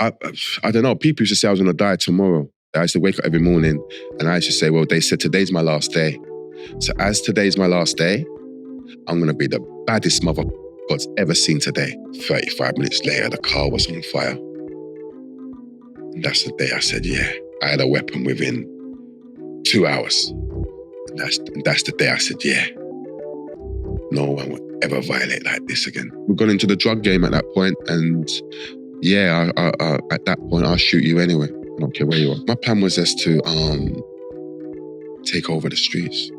I don't know. People used to say I was going to die tomorrow. I used to wake up every morning and I used to say, well, they said today's my last day. So as today's my last day, I'm going to be the baddest mother God's ever seen today. 35 minutes later, the car was on fire. And that's the day I said, yeah. I had a weapon within 2 hours. And that's the day I said, yeah. No one would ever violate like this again. We've gone into the drug game at that point, and yeah, at that point, I'll shoot you anyway. I don't care where you are. My plan was just to take over the streets.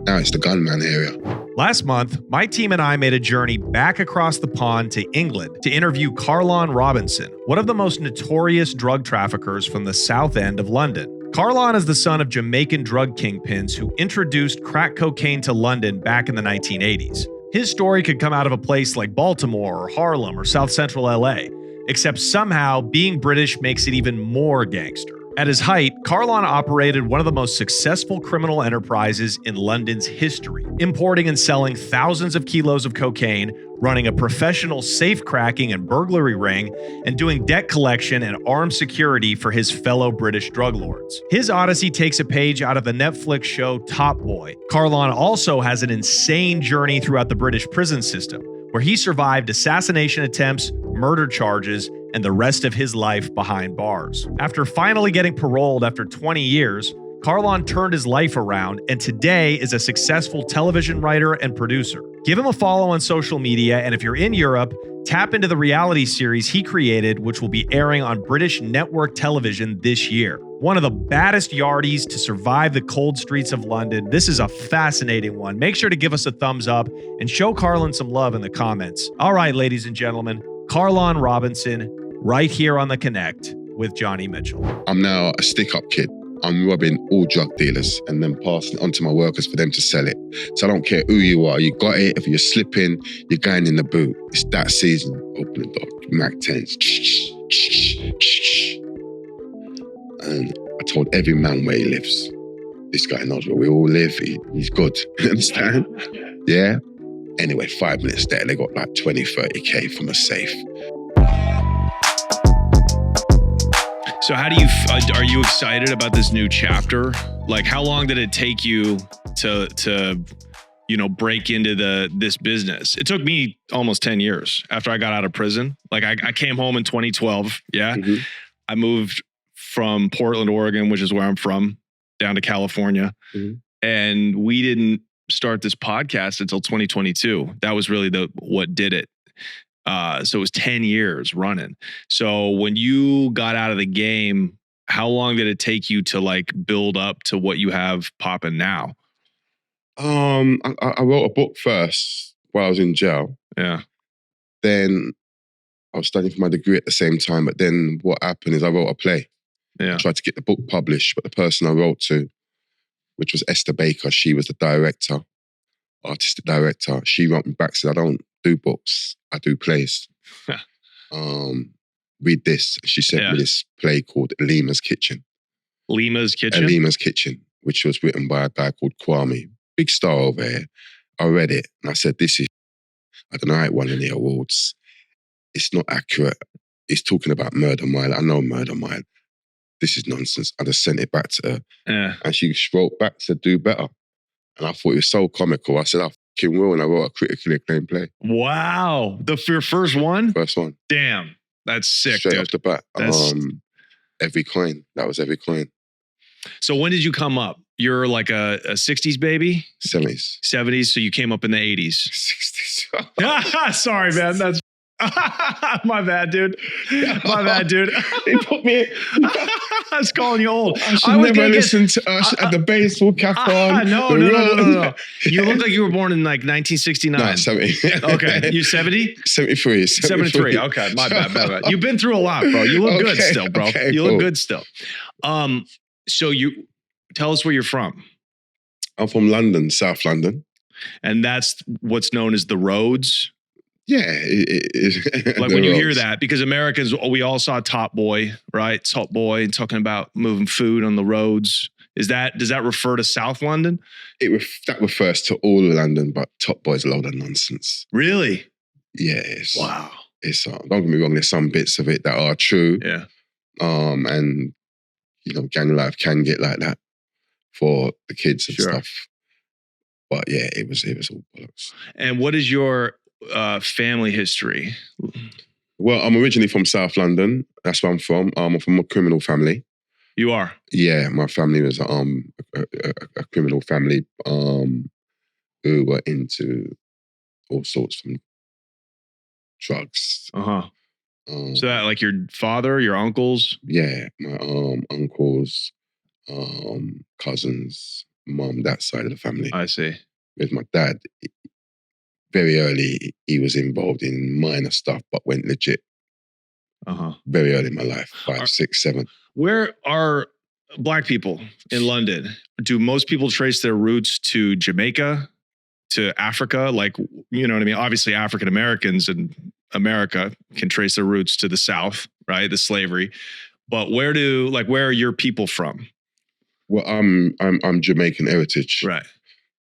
Now it's the gunman area. Last month, my team and I made a journey back across the pond to England to interview Carlon Robinson, one of the most notorious drug traffickers from the South End of London. Carlon is the son of Jamaican drug kingpins who introduced crack cocaine to London back in the 1980s. His story could come out of a place like Baltimore or Harlem or South Central LA, except somehow being British makes it even more gangster. At his height, Carlon operated one of the most successful criminal enterprises in London's history, importing and selling thousands of kilos of cocaine, running a professional safe-cracking and burglary ring, and doing debt collection and armed security for his fellow British drug lords. His odyssey takes a page out of the Netflix show Top Boy. Carlon also has an insane journey throughout the British prison system, where he survived assassination attempts, murder charges, and the rest of his life behind bars. After finally getting paroled after 20 years, Carlon turned his life around and today is a successful television writer and producer. Give him a follow on social media, and if you're in Europe, tap into the reality series he created, which will be airing on British network television this year. One of the baddest yardies to survive the cold streets of London. This is a fascinating one. Make sure to give us a thumbs up and show Carlon some love in the comments. All right, ladies and gentlemen, Carlon Robinson, right here on The Connect with Johnny Mitchell. I'm now a stick-up kid. I'm robbing all drug dealers and then passing it on to my workers for them to sell it. So I don't care who you are. You got it. If you're slipping, you're going in the boot. It's that season. Open the door. Mac 10s. And I told every man where he lives. This guy knows where we all live. He's good. You understand? Yeah? Anyway, 5 minutes there, they got like 20, 30K from a safe. So how do you, are you excited about this new chapter? Like, how long did it take you to break into this business? It took me almost 10 years after I got out of prison. Like I came home in 2012. Yeah. Mm-hmm. I moved from Portland, Oregon, which is where I'm from, down to California. Mm-hmm. And we didn't start this podcast until 2022. That was really what did it. So it was 10 years running. So when you got out of the game, how long did it take you to like build up to what you have popping now? I wrote a book first while I was in jail. Yeah. Then I was studying for my degree at the same time. But then what happened is I wrote a play. Yeah. I tried to get the book published, but the person I wrote to, which was Esther Baker, she was the director, artistic director. She wrote me back, said, I don't do books, I do plays. Read this. She sent me this play called Lima's Kitchen. Lima's Kitchen? Lima's Kitchen, which was written by a guy called Kwame. Big star over here. I read it and I said, this is, I don't know how it won any awards. It's not accurate. It's talking about Murder Mile. I know Murder Mile. This is nonsense. I just sent it back to her. Yeah. And she wrote back, said, do better. And I thought it was so comical. I said, I fucking will. And I wrote a critically acclaimed play. Wow. Your first one? First one. Damn. That's sick, straight dude. Off the bat. Every coin. That was every coin. So when did you come up? You're like a 60s baby? 70s. 70s. So you came up in the 80s. 60s. Sorry, man. That's my bad, dude. My bad, dude. They put me. I was calling you old. I should never listen to us at the baseball cafe. No. You look like you were born in like 1969. No, 70. Okay. You 70? 73. 73. Okay. My bad. You've been through a lot, bro. You look good still, bro. Okay, you look good still. So you tell us where you're from. I'm from London, South London. And that's what's known as the roads. Yeah. Like when you hear that, because Americans, we all saw Top Boy, right? Top Boy talking about moving food on the roads. Does that refer to South London? That refers to all of London, but Top Boy's a load of nonsense. Really? Yes. Wow. it's don't get me wrong. There's some bits of it that are true. Yeah. And gang life can get like that for the kids and stuff. But yeah, it was all bollocks. And what is your family history? Well, I'm originally from South London. That's where I'm from. I'm from a criminal family. You are? Yeah, my family was a criminal family who were into all sorts of drugs. So that like your father, your uncles? Yeah, my uncles, cousins, mum, that side of the family. I see. With my dad, very early, he was involved in minor stuff, but went legit. Very early in my life, 5, 6, 7. Where are Black people in London? Do most people trace their roots to Jamaica, to Africa? Like, you know what I mean? Obviously, African Americans in America can trace their roots to the South, right? The slavery. But where are your people from? Well, I'm Jamaican heritage. Right.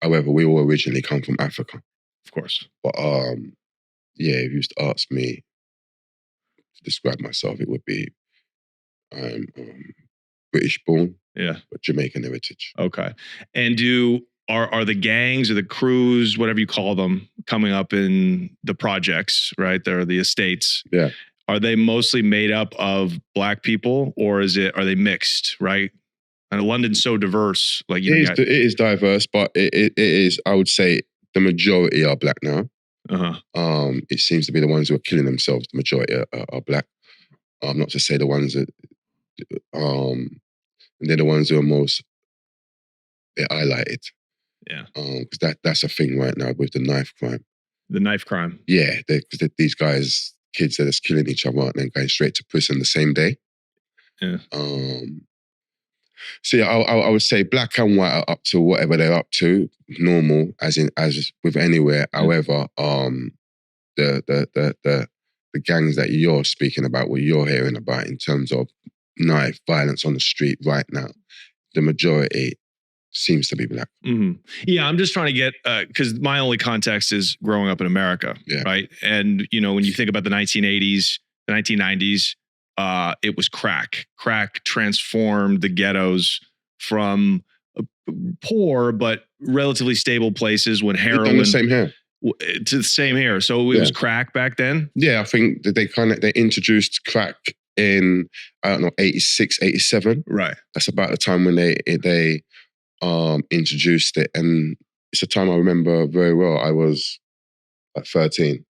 However, we all originally come from Africa. Of course. But yeah, if you used to ask me to describe myself, it would be I'm British born, but Jamaican heritage. Okay. And are the gangs or the crews, whatever you call them, coming up in the projects, right? They're the estates. Yeah. Are they mostly made up of Black people, or are they mixed, right? And London's so diverse. Like it is diverse, but it is, I would say, the majority are Black now. It seems to be the ones who are killing themselves. The majority are Black. Not to say the ones that, they're the ones who are they're highlighted. Yeah. Because that's a thing right now with the knife crime. The knife crime. Yeah, because these guys, kids that are just killing each other and then going straight to prison the same day. Yeah. So yeah, I would say Black and white are up to whatever they're up to, normal, as with anywhere. However, the gangs that you're speaking about, what you're hearing about in terms of knife violence on the street right now, the majority seems to be Black. Yeah, I'm just trying to get, because my only context is growing up in America, right? And, when you think about the 1980s, the 1990s, it was crack. Crack transformed the ghettos from poor but relatively stable places when heroin... the same here. To the same here. So it was crack back then? Yeah, I think that they introduced crack in, 86, 87. Right. That's about the time when they introduced it. And it's a time I remember very well. I was like 13.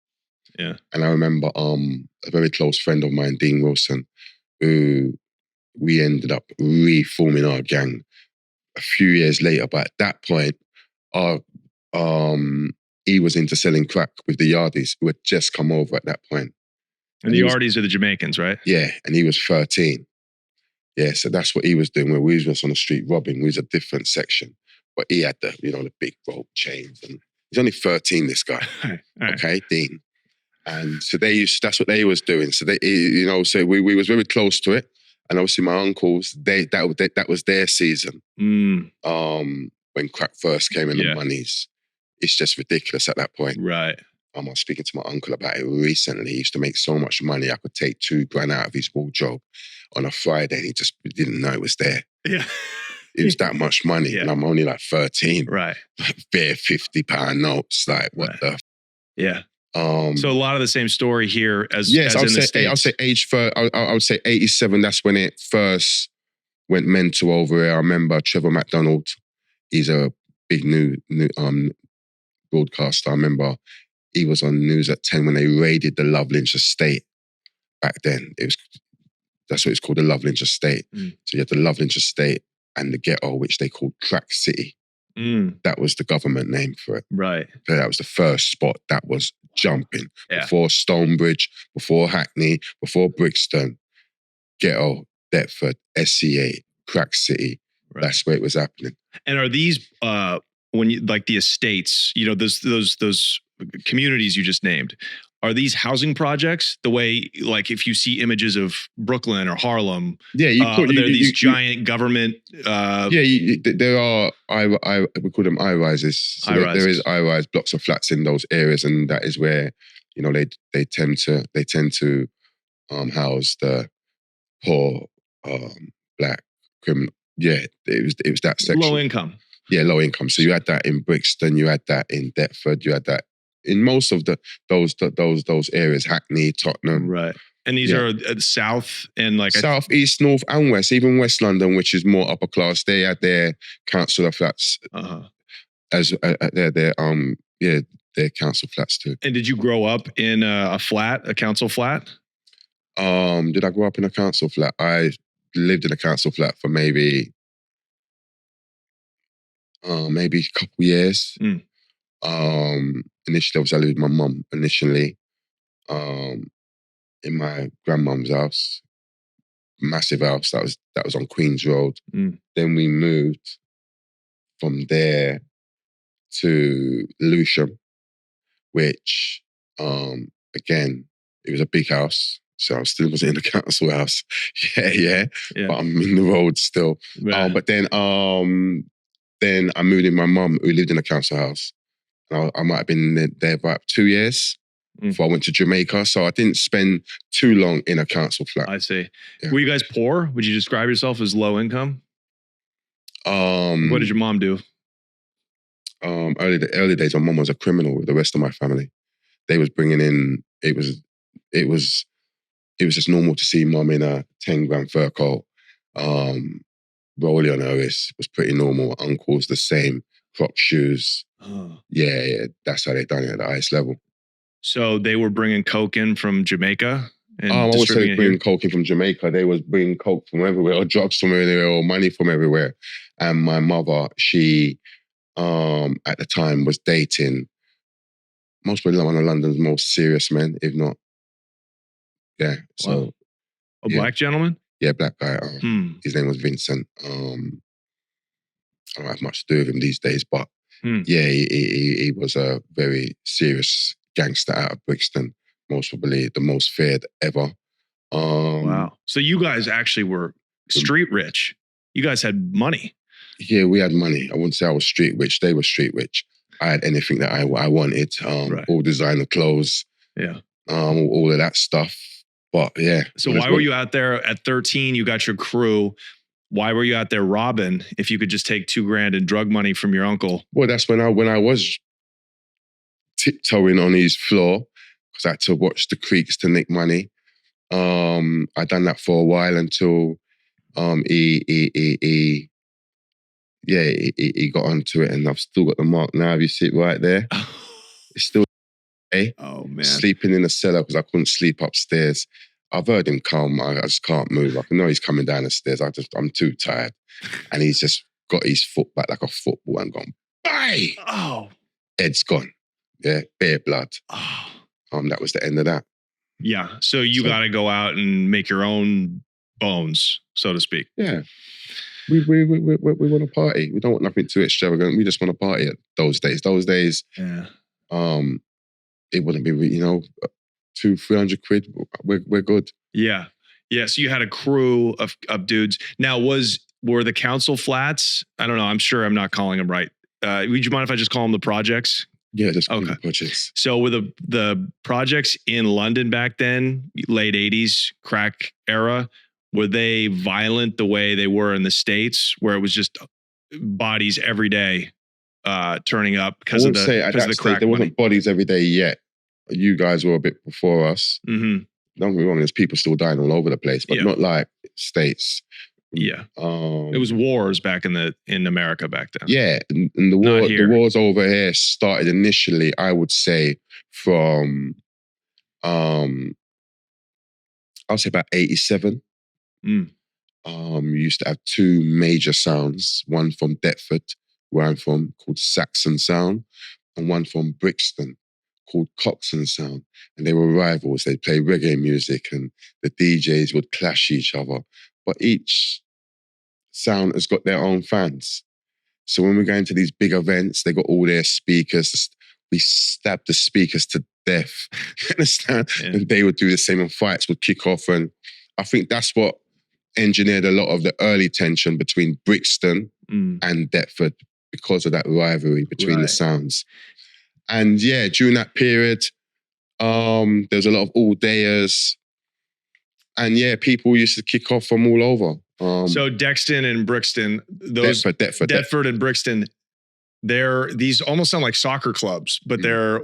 Yeah. And I remember a very close friend of mine, Dean Wilson, who we ended up reforming our gang a few years later. But at that point, he was into selling crack with the Yardies, who had just come over at that point. And the Yardies are the Jamaicans, right? Yeah, and he was 13. Yeah, so that's what he was doing. Where we was just on the street robbing, we was a different section. But he had the big rope chains. And he's only 13, this guy. Right. Okay, Dean. And so that's what they was doing. So so we was very close to it. And obviously my uncles, that was their season. When crack first came in the monies. It's just ridiculous at that point. Right. I was speaking to my uncle about it recently. He used to make so much money, I could take $2,000 out of his wardrobe on a Friday, and he just didn't know it was there. Yeah. It was that much money, and I'm only like 13. Right. Like bare £50 notes, like what the... Yeah. So a lot of the same story here as yes, as in the States. I'll say I would say 87, that's when it first went mental over here. I remember Trevor McDonald, he's a big new broadcaster. I remember he was on News at 10 when they raided the Love Lynch estate. Back then, that's what it's called, the Love Lynch estate. So you had the Love Lynch estate and the ghetto, which they called Crack City. That was the government name for it. Right. So that was the first spot that was jumping. Yeah. Before Stonebridge, before Hackney, before Brixton, ghetto, Deptford, SCA, Crack City. Right. That's where it was happening. And are these when you like the estates, those communities you just named, are these housing projects? The way, like, if you see images of Brooklyn or Harlem, there are these giant government. There are we call them high rises. So there is high rise blocks of flats in those areas, and that is where You know, they tend to house the poor black criminal. Yeah, it was that section. Low income. Yeah, low income. So you had that in Brixton, you had that in Deptford, you had that in most of those areas, Hackney, Tottenham. Right. And these are south and like south, east, north, and west. Even West London, which is more upper class, they had their council flats as their council flats too. And did you grow up in a council flat? Did I grow up in a council flat? I lived in a council flat for maybe a couple years. Initially, obviously, I lived with my mum initially in my grandmum's house, massive house that was on Queen's Road. Then we moved from there to Lewisham, which again, it was a big house. So I still wasn't in the council house. Yeah. But I'm in the road still. Right. But then I moved in with my mum, who lived in a council house. I might have been there for about 2 years before I went to Jamaica. So I didn't spend too long in a council flat. I see. Yeah. Were you guys poor? Would you describe yourself as low income? What did your mom do? Early days, my mum was a criminal with the rest of my family. They was bringing in, it was just normal to see mum in a 10 grand fur coat. Rollie on her wrist was pretty normal. Uncles the same, crop shoes. Yeah, that's how they done it at the highest level. So they were bringing coke in from Jamaica? I was bringing coke in from Jamaica. They was bringing coke from everywhere, or drugs from everywhere, or money from everywhere. And my mother, she, at the time, was dating most probably one of London's most serious men, if not. Yeah, so. Wow. A black gentleman? Yeah, black guy. His name was Vincent. I don't have much to do with him these days, but yeah, he was a very serious gangster out of Brixton. Most probably the most feared ever. Wow. So you guys actually were street rich. You guys had money. Yeah, we had money. I wouldn't say I was street rich. They were street rich. I had anything that I wanted. Right. All designer clothes. Yeah. All of that stuff. But yeah. So why were you out there at 13? You got your crew. Why were you out there robbing if you could just take $2 grand in drug money from your uncle? Well, that's when I was tiptoeing on his floor because I had to watch the creeks to make money. I done that for a while until he got onto it, and I've still got the mark now. If you see it right there, it's still. Oh man! Sleeping in the cellar because I couldn't sleep upstairs. I've heard him come. I just can't move. I can know he's coming down the stairs. I'm too tired, and he's just got his foot back like a football and gone. Bye. Oh, head's gone. Yeah, bare blood. Oh. That was the end of that. Yeah. So you got to go out and make your own bones, so to speak. Yeah. We want to party. We don't want nothing too extravagant. We just want to party at those days. Those days. Yeah. It wouldn't be, 200-300 quid. We're good. Yeah. Yeah. So you had a crew of dudes. Now, were the council flats? I don't know. I'm sure I'm not calling them right. Would you mind if I just call them the projects? Yeah, just call them the projects. So were the projects in London back then, late 80s, crack era, were they violent the way they were in the States, where it was just bodies every day turning up because of the crack? There wasn't bodies every day yet. You guys were a bit before us. Mm-hmm. Don't get me wrong, there's people still dying all over the place, but not like States. Yeah. It was wars back in America back then. Yeah. And the wars over here started initially, I would say, from I'll say about 87. You used to have two major sounds, one from Deptford, where I'm from, called Saxon Sound, and one from Brixton, called Coxon Sound. And they were rivals. They'd play reggae music and the DJs would clash each other. But each sound has got their own fans. So when we go into these big events, they got all their speakers. We stabbed the speakers to death. You understand? Yeah. And they would do the same, and fights would kick off. And I think that's what engineered a lot of the early tension between Brixton and Deptford, because of that rivalry between the sounds. And yeah, during that period, There's a lot of all-dayers. And yeah, people used to kick off from all over. So Dexton and Brixton, those Deptford and Brixton, these almost sound like soccer clubs, but they're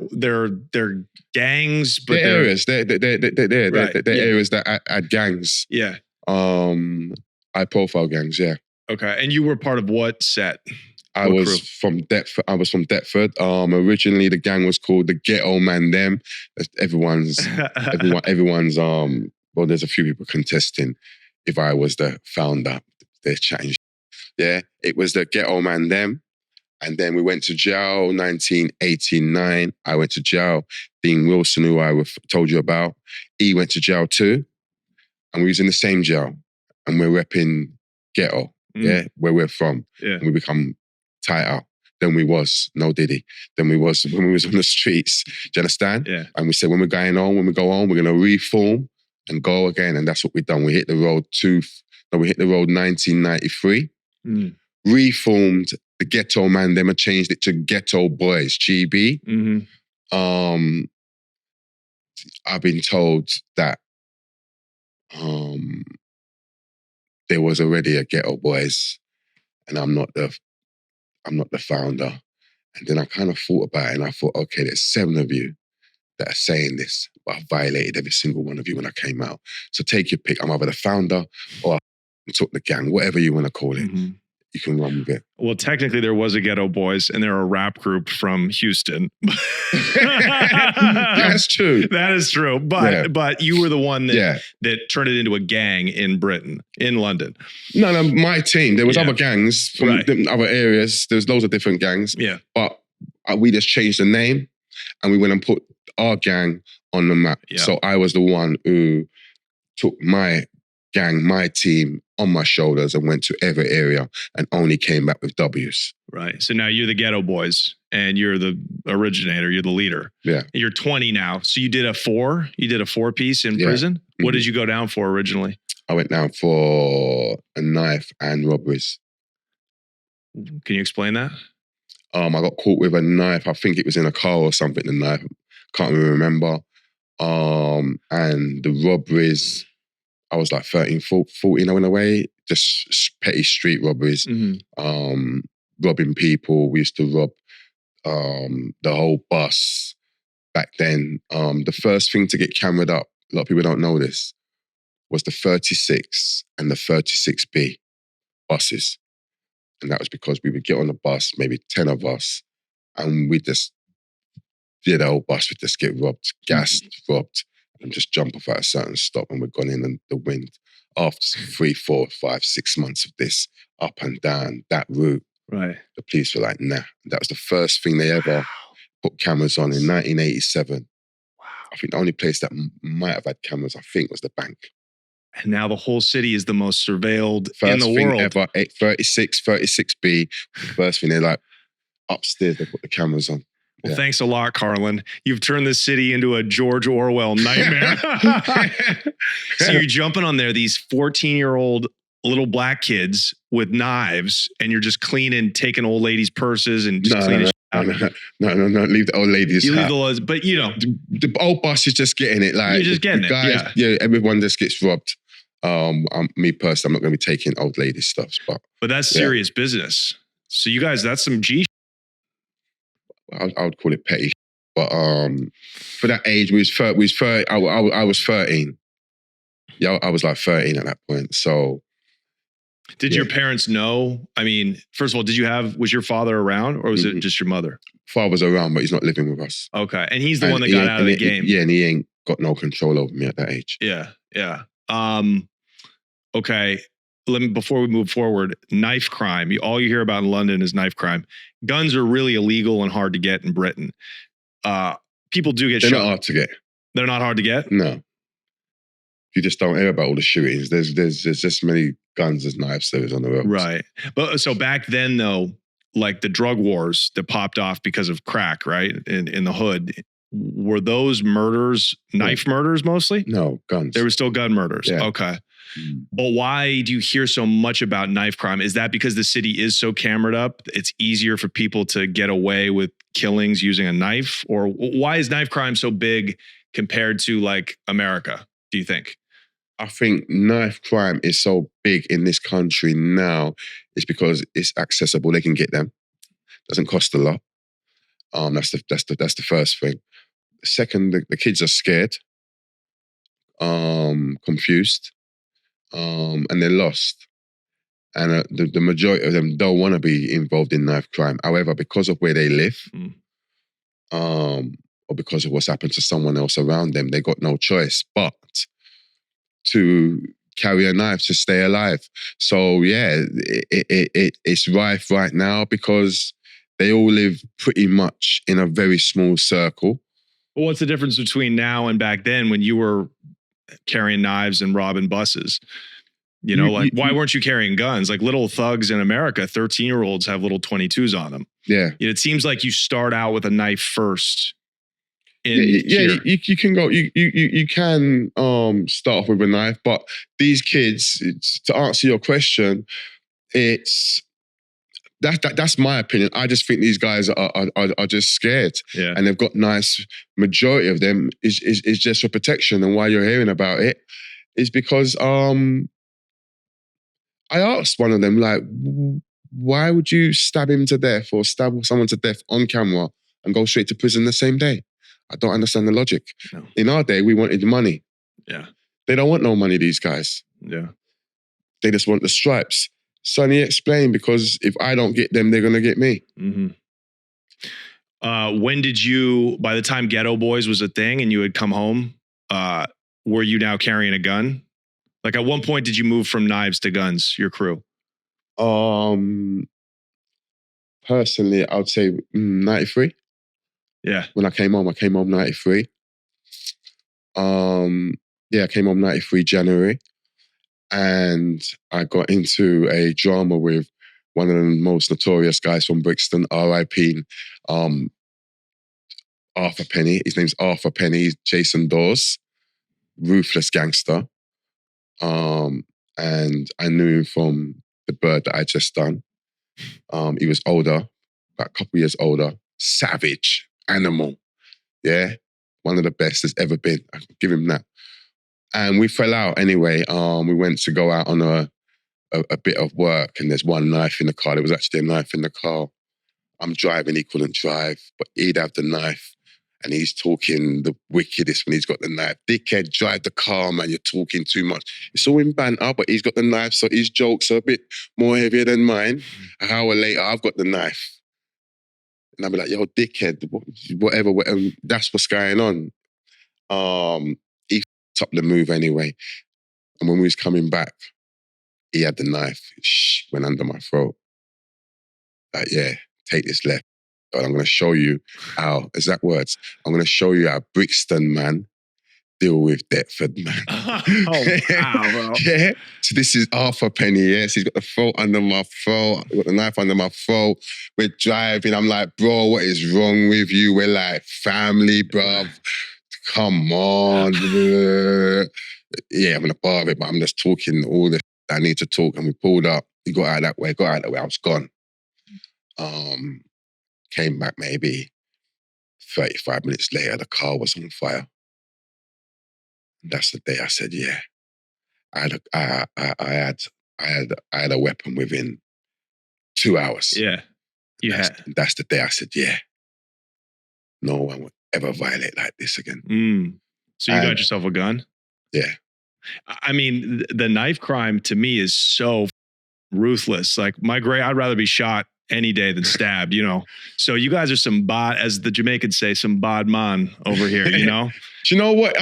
gangs. But they're areas. They're Right. areas that add gangs. Yeah. High profile gangs. Yeah. Okay. And you were part of what set? I was from Deptford. Originally the gang was called the Ghetto Man Them. Everyone's well, there's a few people contesting if I was the founder. They're chatting. Yeah. It was the Ghetto Man Them. And then we went to jail, 1989. I went to jail. Dean Wilson, who I told you about, he went to jail too. And we was in the same jail. And we're repping ghetto, where we're from. Yeah. And we become tighter than we was, no diddy, than we was when we was on the streets. Do you understand? Yeah. And we said, when we go home, we're going to reform and go again. And that's what we've done. We hit the road 1993. Reformed the Ghetto Man, them changed it to Ghetto Boys, GB. Mm-hmm. I've been told that there was already a Ghetto Boys, and I'm not the founder. And then I kind of thought about it, and I thought, okay, there's 7 of you that are saying this, but I violated every single one of you when I came out. So take your pick. I'm either the founder or I took the gang, whatever you want to call it. Mm-hmm. You can run with it. Well, technically there was a Ghetto Boys and they're a rap group from Houston. That's true. That is true. But you were the one that turned it into a gang in Britain, in London. No, my team. There was other gangs from other areas. There was loads of different gangs. Yeah. But we just changed the name and we went and put our gang on the map. Yeah. So I was the one who took my gang, my team on my shoulders and went to every area and only came back with W's. Right. So now you're the Ghetto Boys and you're the originator, you're the leader. Yeah. You're 20 now. So you did a 4-piece in prison? Mm-hmm. What did you go down for originally? I went down for a knife and robberies. Can you explain that? I got caught with a knife. I think it was in a car or something, the knife. Can't really remember. And the robberies, I was like 13, 14, I went away. Just petty street robberies. Mm-hmm. Robbing people. We used to rob the whole bus back then. The first thing to get cameraed up, a lot of people don't know this, was the 36 and the 36B buses. And that was because we would get on the bus, maybe 10 of us, and we just, the whole bus would just get robbed, gassed, robbed, and just jump off at a certain stop and we're gone in the wind. After 3, 4, 5, 6 months of this, up and down that route, right? The police were like, nah. That was the first thing they ever put cameras on in 1987. Wow. I think the only place that might have had cameras, I think, was the bank. And now the whole city is the most surveilled in the world. First thing ever, 36B. First thing, they're like, upstairs, they put the cameras on. Well, thanks a lot, Carlon. You've turned this city into a George Orwell nightmare. So you're jumping on there, these 14-year-old little black kids with knives, and you're just taking old ladies' purses and just cleaning out. No, leave the old ladies. You leave the old, but you know. The old bus is just getting it. Like, you're just getting it, guys, yeah, everyone just gets robbed. Me personally, I'm not going to be taking old lady stuff. But that's serious business. So you guys, that's some G. I would call it petty, but for that age, we was 30. I was 13. Yeah, I was like 13 at that point. So, did your parents know? I mean, first of all, was your father around, or was it just your mother? Father's around, but he's not living with us. Okay, and he's the one that got out of the game. And he ain't got no control over me at that age. Yeah. Okay. Before we move forward, knife crime. All you hear about in London is knife crime. Guns are really illegal and hard to get in Britain. People do get shot. They're not hard to get. They're not hard to get? No. You just don't hear about all the shootings. There's just many guns as knives there is on the road. Right. But so back then though, like the drug wars that popped off because of crack, right? In the hood. Were those murders knife murders mostly? No, guns. There were still gun murders. Yeah. Okay. But why do you hear so much about knife crime? Is that because the city is so camered up? It's easier for people to get away with killings using a knife? Or why is knife crime so big compared to like America, do you think? I think knife crime is so big in this country now. It's because it's accessible. They can get them. Doesn't cost a lot. That's the first thing. Second, the kids are scared, confused, and they're lost. And the majority of them don't want to be involved in knife crime. However, because of where they live, or because of what's happened to someone else around them, they got no choice but to carry a knife to stay alive. So yeah, it's rife right now because they all live pretty much in a very small circle. Well, what's the difference between now and back then when you were carrying knives and robbing buses? You know, why weren't you carrying guns? Like little thugs in America, 13-year-olds have little 22s on them. Yeah. It seems like you start out with a knife first. You can go. You can start off with a knife, but these kids, to answer your question, that's my opinion. I just think these guys are just scared, and they've got knives. Majority of them is just for protection. And why you're hearing about it is because I asked one of them, like, why would you stab him to death or stab someone to death on camera and go straight to prison the same day? I don't understand the logic. No. In our day, we wanted money. Yeah. They don't want no money, these guys. Yeah. They just want the stripes. Sonny explained, because if I don't get them, they're going to get me. Mm-hmm. When did you, by the time Ghetto Boys was a thing and you had come home, were you now carrying a gun? Like at one point, did you move from knives to guns, your crew? Personally, I would say 93. Yeah. When I came home 93. I came home 93 January. And I got into a drama with one of the most notorious guys from Brixton, R.I.P. Arthur Penny. His name's Arthur Penny. He's Jason Dawes, ruthless gangster. And I knew him from The Bird that I just done. He was older, about a couple years older. Savage, animal. Yeah, one of the best there's ever been. I can give him that. And we fell out anyway. We went to go out on a bit of work, and there's one knife in the car. There was actually a knife in the car. I'm driving, he couldn't drive, but he'd have the knife. And he's talking the wickedest when he's got the knife. Dickhead, drive the car, man, you're talking too much. It's all in banter, but he's got the knife, so his jokes are a bit more heavier than mine. An hour later, I've got the knife. And I'll be like, yo, dickhead, whatever. That's what's going on. He f***ed up the move anyway. And when we was coming back, he had the knife. Went under my throat. Like, yeah, take this left. But I'm going to show you how, exact words, I'm going to show you how Brixton, man, deal with Deptford, man. Oh, wow, bro. Yeah. So this is Arthur Penny, yes. He's got the throat under my throat. I've got the knife under my throat. We're driving. I'm like, bro, what is wrong with you? We're like family, bruv. Come on. Yeah, I'm in a bar of it, but I'm just talking all the I need to talk. And we pulled up. He got out that way. I was gone. Came back maybe 35 minutes later. The car was on fire. And that's the day I said, yeah. I had a weapon within 2 hours. Yeah. That's the day I said, yeah. No one would ever violate like this again. So you got yourself a gun? Yeah. I mean, the knife crime to me is so ruthless. Like I'd rather be shot any day than stabbed, you know? So you guys are some as the Jamaicans say, some bad man over here, you know? Do you know what?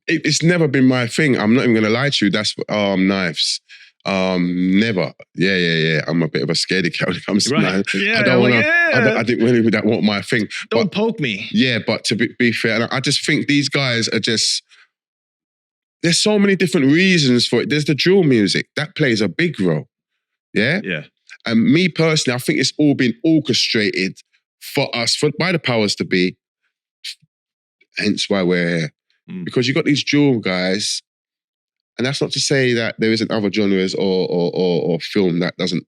It's never been my thing. I'm not even going to lie to you. That's knives. Never. Yeah. I'm a bit of a scaredy cat when it comes to knives. Yeah, I don't want to, I didn't really that want my thing. Don't poke me. Yeah, but to be fair, I just think these guys are just, there's so many different reasons for it. There's the drill music. That plays a big role. Yeah? Yeah. And me personally, I think it's all been orchestrated for us, by the powers to be. Hence why we're here. Because you got these drill guys, and that's not to say that there isn't other genres or film that doesn't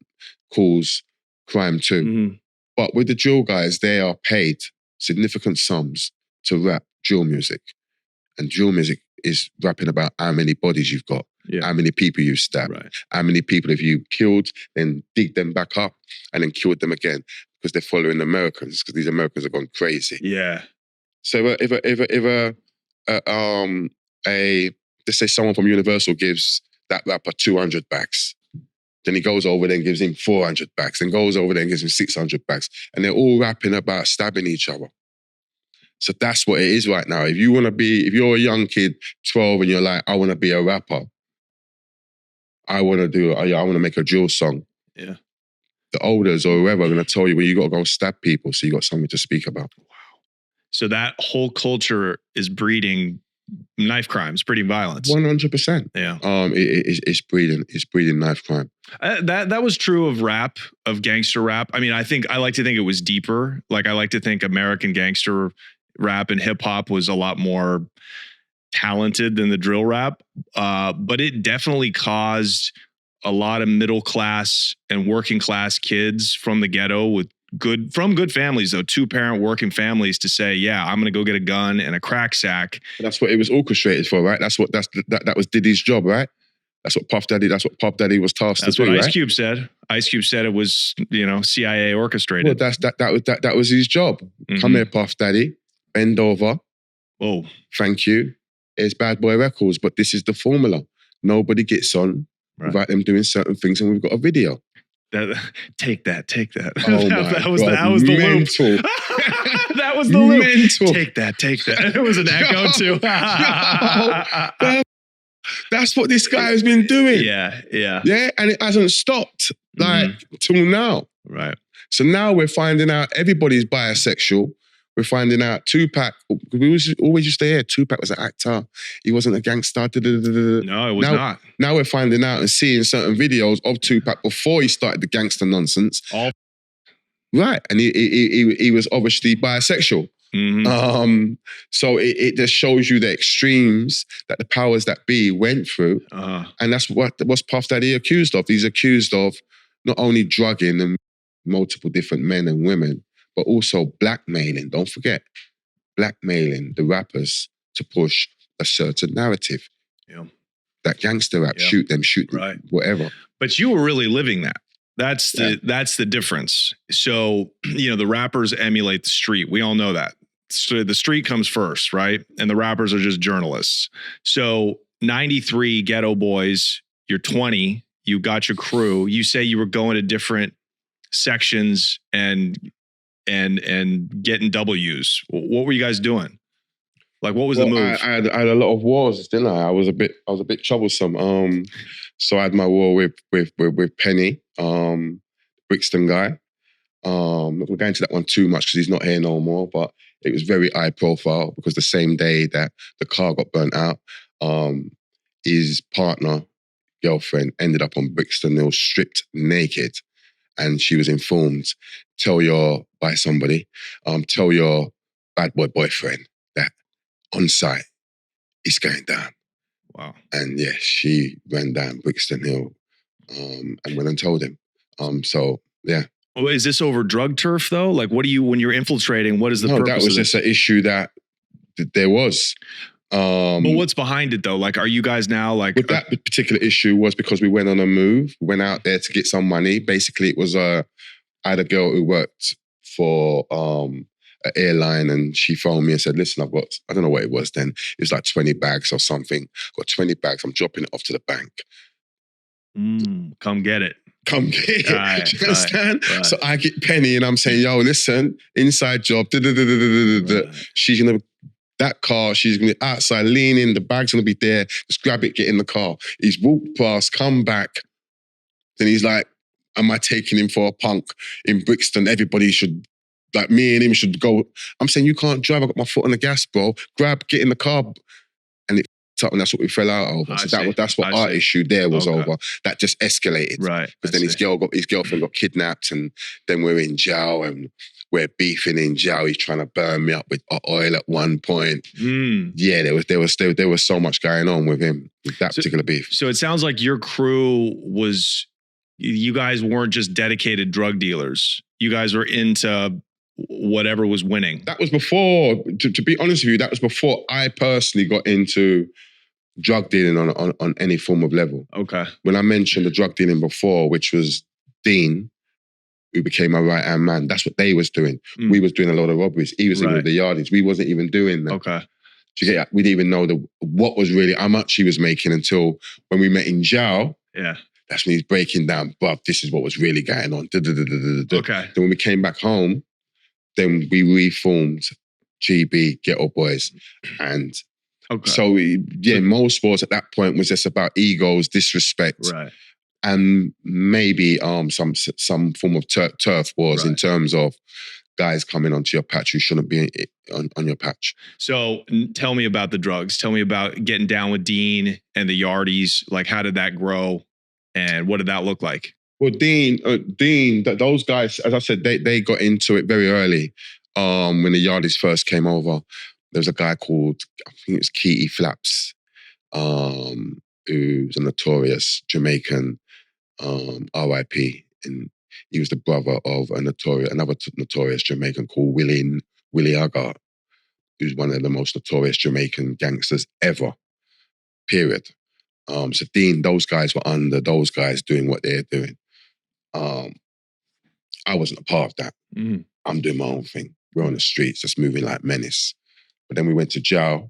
cause crime too. But with the drill guys, they are paid significant sums to rap drill music. And drill music is rapping about how many bodies you've got, how many people you've stabbed, how many people have you killed, then dig them back up and then killed them again because they're following the Americans because these Americans have gone crazy. Yeah. So if let's say someone from Universal gives that rapper 200 bags, then he goes over there and gives him 400 bags, then goes over there and gives him 600 bags, and they're all rapping about stabbing each other. So that's what it is right now. If you're a young kid, 12, and you're like, I want to be a rapper, I want to make a drill song. Yeah. The elders or whoever are going to tell you, well, you got to go stab people, so you got something to speak about. Wow. So that whole culture is breeding knife crimes, breeding violence. 100%. Yeah. It's breeding knife crime. That was true of rap, of gangster rap. I mean, I like to think it was deeper. Like I like to think American gangster rap and hip hop was a lot more talented than the drill rap. But it definitely caused a lot of middle class and working class kids from the ghetto with good families, though, 2-parent working families, to say, yeah, I'm going to go get a gun and a crack sack. That's what it was orchestrated for, right? That was Diddy's job, right? That's what Puff Daddy was tasked to do, right? That's what Ice Cube said. Ice Cube said it was, CIA orchestrated. Well, that was his job. Mm-hmm. Come here, Puff Daddy. Bend over. Oh, thank you. It's Bad Boy Records, but this is the formula. Nobody gets on without them doing certain things, and we've got a video. Take that. Oh that was the loop. That was the loop. Mental. Take that. It was an echo too. That's what this guy has been doing. Yeah. And it hasn't stopped till now. Right. So now we're finding out everybody's bisexual. We're finding out Tupac, we always used to hear Tupac was an actor. He wasn't a gangster. No, it was not. Now we're finding out and seeing certain videos of Tupac before he started the gangster nonsense. Right. And he was obviously bisexual. Mm-hmm. So it just shows you the extremes that the powers that be went through. And that's what's Puff Daddy accused of. He's accused of not only drugging and multiple different men and women, but also blackmailing. Don't forget, blackmailing the rappers to push a certain narrative. Yeah. That gangster rap, shoot them, right. Whatever. But you were really living that. That's the difference. So, the rappers emulate the street. We all know that. So the street comes first, right? And the rappers are just journalists. So 93 Ghetto Boys, you're 20, you got your crew. You say you were going to different sections and getting W's. What were you guys doing? Like, what was the move? I had a lot of wars, didn't I? I was a bit troublesome. So I had my war with Penny, Brixton guy. I'm not going to go into that one too much because he's not here no more, but it was very high profile because the same day that the car got burnt out, his partner, girlfriend, ended up on Brixton. They were stripped naked. And she was informed, tell your bad boy boyfriend that on site it's going down. Wow. And she ran down Brixton Hill and went and told him. So, yeah. Well, is this over drug turf though? Like, when you're infiltrating, what is the purpose? No, that was just an issue that there was. But what's behind it though? Like, are you guys now like... With that particular issue was because we went on a move, went out there to get some money. Basically, it was I had a girl who worked for an airline and she phoned me and said, listen, I've got, I don't know what it was then. It was like 20 bags or something. Got 20 bags. I'm dropping it off to the bank. Come get it. Come get it. Right, do you understand? Right. So I get Penny and I'm saying, yo, listen, inside job. Right. She's going to... That car, she's going to be outside, leaning, the bag's going to be there, just grab it, get in the car. He's walked past, come back. Then he's like, am I taking him for a punk in Brixton? Everybody should, like me and him should go. I'm saying, you can't drive, I got my foot on the gas, bro. Grab, get in the car. And it up, and that's what we fell out over. So that's what our issue there was over. That just escalated. Right. Because then his girlfriend got kidnapped and then we're in jail and we're beefing in jail. He's trying to burn me up with oil at one point. Yeah, there was so much going on with him, with that particular beef. So it sounds like your crew was, you guys weren't just dedicated drug dealers. You guys were into whatever was winning? That was before, to be honest with you, that was before I personally got into drug dealing on any form of level. Okay. When I mentioned the drug dealing before, which was Dean, who became my right-hand man, that's what they was doing. We was doing a lot of robberies. He was in with the yardies. We wasn't even doing that. Okay. Do you get that? We didn't even know what was really, how much he was making until when we met in jail. Yeah. That's when he's breaking down, bruv, this is what was really going on. Okay. Then when we came back home, then we reformed GB, Ghetto Boys. And so, most sports at that point was just about egos, disrespect, and maybe some form of turf wars in terms of guys coming onto your patch who shouldn't be on your patch. So tell me about the drugs. Tell me about getting down with Dean and the Yardies. Like, how did that grow? And what did that look like? Well, Dean, those guys, as I said, they got into it very early. When the Yardies first came over, there was a guy called, I think it was Keaty Flaps, who's a notorious Jamaican, RIP. And he was the brother of another notorious Jamaican called Willie Agar, who's one of the most notorious Jamaican gangsters ever, period. So Dean, those guys were under those guys doing what they're doing. I wasn't a part of that. I'm doing my own thing. We're on the streets, just moving like menace. But then we went to jail.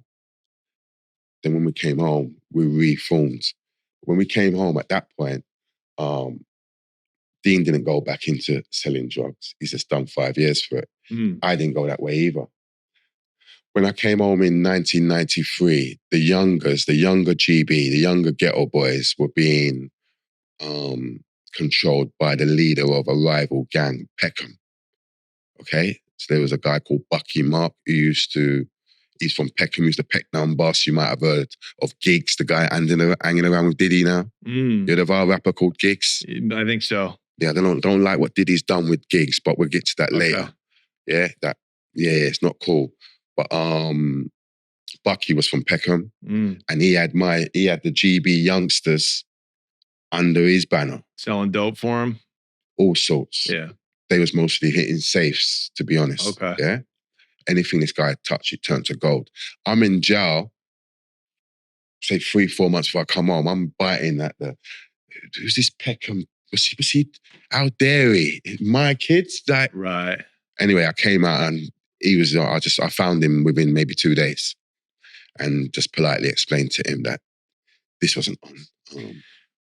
Then when we came home, we reformed. When we came home at that point, Dean didn't go back into selling drugs. He's just done 5 years for it. I didn't go that way either. When I came home in 1993, the younger GB, the younger Ghetto Boys were being controlled by the leader of a rival gang, Peckham. Okay? So there was a guy called Bucky Mark he's from Peckham, he's the Peckdown boss. You might have heard of Giggs, the guy hanging around with Diddy now. You heard of our rapper called Giggs? I think so. Yeah, I don't like what Diddy's done with Giggs, but we'll get to that later. Yeah, it's not cool. But Bucky was from Peckham, and he had the GB youngsters under his banner. Selling dope for him? All sorts. Yeah. They was mostly hitting safes, to be honest. Okay. Yeah? Anything this guy touched, it turned to gold. I'm in jail, say 3-4 months before I come home, I'm biting at who's this Peckham? Was he, how dare he? My kids? Like, right. Anyway, I came out and I found him within maybe 2 days and just politely explained to him that this wasn't on.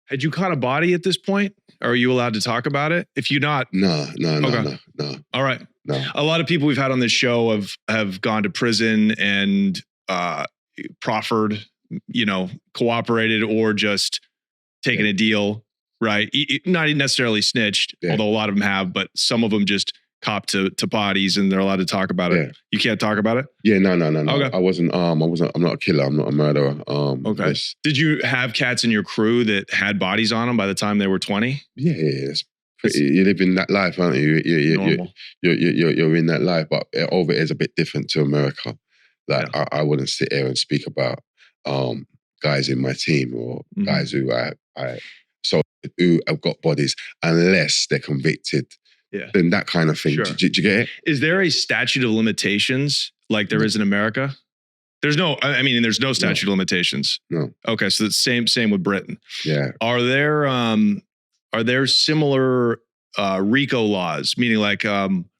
Had you caught a body at this point? Or are you allowed to talk about it? If you're not... No. All right. No. A lot of people we've had on this show have gone to prison and proffered, cooperated or just taken a deal, right? Not necessarily snitched, although a lot of them have, but some of them just cop to bodies and they're allowed to talk about it. Yeah. You can't talk about it? Yeah, no. Okay. I'm not a killer. I'm not a murderer. Okay. Did you have cats in your crew that had bodies on them by the time they were 20? Yeah. You live in that life, aren't you? You're in that life, but over it is a bit different to America. Like I wouldn't sit here and speak about guys in my team or guys who who have got bodies unless they're convicted. Yeah. Then that kind of thing. Sure. Did you get it? Is there a statute of limitations like there is in America? There's no statute of limitations. No. Okay, so it's same with Britain. Yeah. Are there similar RICO laws, meaning like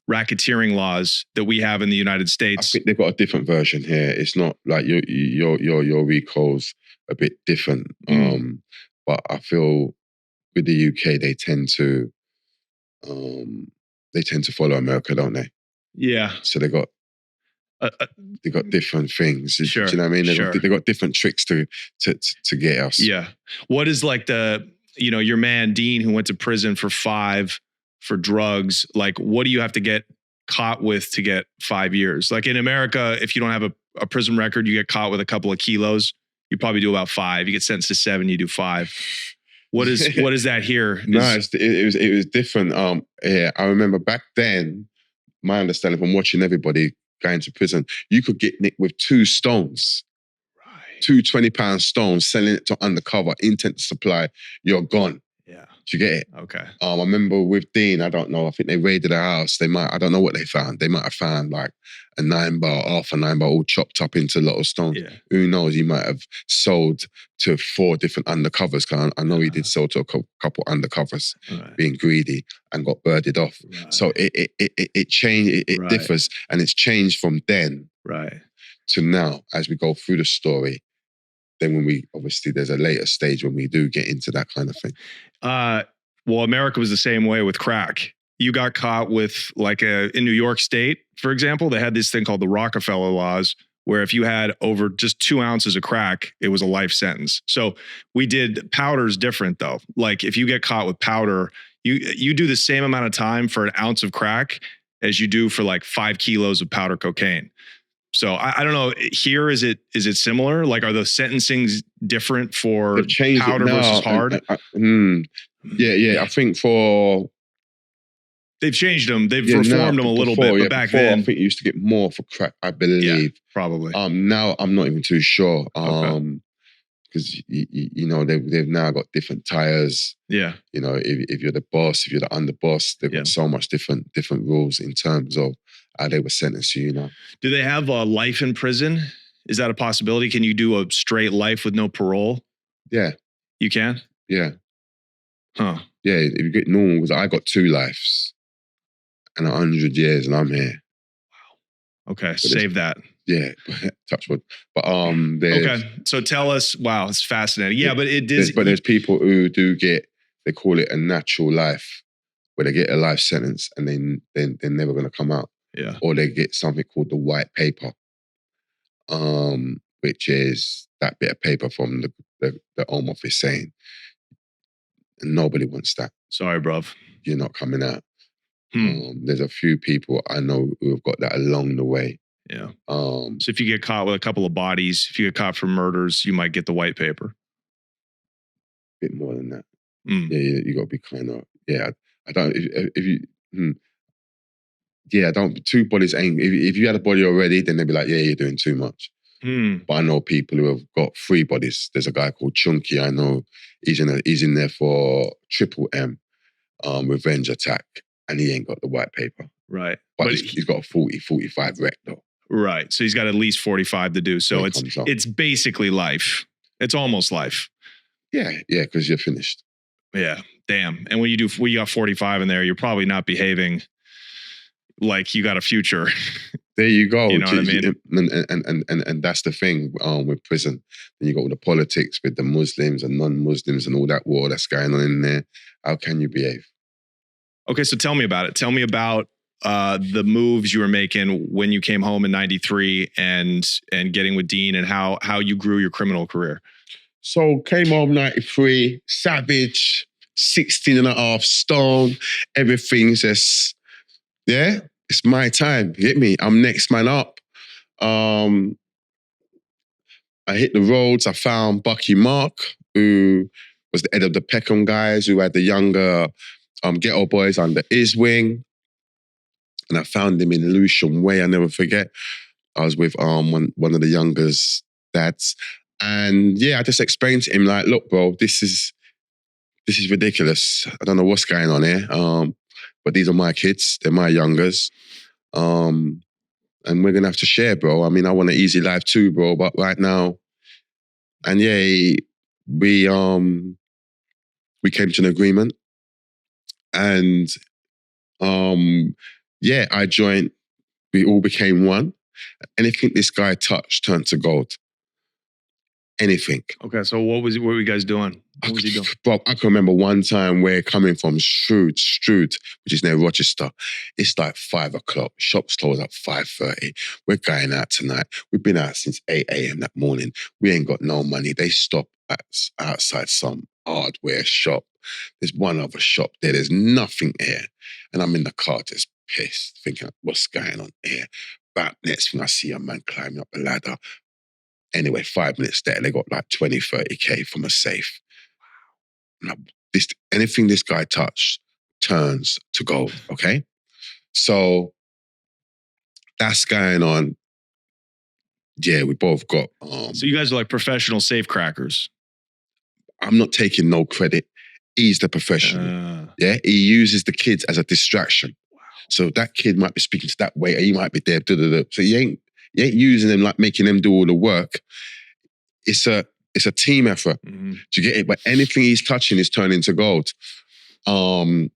racketeering laws that we have in the United States? I think they've got a different version here. It's not like your RICO's a bit different. But I feel with the UK they tend to follow America, don't they? Yeah. So they got different things. Sure. Do you know what I mean? They got different tricks to get us. Yeah. What is like your man Dean who went to prison for 5 for drugs? Like, what do you have to get caught with to get 5 years? Like in America, if you don't have a prison record, you get caught with a couple of kilos, you probably do about 5. You get sentenced to 7, you do 5. What is that here? No, it was different. Yeah, I remember back then, my understanding from watching everybody going to prison, you could get nicked with 2 stones. Right. 2 20-pound stones, selling it to undercover, intent to supply, you're gone. Yeah. Do you get it? Okay. I remember with Dean, I don't know, I think they raided a house. I don't know what they found. They might have found like a 9-bar, half a 9-bar, all chopped up into little stones. Yeah. Who knows? He might have sold to 4 different undercovers. Cause I know he did sell to a couple undercovers, being greedy, and got birded off. Right. So it changed, it differs. And it's changed from then to now as we go through the story. Then when obviously there's a later stage when we do get into that kind of thing. Well, America was the same way with crack. You got caught with in New York State, for example, they had this thing called the Rockefeller laws, where if you had over just 2 ounces of crack, it was a life sentence. So we did powders different though. Like if you get caught with powder, you do the same amount of time for an ounce of crack as you do for like 5 kilos of powder cocaine. So I don't know. Here, is it similar? Like, are the sentencings different for powder versus hard? Yeah. I think they've changed them. They've reformed them a little bit. But back then, I think you used to get more for crack. I believe probably. Now I'm not even too sure. Okay. Because they've now got different tires. Yeah. If you're the boss, if you're the underboss, they've got so much different rules in terms of how they were sentenced to. Do they have life in prison? Is that a possibility? Can you do a straight life with no parole? Yeah. You can? Yeah. Huh. Yeah. If you get normal, because I got 2 lives and 100 years, and I'm here. Wow. Okay. Save that. Yeah, touch wood. But okay. So tell us. Wow, it's fascinating. Yeah, but it is. But there's people who do get. They call it a natural life, where they get a life sentence and they're never going to come out. Yeah. Or they get something called the white paper, which is that bit of paper from the Home Office saying, nobody wants that. Sorry, bruv. You're not coming out. There's a few people I know who have got that along the way. Yeah. So if you get caught with a couple of bodies, if you get caught for murders, you might get the white paper. A bit more than that. Yeah, you got to be kind of, I don't, if you, I don't, 2 bodies ain't, if you had a body already, then they'd be like, you're doing too much. But I know people who have got 3 bodies. There's a guy called Chunky, I know, he's in there for Triple M, revenge attack, and he ain't got the white paper. Right. But he's got a 45 rec though. Right. So he's got at least 45 to do. So it's basically life. It's almost life. Yeah, because you're finished. Yeah. Damn. And when you got 45 in there, you're probably not behaving like you got a future. There you go. You know what I mean? And that's the thing with prison. Then you got all the politics with the Muslims and non-Muslims and all that war that's going on in there. How can you behave? Okay, so tell me about it. Tell me about the moves you were making when you came home in '93 and getting with Dean, and how you grew your criminal career. So came home 93, savage, 16 and a half stone. Everything's just, it's my time. You get me? I'm next man up. I hit the roads. I found Bucky Mark, who was the head of the Peckham guys, who had the younger ghetto boys under his wing. And I found him in Lewisham Way, I never forget. I was with one of the youngers' dads. And I just explained to him, like, look, bro, this is ridiculous. I don't know what's going on here. But these are my kids, they're my youngers. And we're gonna have to share, bro. I mean, I want an easy life too, bro. But right now, and we came to an agreement. And I joined, we all became one. Anything this guy touched turned to gold. Anything. Okay, so what were you guys doing? What was he doing? Bro, I can remember one time we're coming from Strood, which is near Rochester. It's like 5 o'clock. Shops close at 5:30. We're going out tonight. We've been out since 8 a.m. that morning. We ain't got no money. They stop outside some hardware shop. There's one other shop there. There's nothing here. And I'm in the car just pissed, thinking, what's going on here? But next thing I see a man climbing up a ladder. Anyway, 5 minutes there, they got like 20, 30K from a safe. Now, anything this guy touched turns to gold, okay? So that's going on. Yeah, we both got... so you guys are like professional safe crackers. I'm not taking no credit. He's the professional. Yeah, he uses the kids as a distraction. Wow. So that kid might be speaking to that waiter, he might be there. So he ain't using them like making them do all the work. It's a team effort. Mm-hmm. Do you get it? But anything he's touching is turning to gold. And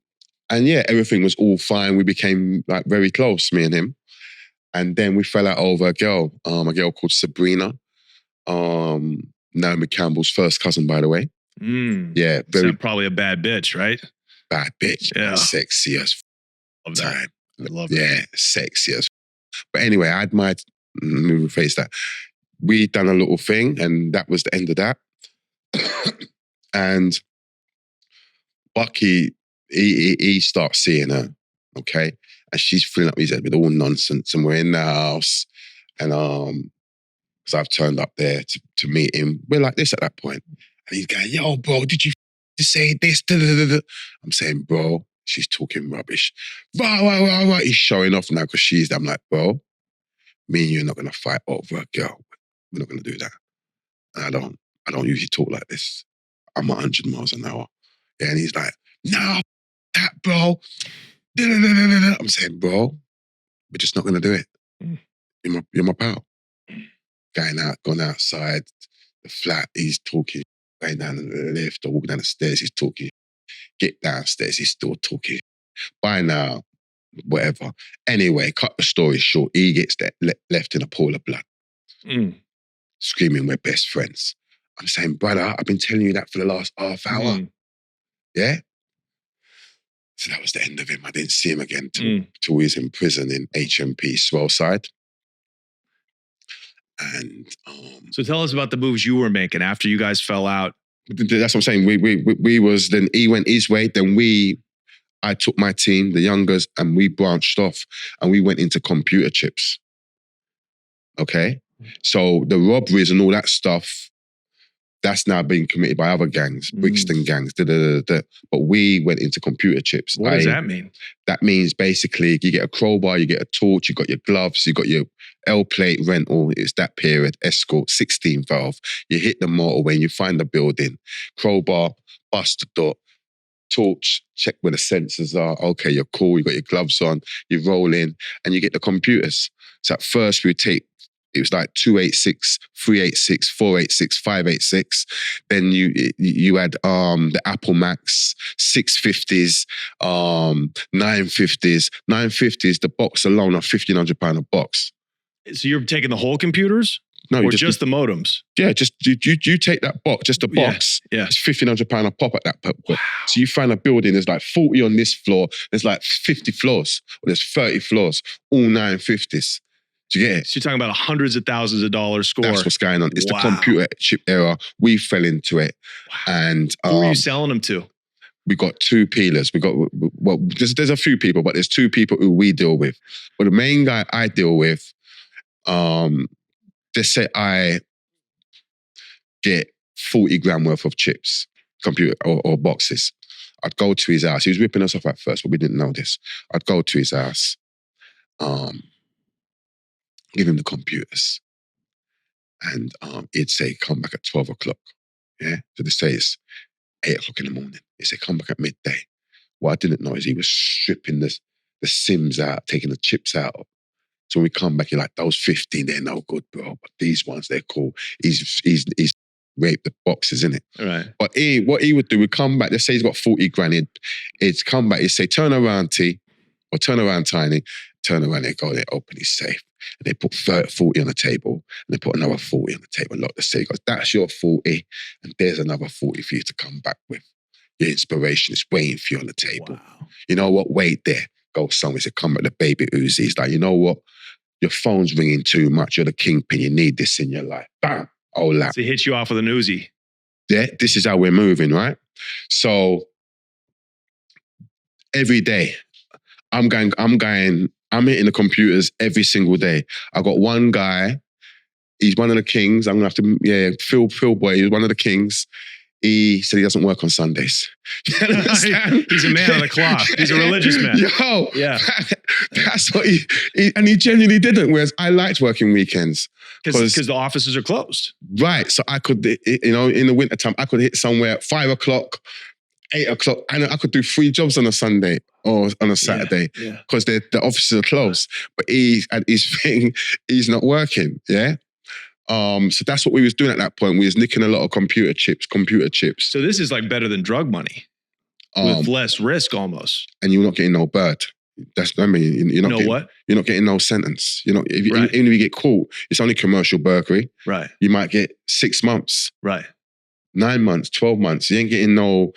yeah, everything was all fine. We became like very close, me and him. And then we fell out over a girl called Sabrina. Naomi Campbell's first cousin, by the way. Yeah, very probably a bad bitch, right? Bad bitch. Yeah. Sexy as love that. Time. I love it. Sexy as But anyway, I admired, let me rephrase that. We done a little thing and that was the end of that. And Bucky, he starts seeing her, okay? And she's filling up his head with all nonsense and we're in the house and because I've turned up there to meet him. We're like this at that point. And he's going, yo, bro, did you say this? I'm saying, bro, she's talking rubbish. Rah. He's showing off now because I'm like, bro, me and you are not going to fight over a girl. We're not going to do that. And I don't usually talk like this. I'm 100 miles an hour. Yeah, and he's like, no, that, bro. I'm saying, bro, we're just not going to do it. You're my pal. Gone outside the flat, he's talking. Going down the lift or walking down the stairs, he's talking. Get downstairs, he's still talking. By now, whatever. Anyway, cut the story short, he gets left in a pool of blood. Screaming, we're best friends. I'm saying, brother, I've been telling you that for the last half hour. Yeah? So that was the end of him. I didn't see him again till he was in prison in HMP Swellside. And so tell us about the moves you were making after you guys fell out. That's what I'm saying. We was, then he went his way, then I took my team, the youngers, and we branched off and we went into computer chips. Okay? So the robberies and all that stuff, that's now being committed by other gangs, Brixton gangs, But we went into computer chips. What does that mean? That means basically you get a crowbar, you get a torch, you got your gloves, you got your L-plate rental. It's that period, escort, 16 valve. You hit the motorway and you find the building. Crowbar, bust the door, torch, check where the sensors are. Okay, you're cool, you got your gloves on, you roll in and you get the computers. So at first we take, it was like 286, 386, 486, 586. Then you had the Apple Macs, 650s, 950s. 950s, the box alone are £1,500 a box. So you're taking the whole computers? No, or just the modems? Yeah, just you take that box, just the box. Yeah. It's £1,500 a pop at that point. Wow. So you find a building, there's like 40 on this floor, there's like 50 floors, or there's 30 floors, all 950s. Do you get it? So you're talking about hundreds of thousands of dollars score. That's what's going on. It's the computer chip era. We fell into it. Wow. And who were you selling them to? We got two peelers. There's a few people, but there's two people who we deal with. But the main guy I deal with, just say I get 40 grand worth of chips, computer or boxes. I'd go to his house. He was ripping us off at first, but we didn't know this. I'd go to his house, give him the computers. And he'd say, come back at 12 o'clock. Yeah? So they say it's 8 o'clock in the morning. He'd say, come back at midday. What I didn't know is he was stripping the SIMs out, taking the chips out. So when we come back, you're like, those 15, they're no good, bro. But these ones, they're cool. He's raped the boxes, innit? Right. But what he would do, we'd come back, let's say he's got 40 grand, he'd come back, he'd say, turn around, T, or turn around, Tiny. Turn around, they go, they open his safe. And they put 40 on the table, and they put another 40 on the table, lock the safe. He goes, that's your 40, and there's another 40 for you to come back with. Your inspiration is waiting for you on the table. Wow. You know what? Wait there. Go somewhere. He said, come back, the baby Uzi. He's like, you know what? Your phone's ringing too much. You're the kingpin. You need this in your life. Bam. Oh, lap. So he hits you off with an Uzi. Yeah, this is how we're moving, right? So every day, I'm hitting the computers every single day. I got one guy, he's one of the kings. I'm gonna have to, Phil Boy, he's one of the kings. He said he doesn't work on Sundays. He's a man of the cloth. He's a religious man. Yo, yeah, that's what he genuinely didn't. Whereas I liked working weekends because the offices are closed. Right, so I could, in the wintertime, I could hit somewhere at 5 o'clock. 8 o'clock. And I could do 3 jobs on a Sunday or on a Saturday because the offices are closed. But he's at his thing, he's not working. Yeah. So that's what we was doing at that point. We was nicking a lot of computer chips. So this is like better than drug money with less risk almost. And you're not getting no bird. That's what I mean. You're not You're not getting no sentence. Even if you get caught, it's only commercial burglary. Right. You might get 6 months. Right. 9 months, 12 months. You ain't getting no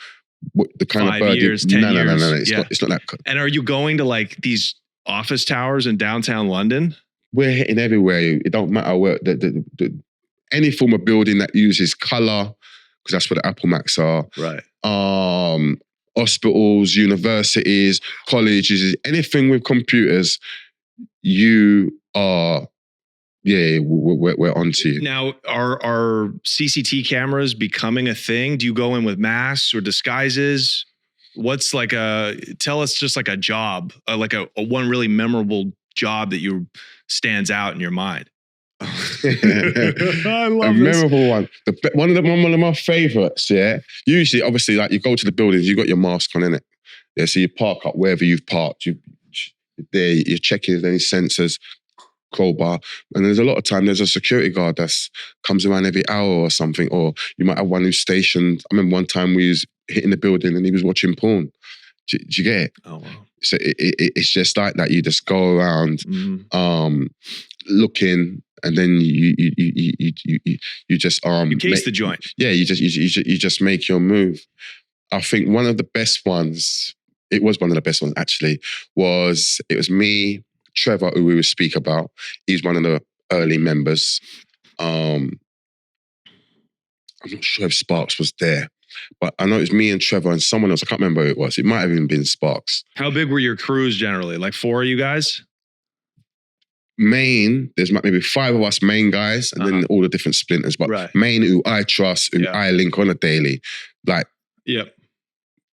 the kind 5 of bird. years, 10 years. No. It's not that. And are you going to like these office towers in downtown London? We're hitting everywhere. It don't matter where any form of building that uses colour, because that's what the Apple Macs are. Right. Hospitals, universities, colleges, anything with computers, you are, we're onto you. Now, are CCT cameras becoming a thing? Do you go in with masks or disguises? What's tell us just like a job, like a one really memorable job that stands out in your mind. I love this. Memorable one. One of my favorites, yeah. Usually, obviously, like you go to the buildings, you got your mask on, innit? Yeah, so you park up wherever you've parked. You're checking if there's any sensors, crowbar. And there's a lot of time, there's a security guard that comes around every hour or something, or you might have one who's stationed. I remember one time we was hitting the building and he was watching porn. Do you get it? Oh, wow. So it's just like that. You just go around looking, and then you just you case the joint. Yeah, you just make your move. I think one of the best ones, it was one of the best ones actually, it was me, Trevor, who we would speak about. He's one of the early members. I'm not sure if Sparks was there, but I know it was me and Trevor and someone else. I can't remember who it was. It might have even been Sparks. How big were your crews generally? Like 4 of you guys? Main, there's maybe 5 of us main guys, and then all the different splinters. But main, who I trust, who I link on a daily, like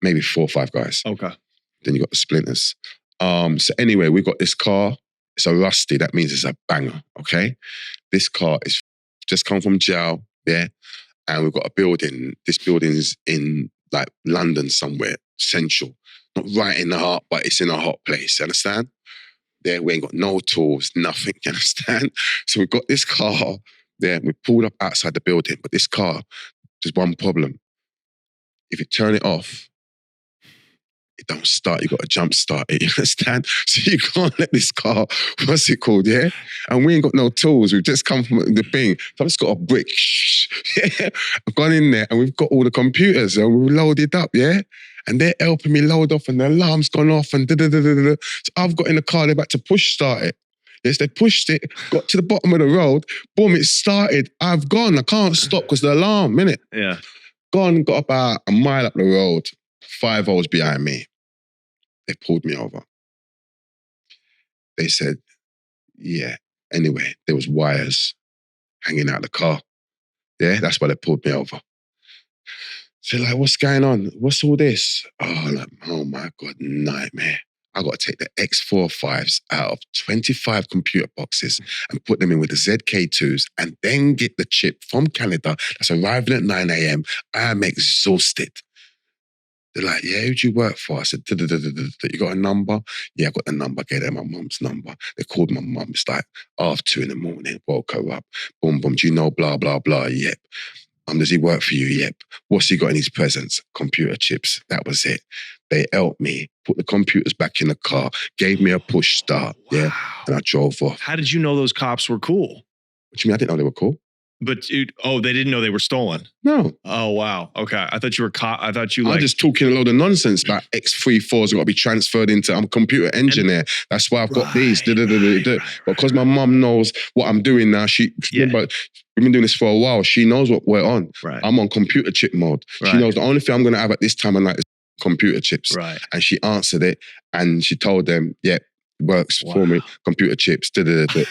maybe 4 or 5 guys. Okay. Then you got the splinters. So anyway, we got this car. It's a Rusty. That means it's a banger. Okay. This car is just come from jail. Yeah. And we've got a building. This building is in like London somewhere, central. Not right in the heart, but it's in a hot place. You understand? There, we ain't got no tools, nothing. You understand? So we've got this car there. We pulled up outside the building, but this car, there's one problem. If you turn it off, it don't start. You got to jump start it. You understand? So you can't let this car, what's it called? Yeah. And we ain't got no tools. We've just come from the thing. So I've just got a brick. Yeah. I've gone in there and we've got all the computers and we've loaded up. Yeah. And they're helping me load off and the alarm's gone off and da-da-da-da-da. So I've got in the car, they're about to push start it. Yes, they pushed it, got to the bottom of the road. Boom, it started. I've gone. I can't stop because the alarm, innit? Yeah. Gone, got about a mile up the road. 5 hours behind me. They pulled me over. They said, yeah. Anyway, there was wires hanging out of the car. Yeah, that's why they pulled me over. So like, what's going on? What's all this? Oh my God, nightmare. I got to take the X45s out of 25 computer boxes and put them in with the ZK2s and then get the chip from Canada that's arriving at 9 a.m. I'm exhausted. They're like, yeah, who'd you work for? I said, you got a number? Yeah, I got the number. Gave them my mum's number. They called my mum. It's like 2:30 in the morning. Woke her up. Boom, boom. Do you know blah, blah, blah? Yep. Does he work for you? Yep. What's he got in his presents? Computer chips. That was it. They helped me, put the computers back in the car, gave me a push start. Wow. Yeah. And I drove off. How did you know those cops were cool? What do you mean? I didn't know they were cool. But they didn't know they were stolen. No. Oh wow. Okay. I thought you were I thought you I'm just talking a load of nonsense about X34s got to be transferred into. I'm a computer engineer. That's why I've got these. But because my mum knows what I'm doing now, but we've been doing this for a while. She knows what we're on. Right. I'm on computer chip mode. Right. She knows the only thing I'm going to have at this time of night is computer chips. Right. And she answered it and she told them, yeah, works for me. Computer chips,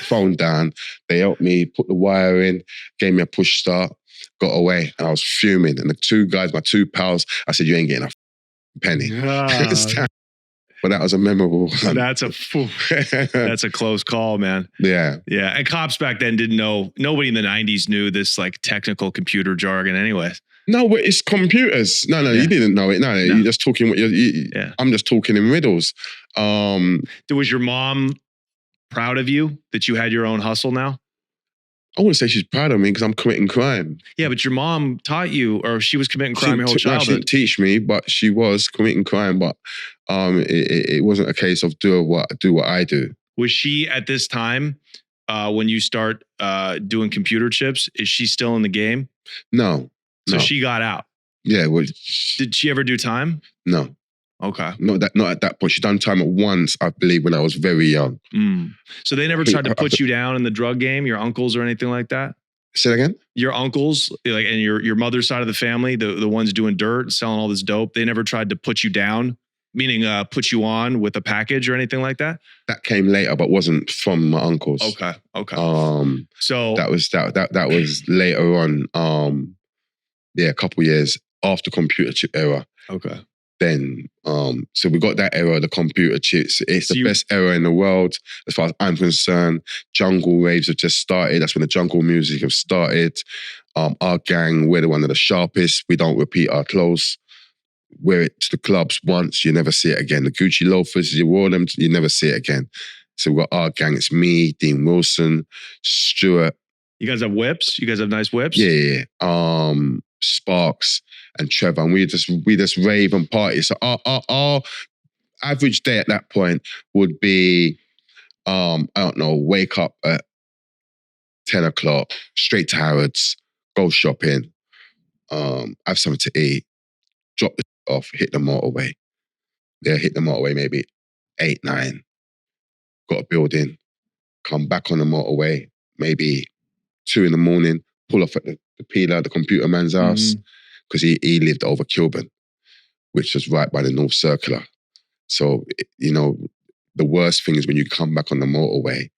phone down. They helped me put the wire in, gave me a push start, got away, and I was fuming. And the 2 guys, my 2 pals, I said, you ain't getting a penny. But that was a memorable one. That's a close call, man. Yeah. Yeah. And cops back then didn't know, nobody in the 90s knew this like technical computer jargon anyway. No, but it's computers. No, Yeah. you didn't know it. No, you're just talking. Yeah. I'm just talking in riddles. Was your mom proud of you that you had your own hustle now? I wouldn't say she's proud of me because I'm committing crime. Yeah, but your mom taught you, or she was committing crime your whole No, she childhood. didn't teach me, but she was committing crime. But it wasn't a case of do what I do. Was she at this time, when you start doing computer chips, is she still in the game? No. So she got out. Yeah. Well, Did she ever do time? No. Okay. Not at that point. She done time at once, I believe, when I was very young. So they never tried to put you down in the drug game, your uncles or anything like that? Say that again? Your uncles, like, and your mother's side of the family, the ones doing dirt, selling all this dope, they never tried to put you down, meaning put you on with a package or anything like that? That came later, but wasn't from my uncles. Okay. So that was later on. A couple years after computer chip era. Okay. Then, so we got that era, the computer chips. It's the best era in the world as far as I'm concerned. Jungle raves have just started. That's when the jungle music have started. Our gang, we're one of the sharpest. We don't repeat our clothes. Wear it to the clubs once, you never see it again. The Gucci loafers, you wore them, you never see it again. So we've got our gang. It's me, Dean Wilson, Stuart. You guys have whips? You guys have nice whips? Yeah. Sparks and Trevor, and we just rave and party. So our average day at that point would be, I don't know, wake up at 10 o'clock, straight to Harrods, go shopping, have something to eat, drop the off, hit the motorway. Yeah, hit the motorway maybe 8, 9. Got a building, come back on the motorway, maybe 2 in the morning, pull off at the peeler, the computer man's house, because he lived over Kilburn, which was right by the North Circular. So, the worst thing is when you come back on the motorway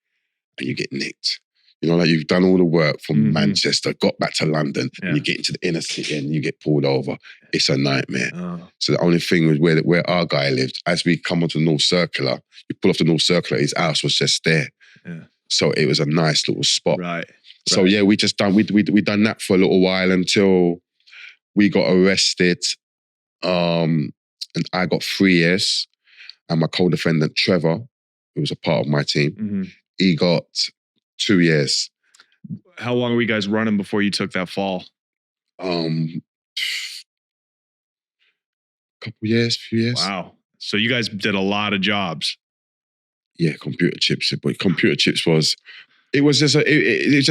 and you get nicked. Like you've done all the work from Manchester, got back to London, and you get into the inner city and you get pulled over. It's a nightmare. Oh. So the only thing was where our guy lived, as we come onto the North Circular, you pull off the North Circular, his house was just there. Yeah. So it was a nice little spot. Right. So yeah, we done that for a little while until we got arrested. And I got 3 years. And my co-defendant, Trevor, who was a part of my team, he got 2 years. How long were you guys running before you took that fall? Few years. Wow. So you guys did a lot of jobs. Yeah, computer chips. But computer chips was just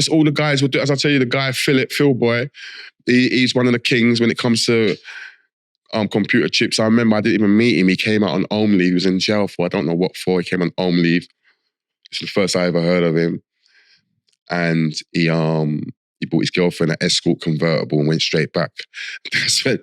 all the guys would do. As I tell you, the guy, Phil Boy, he's one of the kings when it comes to computer chips. I remember I didn't even meet him. He came out on home leave. He was in jail for, I don't know what for. He came on home leave. It's the first I ever heard of him. And he bought his girlfriend an Escort convertible and went straight back. That's when,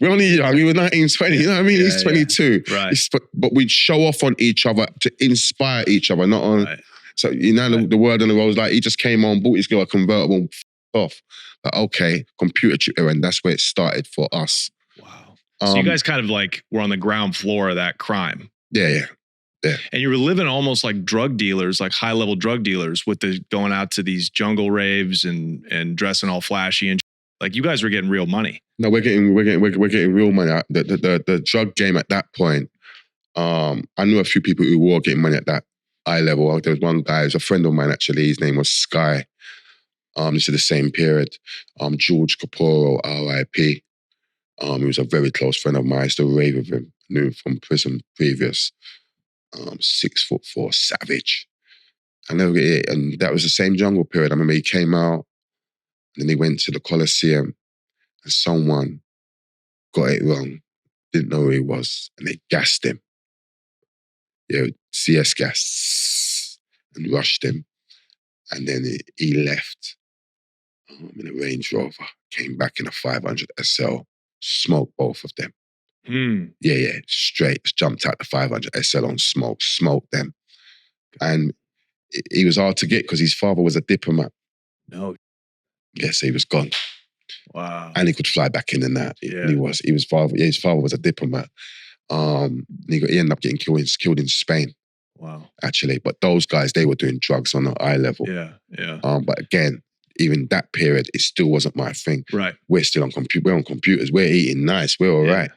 we're only young. We were 19, 20, you know what I mean? Yeah, he's 22. Yeah. Right. But we'd show off on each other to inspire each other, not on... Right. So, the word on the road was like, he just came on, bought his girl a convertible and off. Like, okay, computer chip era, and that's where it started for us. Wow. So you guys kind of like were on the ground floor of that crime. Yeah. And you were living almost like drug dealers, like high-level drug dealers with the going out to these jungle raves and dressing all flashy and like you guys were getting real money. No, we're getting real money. The drug game at that point, I knew a few people who were getting money at that high level. There was one guy, who's a friend of mine actually, his name was Sky. This is the same period. George Caporro, R.I.P. He was a very close friend of mine. I used to rave with him. Knew him from prison previous. 6'4", savage. And that was the same jungle period. I remember he came out and then he went to the Coliseum and someone got it wrong, didn't know who he was, and they gassed him. CS gas, and rushed him. And then he left in a Range Rover, came back in a 500 SL, smoked both of them. Yeah, straight, jumped out the 500 SL on smoke, smoked them. And he was hard to get because his father was a diplomat. No. Yes, he was gone. Wow. And he could fly back in and out. Yeah. His father was a diplomat. He ended up getting killed in Spain. Wow. Actually, but those guys, they were doing drugs on a high level. Yeah. But again, even that period, it still wasn't my thing. Right. We're still on we're on computers. We're eating nice. We're all right.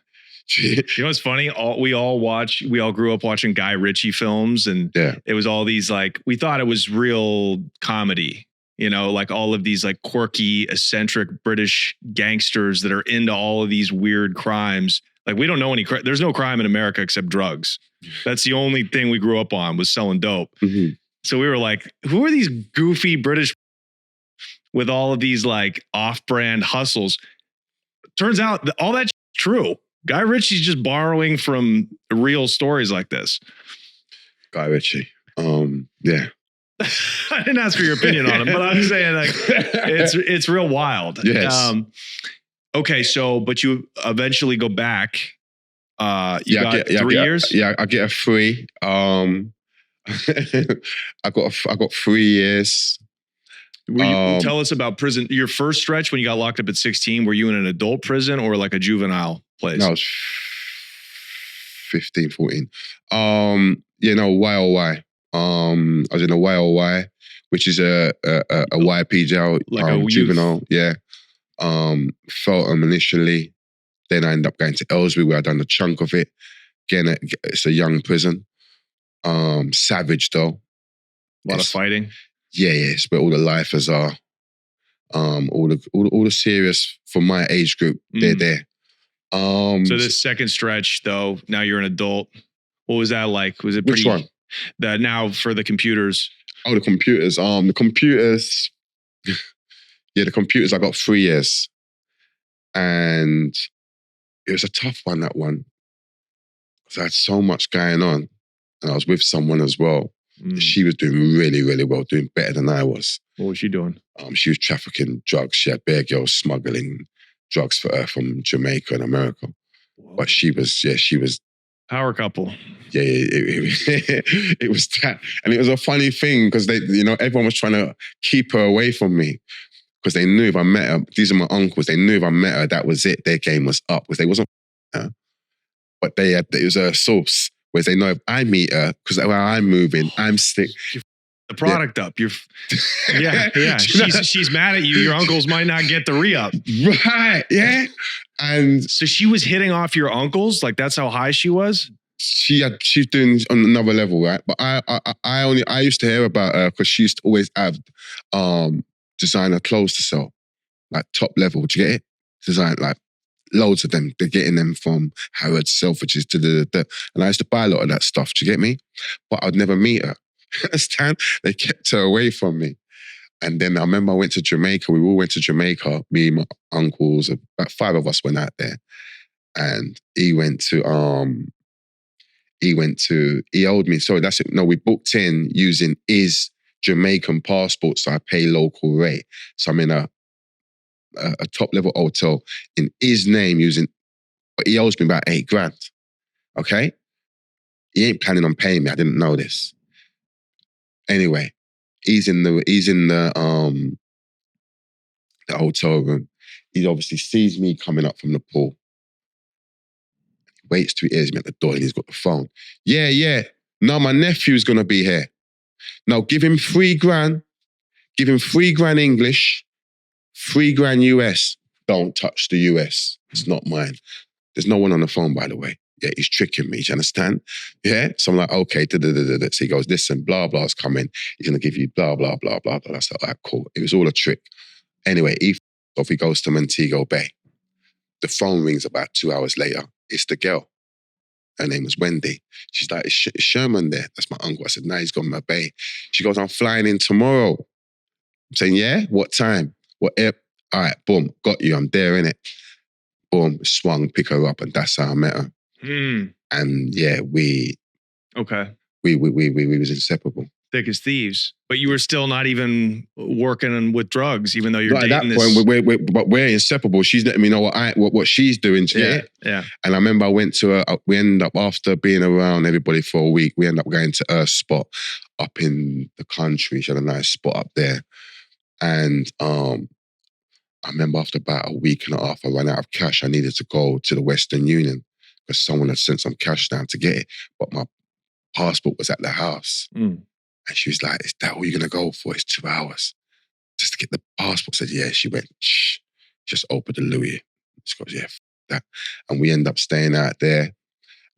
You know what's funny? We all grew up watching Guy Ritchie films, and it was all these like, we thought it was real comedy, you know, like all of these like quirky, eccentric British gangsters that are into all of these weird crimes. Like we don't know there's no crime in America except drugs. That's the only thing we grew up on, was selling dope. Mm-hmm. So we were like, who are these goofy British with all of these like off-brand hustles? Turns out that all that's true. Guy Ritchie's just borrowing from real stories like this. Guy Ritchie. Yeah. I didn't ask for your opinion on him, but I'm saying like it's real wild. Yes. Okay, so but you eventually go back. You got 3 years? I get a 3. I got 3 years. Tell us about prison. Your first stretch when you got locked up at 16, were you in an adult prison or like a juvenile place? No, I was 15, 14. YOY. I was in a YOY, which is a YP jail, like a juvenile. Yeah. Feltham initially. Then I ended up going to Ellsbury where I done a chunk of it. Again, it's a young prison. Savage though. A lot of fighting. Yeah, it's where all the lifers are. All the serious for my age group, they're there. So this second stretch though, now you're an adult. What was that like? Was it pretty? Which one? That now for the computers. Oh, the computers. The computers. Yeah, the computers. I got 3 years, and it was a tough one. That one, because I had so much going on, and I was with someone as well. She was doing really, really well, doing better than I was. What was she doing? She was trafficking drugs. She had bare girls smuggling drugs for her from Jamaica and America. Whoa. But she was power couple. Yeah, it was that, and it was a funny thing because everyone was trying to keep her away from me because they knew if I met her, these are my uncles. They knew if I met her, that was it. Their game was up because they wasn't her, but it was a source. Whereas they know if I meet her, because where I'm moving, I'm sick. The product up. Yeah. She's mad at you. Your uncles might not get the re-up. Right, yeah. And so she was hitting off your uncles? Like that's how high she was? She's doing on another level, right? But I used to hear about her because she used to always have designer clothes to sell. Like top level. Do you get it? Design like loads of them. They're getting them from Harrods, Selfridges, and I used to buy a lot of that stuff. Do you get me? But I'd never meet her. Understand? They kept her away from me. And then I remember I went to Jamaica. We all went to Jamaica. Me, my uncles, about 5 of us went out there. And he owed me. So that's it. No, we booked in using his Jamaican passport. So I pay local rate. So I'm in a top level hotel in his name but he owes me about 8 grand. Okay? He ain't planning on paying me. I didn't know this. Anyway, he's in the hotel room. He obviously sees me coming up from the pool. He waits till he hears me at the door and he's got the phone. Yeah. No, my nephew's gonna be here. No, give him 3 grand. Give him 3 grand English. 3 grand US. Don't touch the US. It's not mine. There's no one on the phone, by the way. Yeah, he's tricking me. Do you understand? Yeah. So I'm like, okay. So he goes, listen, blah, blah's coming. He's going to give you blah, blah, blah, blah, blah. That's like, cool. It was all a trick. Anyway, he goes to Montego Bay. The phone rings about 2 hours later. It's the girl. Her name was Wendy. She's like, is Sherman there? That's my uncle. I said, nah, he's gone to Bay. She goes, I'm flying in tomorrow. I'm saying, yeah? What time? What air? All right, boom, got you. I'm there, innit? Boom, swung, pick her up, and that's how I met her. And yeah, we was inseparable. Thick as thieves. But you were still not even working with drugs, even though you're dating at that this. point, we're inseparable. She's letting me know what she's doing. Yeah. And I remember I went to her. We ended up, after being around everybody for a week, we ended up going to her spot up in the country. She had a nice spot up there. And I remember after about a week and a half, I ran out of cash. I needed to go to the Western Union because someone had sent some cash down to get it. But my passport was at the house. And she was like, is that all you're going to go for? It's 2 hours. just to get the passport. I said, yeah. She went, shh, just open the Louis. She goes, yeah, that. And we end up staying out there.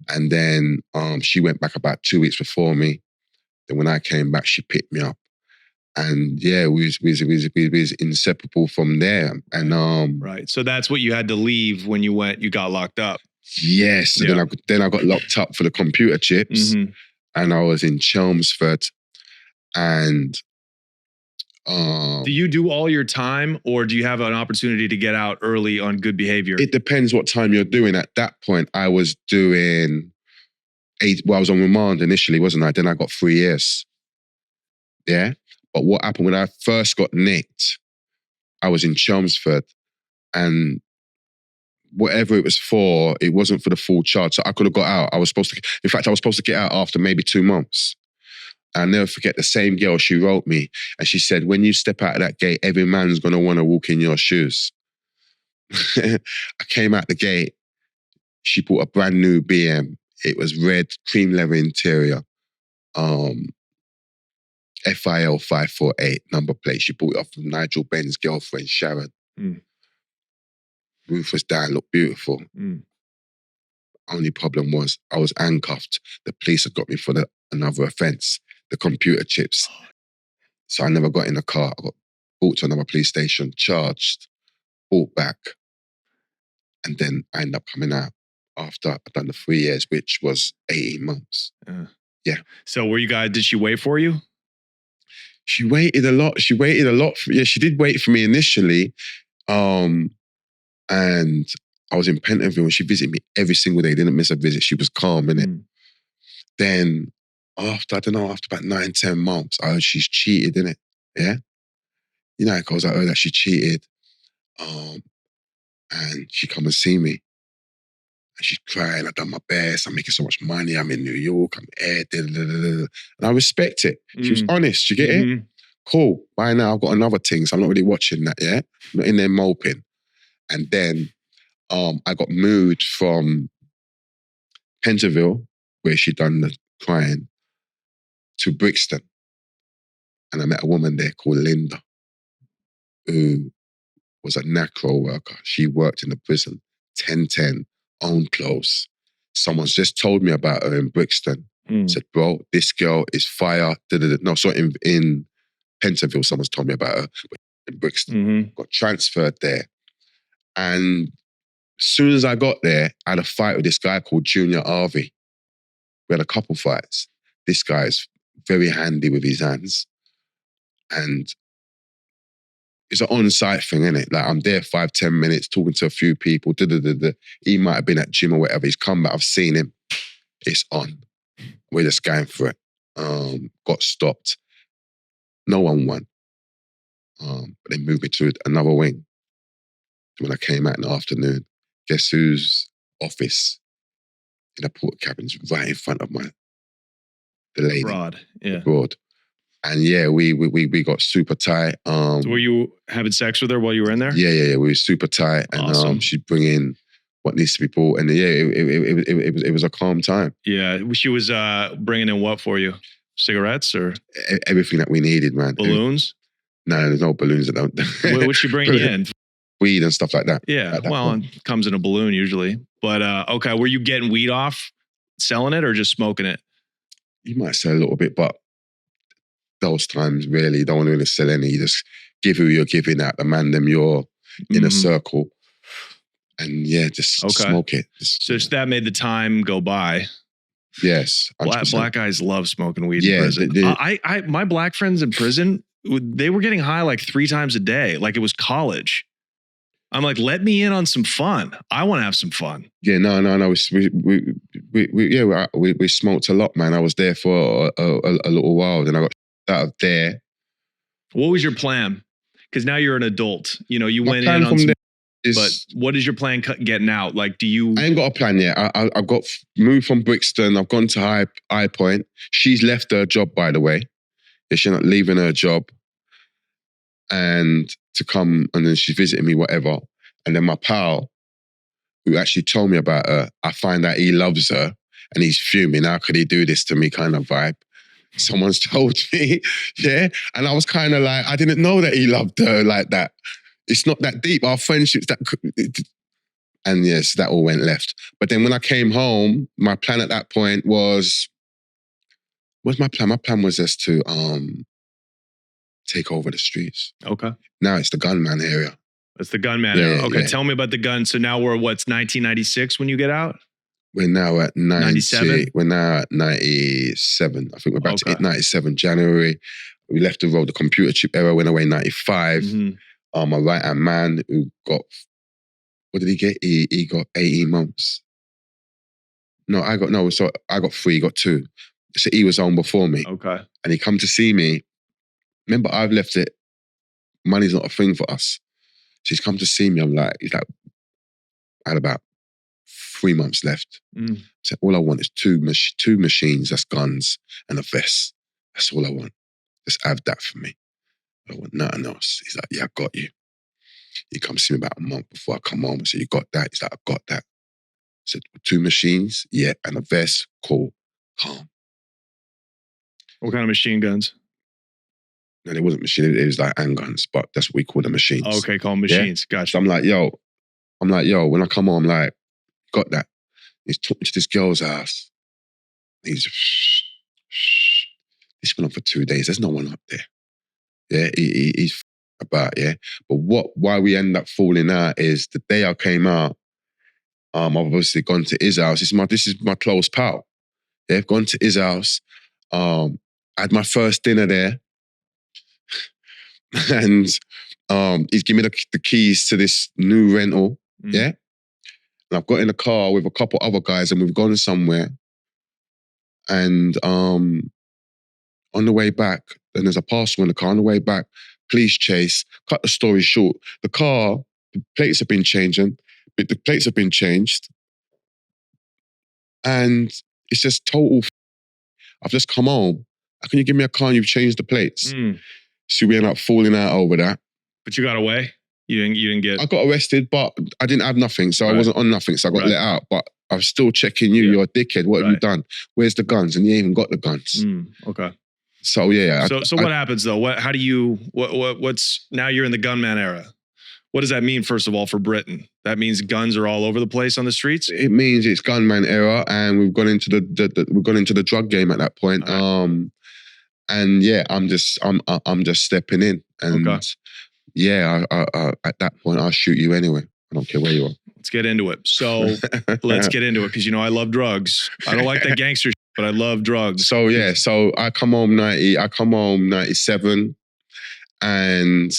And then she went back about 2 weeks before me. Then when I came back, she picked me up. And yeah, we was inseparable from there. And right. So that's what you had to leave when you got locked up. yes. So then I got locked up for the computer chips. Mm-hmm. And I was in Chelmsford. And do you do all your time, or do you have an opportunity to get out early on good behavior? It depends what time you're doing. At that point, I was doing I was on remand initially, wasn't I? Then I got 3 years. Yeah. But what happened when I first got nicked, I was in Chelmsford, and whatever it was for, it wasn't for the full charge. So I could have got out. I was supposed to get out after maybe 2 months. I'll never forget the same girl, she wrote me, and she said, when you step out of that gate, every man's going to want to walk in your shoes. I came out the gate. She bought a brand new BM. It was red, cream leather interior. FIL 548 number plate. She bought it off from Nigel Benn's girlfriend, Sharon. Mm. Roof was down, looked beautiful. Mm. Only problem was I was handcuffed. The police had got me for another offence, the computer chips. So I never got in the car. I got brought to another police station, charged, brought back. And then I ended up coming out after I'd done the 3 years, which was 18 months. Yeah. So did she wait for you? She waited a lot. She did wait for me initially. And I was in Pentonville and she visited me every single day. Didn't miss a visit. She was calm, innit? Mm. Then after about 9-10 months, I heard she's cheated, innit? Yeah? You know, because I heard that she cheated. And she come and see me. And she's crying, I've done my best, I'm making so much money, I'm in New York, I'm here, and I respect it. She was honest, you get it? Cool, by now I've got another thing, so I'm not really watching that, yeah? I'm not in there moping. And then I got moved from Pentonville, where she'd done the crying, to Brixton. And I met a woman there called Linda, who was a NACRO worker. She worked in the prison, 1010, own clothes. Someone's just told me about her in Brixton. Said, bro, this girl is fire. No, so in Pentonville, someone's told me about her. But in Brixton, got transferred there. And as soon as I got there, I had a fight with this guy called Junior Harvey. We had a couple fights. This guy's very handy with his hands. And it's an on-site thing, isn't it? Like, I'm there 5-10 minutes talking to a few people. He might have been at gym or whatever. He's come back. I've seen him. It's on. We're just going for it. Got stopped. No one won. But they moved me to another wing. When I came out in the afternoon, guess whose office in the port cabin's right in front of the lady. Broad. And yeah, we got super tight. So were you having sex with her while you were in there? Yeah. We were super tight. Awesome. And she'd bring in what needs to be bought. And yeah, it was a calm time. Yeah. She was bringing in what for you? Cigarettes or? Everything that we needed, man. Balloons? No, there's no balloons. What's she bringing in? Weed and stuff like that. Yeah, it comes in a balloon usually. But okay, were you getting weed off, selling it, or just smoking it? You might sell a little bit, but those times really, you don't want to really sell any. You just give who you're giving at, the man them you're in a circle. And yeah, just smoke it. So that made the time go by. Yes. Black guys love smoking weed in prison. My black friends in prison, they were getting high like 3 times a day, like it was college. I'm like, let me in on some fun. I want to have some fun. Yeah, no. We smoked a lot, man. I was there for a little while. Then I got out of there. What was your plan? Because now you're an adult. You know, you went in on some. But what is your plan getting out? Like, do you? I ain't got a plan yet. I got moved from Brixton. I've gone to High Point. She's left her job, by the way. Yeah, she's not leaving her job. And to come, and then she's visiting me, whatever. And then my pal, who actually told me about her, I find out he loves her and he's fuming. How could he do this to me kind of vibe? Someone's told me, yeah. And I was kind of like, I didn't know that he loved her like that. It's not that deep. Our friendship's that... And yes, that all went left. But then when I came home, my plan at that point was... What's my plan? My plan was just to take over the streets. Okay. Now it's the gunman area. It's the gunman era. Okay, tell me about the gun. So now we're, what's 1996 when you get out? We're now at 97? We're now at 97. I think we're about to hit 97 January. We left the road. The computer chip era went away 95. My right-hand man who got... What did he get? He got 18 months. So I got 3, he got 2. So he was on before me. Okay. And he come to see me. Remember, I've left it. Money's not a thing for us. So he's come to see me. I had about 3 months left. So all I want is two machines, that's guns, and a vest. That's all I want. Just have that for me. I don't want nothing else. He's like, yeah, I got you. He comes to see me about a month before I come home. I said, you got that? He's like, I got that. I said, 2 machines? Yeah, and a vest? Cool. Calm. What kind of machine guns? No, it wasn't machine. It was like handguns, but that's what we call the machines. Okay, call them machines. Yeah? Gotcha. So I'm like, yo, when I come home, I'm like, got that. He's talking to this girl's house. He's, this went on for 2 days. There's no one up there. Yeah, he's about, yeah. But why we end up falling out is the day I came out, I've obviously gone to his house. This is my close pal. Yeah, I've gone to his house. I had my first dinner there. And he's given me the keys to this new rental, yeah? And I've got in a car with a couple other guys and we've gone somewhere. And on the way back, and there's a parcel in the car, on the way back, police chase. Cut the story short. The car, the plates have been changed. And it's just total... I've just come home. How can you give me a car and you've changed the plates? So we ended up falling out over that. But you got away? You didn't get... I got arrested, but I didn't have nothing. So I wasn't on nothing. So I got let out. But I was still checking you. You're a dickhead. What have you done? Where's the guns? And you ain't even got the guns. Okay. So yeah. So what happens though? What's now you're in the gunman era. What does that mean, first of all, for Britain? That means guns are all over the place on the streets? It means it's gunman era, and we've gone into the drug game at that point. And yeah, I'm just stepping in. And yeah, at that point, I'll shoot you anyway. I don't care where you are. Let's get into it. So let's get into it, because I love drugs. I don't like that gangster shit, but I love drugs. So yeah, I come home 97, and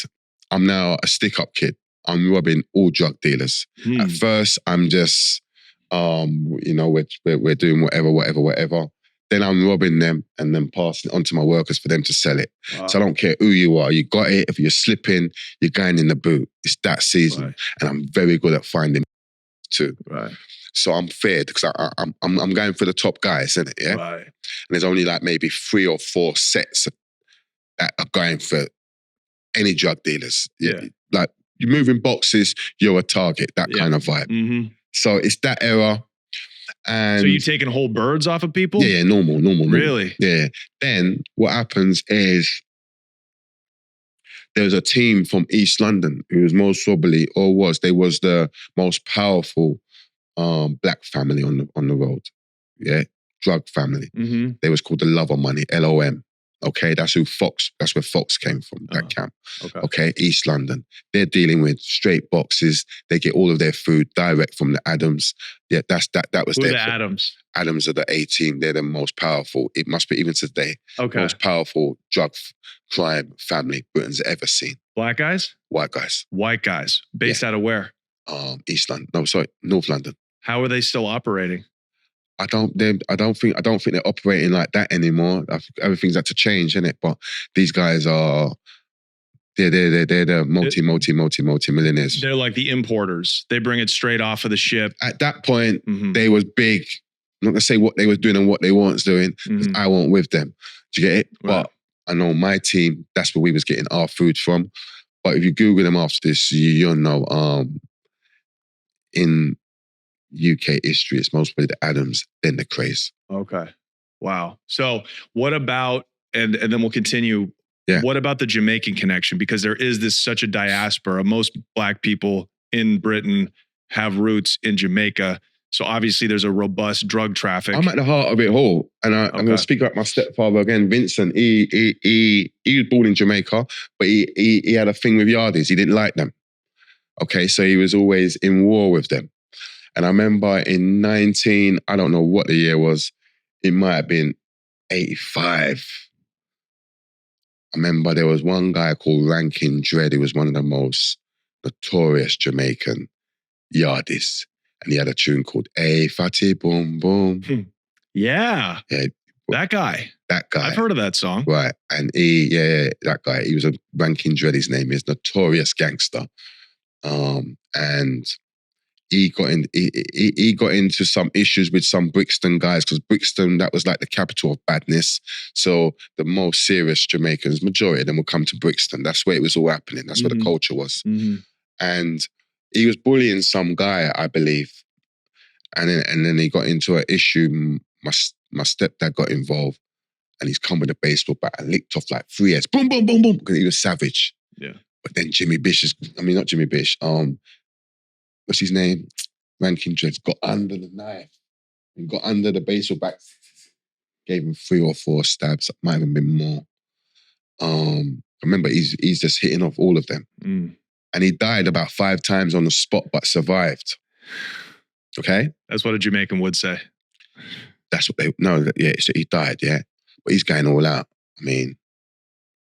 I'm now a stick-up kid. I'm robbing all drug dealers. At first, I'm just, we're doing whatever. Then I'm robbing them and then passing it on to my workers for them to sell it. Wow. So I don't care who you are. You got it. If you're slipping, you're going in the boot. It's that season. Right. And I'm very good at finding too. Right. So I'm fair because I'm going for the top guys, isn't it? Yeah. Right. And there's only like maybe 3 or 4 sets that are going for any drug dealers. Yeah. Like you're moving boxes, you're a target, that kind of vibe. So it's that era. And so you taking whole birds off of people? Yeah, normal. Really? Yeah. Then what happens is there's a team from East London who was most probably, they was the most powerful black family on the road. Yeah, drug family. They was called the Love of Money, LOM. Okay, that's where Fox came from, that camp. Okay, East London. They're dealing with straight boxes. They get all of their food direct from the Adams. Yeah, that was the Adams? Adams are the A-team. They're the most powerful, it must be even today, most powerful drug crime family Britain's ever seen. Black guys? White guys. White guys. Based out of where? East London. No, sorry, North London. How are they still operating? I don't think they're operating like that anymore. Everything's had to change, isn't it? But these guys are, they're the multi-millionaires. They're like the importers. They bring it straight off of the ship. At that point, they was big. I'm not gonna say what they was doing and what they weren't doing, because I weren't with them. Do you get it? Right. But I know my team, that's where we was getting our food from. But if you Google them after this, you'll know in UK history, it's mostly the Adams, then the Craze. Okay. Wow. So what about and then we'll continue. Yeah. What about the Jamaican connection? Because there is such a diaspora. Most Black people in Britain have roots in Jamaica. So obviously there's a robust drug traffic. I'm at the heart of it all. And I'm going to speak about my stepfather again, Vincent. He was born in Jamaica, but he had a thing with yardies. He didn't like them. Okay, so he was always in war with them. And I remember in I don't know what the year was, it might have been 85. I remember there was one guy called Rankin Dread. He was one of the most notorious Jamaican yardies. And he had a tune called Hey Fatty Boom Boom. Yeah. That guy. I've heard of that song. Right. And that guy. He was a Rankin Dread, his name is, notorious gangster. And he got into some issues with some Brixton guys, because Brixton, that was like the capital of badness. So the most serious Jamaicans, majority of them would come to Brixton. That's where it was all happening. That's where the culture was. Mm-hmm. And he was bullying some guy, I believe. And then he got into an issue. My stepdad got involved, and he's come with a baseball bat and licked off like 3 heads. Boom, boom, boom, boom. Because he was savage. Yeah. But then not Jimmy Bish. What's his name? Rankin Dreads got under the knife and got under the baseball bat. Gave him 3 or 4 stabs. Might have been more. I remember he's just hitting off all of them. Mm. And he died about 5 times on the spot, but survived. Okay? That's what a Jamaican would say. That's what so he died, yeah? But he's going all out. I mean,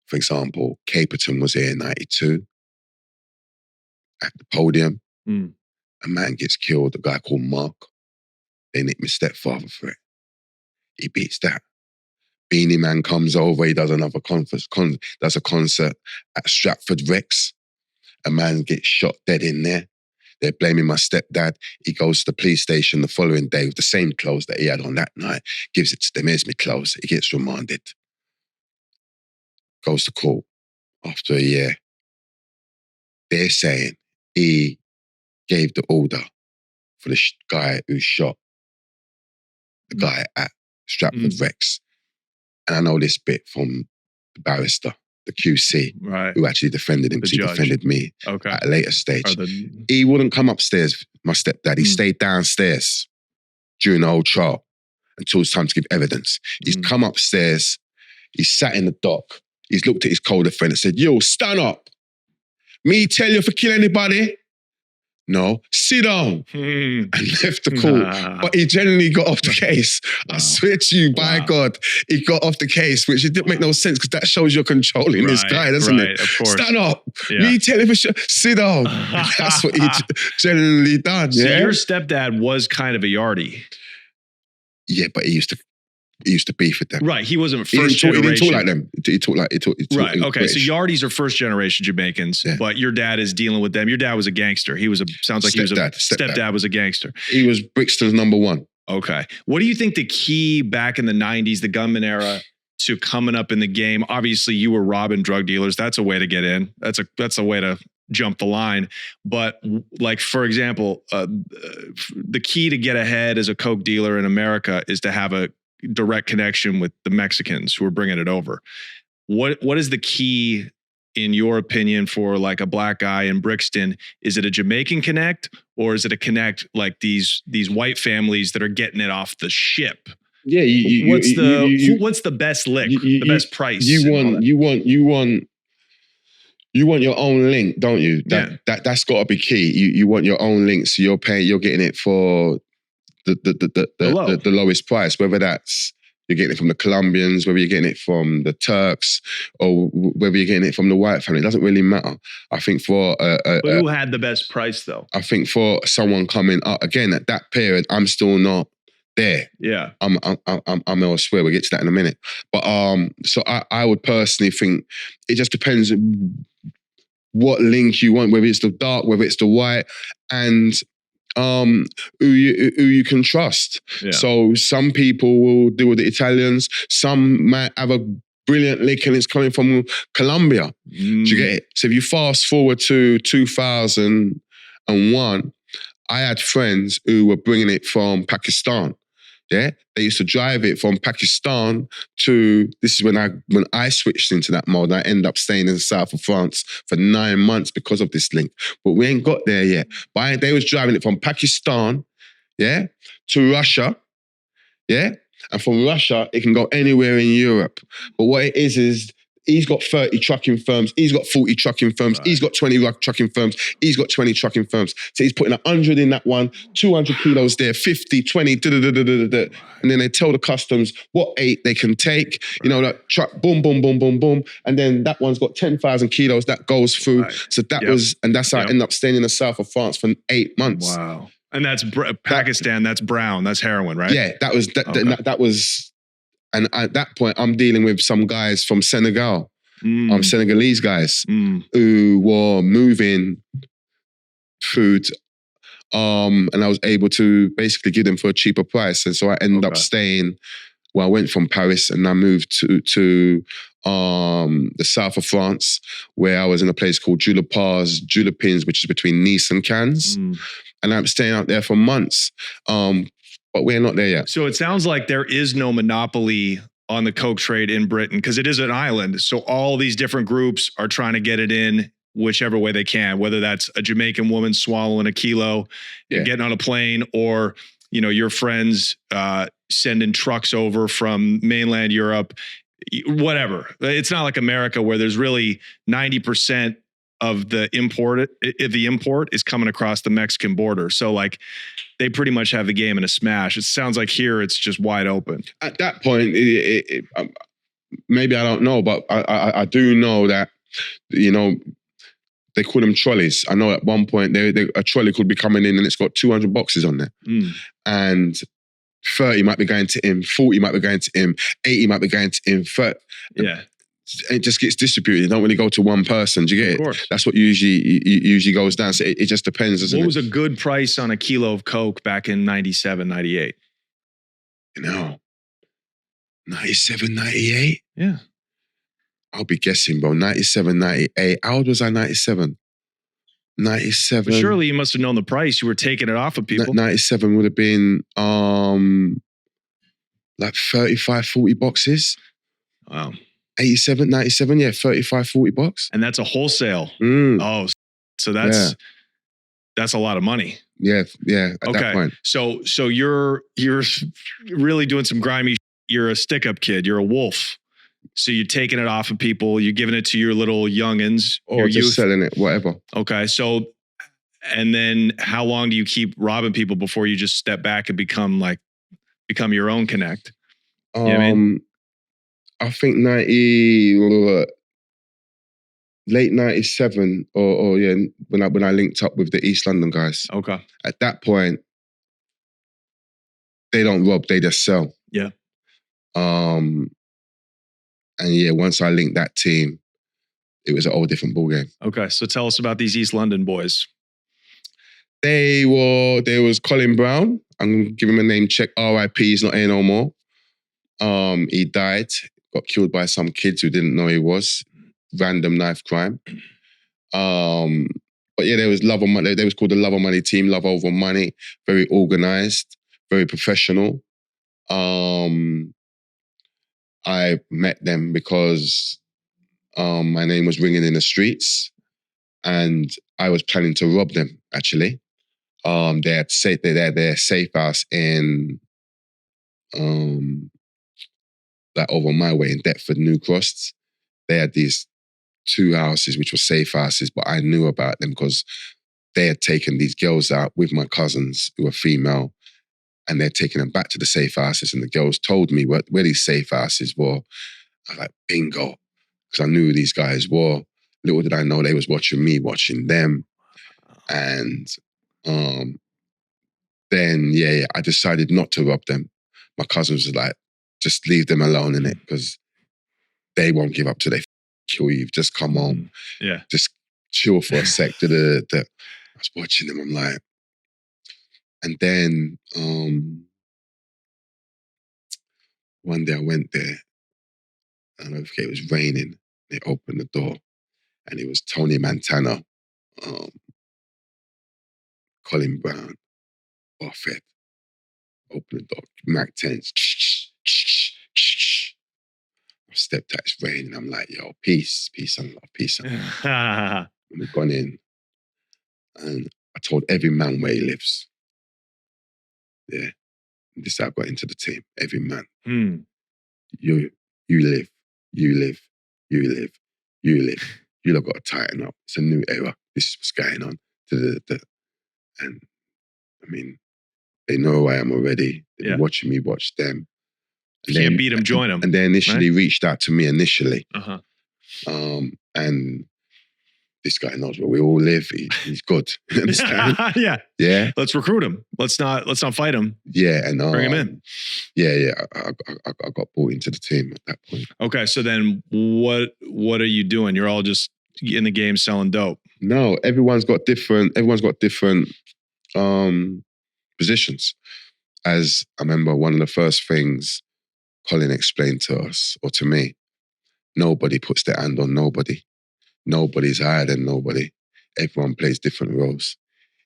for example, Caperton was here in 92 at the podium. Mm. A man gets killed, a guy called Mark. They nicked my stepfather for it. He beats that. Beanie Man comes over, he does another does a concert at Stratford Rex. A man gets shot dead in there. They're blaming my stepdad. He goes to the police station the following day with the same clothes that he had on that night, gives it to them, here's my clothes. He gets remanded. Goes to court after a year. They're saying he gave the order for the guy who shot the guy at Stratford Rex. And I know this bit from the barrister, the QC, right, who actually defended him, because he defended me at a later stage. He wouldn't come upstairs, my stepdad. He stayed downstairs during the whole trial until it's time to give evidence. He's come upstairs, he's sat in the dock, he's looked at his co-defendant and said, yo, stand up. Me tell you if you kill anybody? No, sit down. And left the court. But he generally got off the case. Wow. I swear to you, by God, he got off the case, which it didn't make no sense, because that shows you're controlling this guy, doesn't it? Of course. Stand up. Yeah. Me tell him, sit down. That's what he generally done. So your stepdad was kind of a yardie. Yeah, but he used to beef with them. Right, he wasn't first generation. He didn't talk like them. He talked right, okay, British. So yardies are first generation Jamaicans, but your dad is dealing with them. Your dad was a gangster. Stepdad was a gangster. He was Brixton's number 1. Okay. What do you think the key back in the 90s, the gunman era, to coming up in the game? Obviously, you were robbing drug dealers. That's a way to get in. That's a way to jump the line. But like, for example, the key to get ahead as a coke dealer in America is to have a direct connection with the Mexicans who are bringing it over. What is the key, in your opinion, for like a black guy in Brixton? Is it a Jamaican connect, or is it a connect like these white families that are getting it off the ship? Yeah, what's the best lick, the best price? You want your own link, don't you? That's got to be key. You want your own link, so you're getting it for the lowest price, whether that's you're getting it from the Colombians, whether you're getting it from the Turks, or whether you're getting it from the white family. It doesn't really matter. I think for who had the best price though? I think for someone coming up again at that period, I'm still not there. Yeah, I'm elsewhere. We'll get to that in a minute. But so I would personally think it just depends what link you want, whether it's the dark, whether it's the white, and who you can trust. Yeah. So some people will deal with the Italians. Some might have a brilliant lick and it's coming from Colombia. Do you get it? So if you fast forward to 2001, I had friends who were bringing it from Pakistan. Yeah, they used to drive it from Pakistan to. This is when I switched into that mode. I ended up staying in the south of France for 9 months because of this link. But we ain't got there yet. But they was driving it from Pakistan, yeah, to Russia, yeah, and from Russia it can go anywhere in Europe. But what it is he's got 30 trucking firms, he's got 40 trucking firms, he's got 20 trucking firms, he's got 20 trucking firms. So he's putting 100 in that one, 200 kilos there, 50, 20, and then they tell the customs what weight they can take, you know, that truck, boom, boom, boom, boom, boom. And then that one's got 10,000 kilos that goes through. So that was, and that's how I ended up staying in the south of France for 8 months. Wow. And that's Pakistan, that's brown, that's heroin, right? Yeah, that was, and at that point, I'm dealing with some guys from Senegal, Senegalese guys who were moving food, and I was able to basically give them for a cheaper price. And so I ended up staying. Well, I went from Paris and I moved to the south of France, where I was in a place called Julipins, which is between Nice and Cannes, and I'm staying out there for months. But we're not there yet. So it sounds like there is no monopoly on the coke trade in Britain because it is an island. So all these different groups are trying to get it in whichever way they can, whether that's a Jamaican woman swallowing a kilo and getting on a plane, or, you know, your friends sending trucks over from mainland Europe, whatever. It's not like America where there's really 90% of the import is coming across the Mexican border. So like they pretty much have the game in a smash. It sounds like here it's just wide open. At that point, maybe I don't know, but I do know that, you know, they call them trolleys. I know at one point a trolley could be coming in and it's got 200 boxes on there. And 30 might be going to him, 40 might be going to him, 80 might be going to him. 30, it just gets distributed. It don't really go to one person. Do you get it? That's what usually goes down. So it just depends, doesn't it? What was a good price on a kilo of coke back in 97, 98? You know, 97, 98? Yeah. I'll be guessing, bro. 97, 98. How old was I, 97? 97. But surely you must have known the price. You were taking it off of people. 97 would have been like 35, 40 boxes. Wow. 87, 97, yeah, 35, 40 bucks. And that's a wholesale. Oh, so that's a lot of money. Yeah, at that point. So you're really doing some grimy. You're a stick-up kid. You're a wolf. So you're taking it off of people. You're giving it to your little youngins. Or just selling it, whatever. Okay, so, and then how long do you keep robbing people before you just step back and become your own connect? You know what I mean? I think late 97 or when I linked up with the East London guys. Okay. At that point, they don't rob, they just sell. Yeah. And yeah, once I linked that team, it was a whole different ballgame. Okay, so tell us about these East London boys. There was Colin Brown. I'm going to give him a name check. R.I.P. He's not here no more. He died. Got killed by some kids who didn't know he was. Random knife crime. But yeah, there was Love on Money. They was called the Love on Money team. Love over money. Very organized. Very professional. I met them because my name was ringing in the streets, and I was planning to rob them. Actually, they had their safe house in like over my way in Deptford, New Cross. They had these 2 houses which were safe houses, but I knew about them because they had taken these girls out with my cousins who were female, and they're taking them back to the safe houses, and the girls told me where these safe houses were. I was like, bingo, because I knew who these guys were. Little did I know they was watching me, watching them. And then, I decided not to rob them. My cousins was like, just leave them alone in it, because they won't give up till they kill you. Just come home. Yeah. Just chill for a sec. I was watching them, I'm like, and then one day I went there, and it was raining. They opened the door, and it was Tony Montana, Colin Brown, Buffett, Open the door, Mac 10s. I stepped out, it's raining. I'm like, yo, peace and love, peace and love. And we've gone in, and I told every man where he lives. Yeah. And this is how I got into the team. Every man. You live. You lot got to tighten up. It's a new era. This is what's going on. And I mean, they know who I am already. They've been watching me watch them. If you can't beat them, join them. And they initially reached out to me initially. And this guy knows where we all live. He's good. You understand? Yeah. Let's recruit him. Let's not fight him. Yeah, and bring him in. I got brought into the team at that point. Okay, so then what are you doing? You're all just in the game selling dope. No, everyone's got different positions. As I remember, one of the first things Colin explained to us, or to me, nobody puts their hand on nobody. Nobody's higher than nobody. Everyone plays different roles.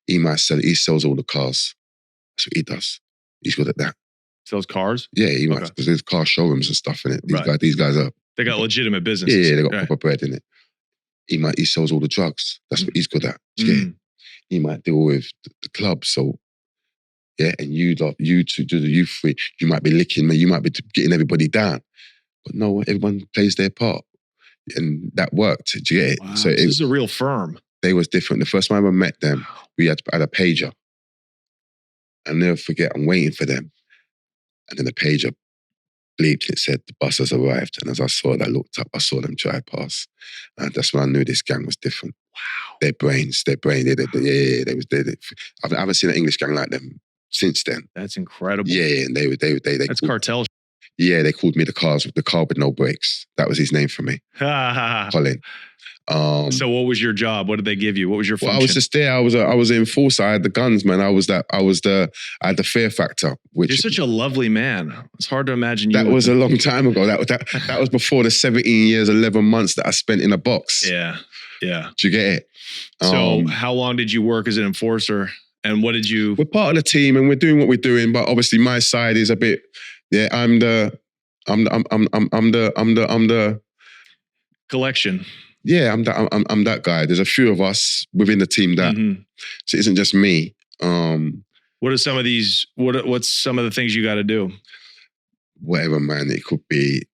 He sells all the cars. That's what he does. He's good at that. Sells cars? Yeah, he might, because there's car showrooms and stuff in it. These guys are... They got legitimate businesses. Yeah, they got proper bread in it. He sells all the drugs. That's what he's good at. He might deal with the club, so... Yeah, and you to do the youth free, you might be licking me, you might be getting everybody down. But no, everyone plays their part. And that worked. Do you get it? Wow. So this is a real firm. They was different. The first time I met them, we had a pager. I'll never forget, I'm waiting for them. And then the pager bleeped and it said, the bus has arrived. And as I saw that, I looked up, I saw them drive past. And that's when I knew this gang was different. Wow. Their brains, I haven't seen an English gang like them since then. That's incredible. Yeah, and they that's cartel. Yeah, they called me the car with no brakes. That was his name for me. Colin. So what was your job? What did they give you? What was your function? Well, I was just there. I was in force. I had the guns, man. I had the fear factor. Which you're such a lovely man. It's hard to imagine you. That was a long time ago. That was before the 17 years, 11 months that I spent in a box. Yeah. Do you get it? So how long did you work as an enforcer? And what did you... We're part of the team and we're doing what we're doing, but obviously my side is a bit, I'm the collection. Yeah, I'm that guy. There's a few of us within the team that, so it isn't just me. What are some of these, what's some of the things you got to do? Whatever, man. It could be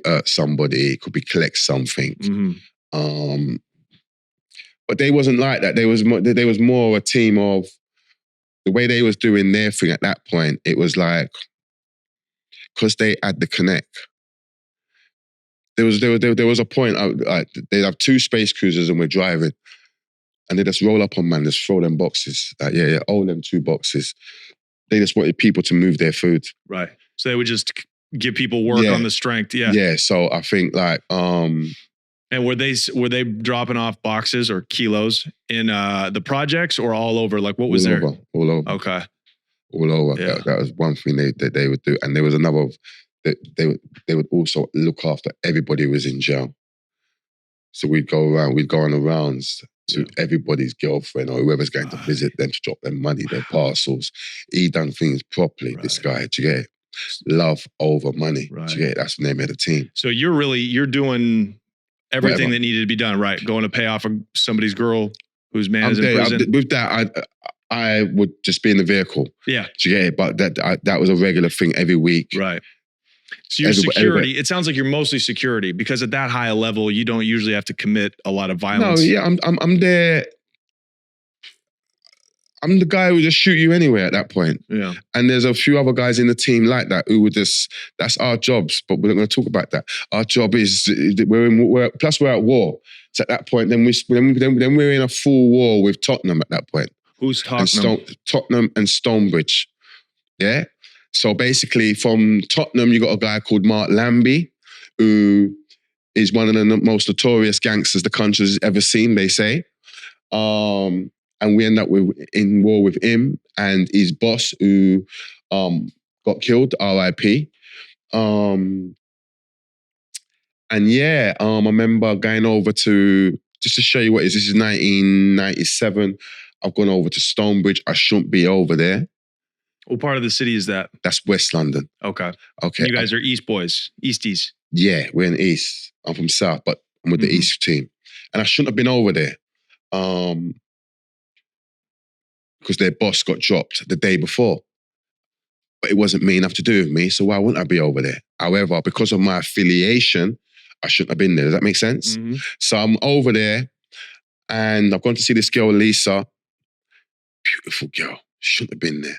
hurt somebody, it could be collect something. But they wasn't like that. There was more a team of the way they was doing their thing at that point. It was like, because they had the connect. There was a point. They'd have two space cruisers and we're driving, and they just roll up on man, just throw them boxes. All them 2 boxes. They just wanted people to move their food. Right. So they would just give people work on the strength. Yeah. Yeah. So I think like. And were they dropping off boxes or kilos in the projects or all over? Like what was there? All over. Okay. All over. Yeah. That was one thing they would do. And there was another, they would also look after everybody who was in jail. So we'd go on the rounds to everybody's girlfriend or whoever's going to visit them to drop their money, their parcels. He done things properly, this guy, do you get it? Love over money, do you get it? That's the name of the team. So you're doing everything that needed to be done, right? Going to pay off somebody's girl whose man is in prison. With that, I would just be in the vehicle. Yeah. Do you get it? But that was a regular thing every week. Right. So your security, it sounds like you're mostly security because at that high a level, you don't usually have to commit a lot of violence. No, yeah, I'm there. I'm the guy who would just shoot you anyway at that point. Yeah. And there's a few other guys in the team like that who would just, that's our jobs, but we're not going to talk about that. Our job is, we're at war. So at that point, then we're in a full war with Tottenham at that point. Who's Tottenham? Tottenham and Stonebridge. Yeah? So basically from Tottenham, you got a guy called Mark Lambie, who is one of the most notorious gangsters the country's ever seen, they say. And we end up in war with him and his boss who got killed, RIP. And yeah, I remember going over to, just to show you what it is, this is 1997. I've gone over to Stonebridge. I shouldn't be over there. What part of the city is that? That's West London. Okay. Okay. You guys are East boys, Easties. Yeah, we're in East. I'm from South, but I'm with the East team. And I shouldn't have been over there because their boss got dropped the day before. But it wasn't me enough to do with me, so why wouldn't I be over there? However, because of my affiliation, I shouldn't have been there. Does that make sense? So I'm over there and I've gone to see this girl, Lisa. Beautiful girl. Shouldn't have been there.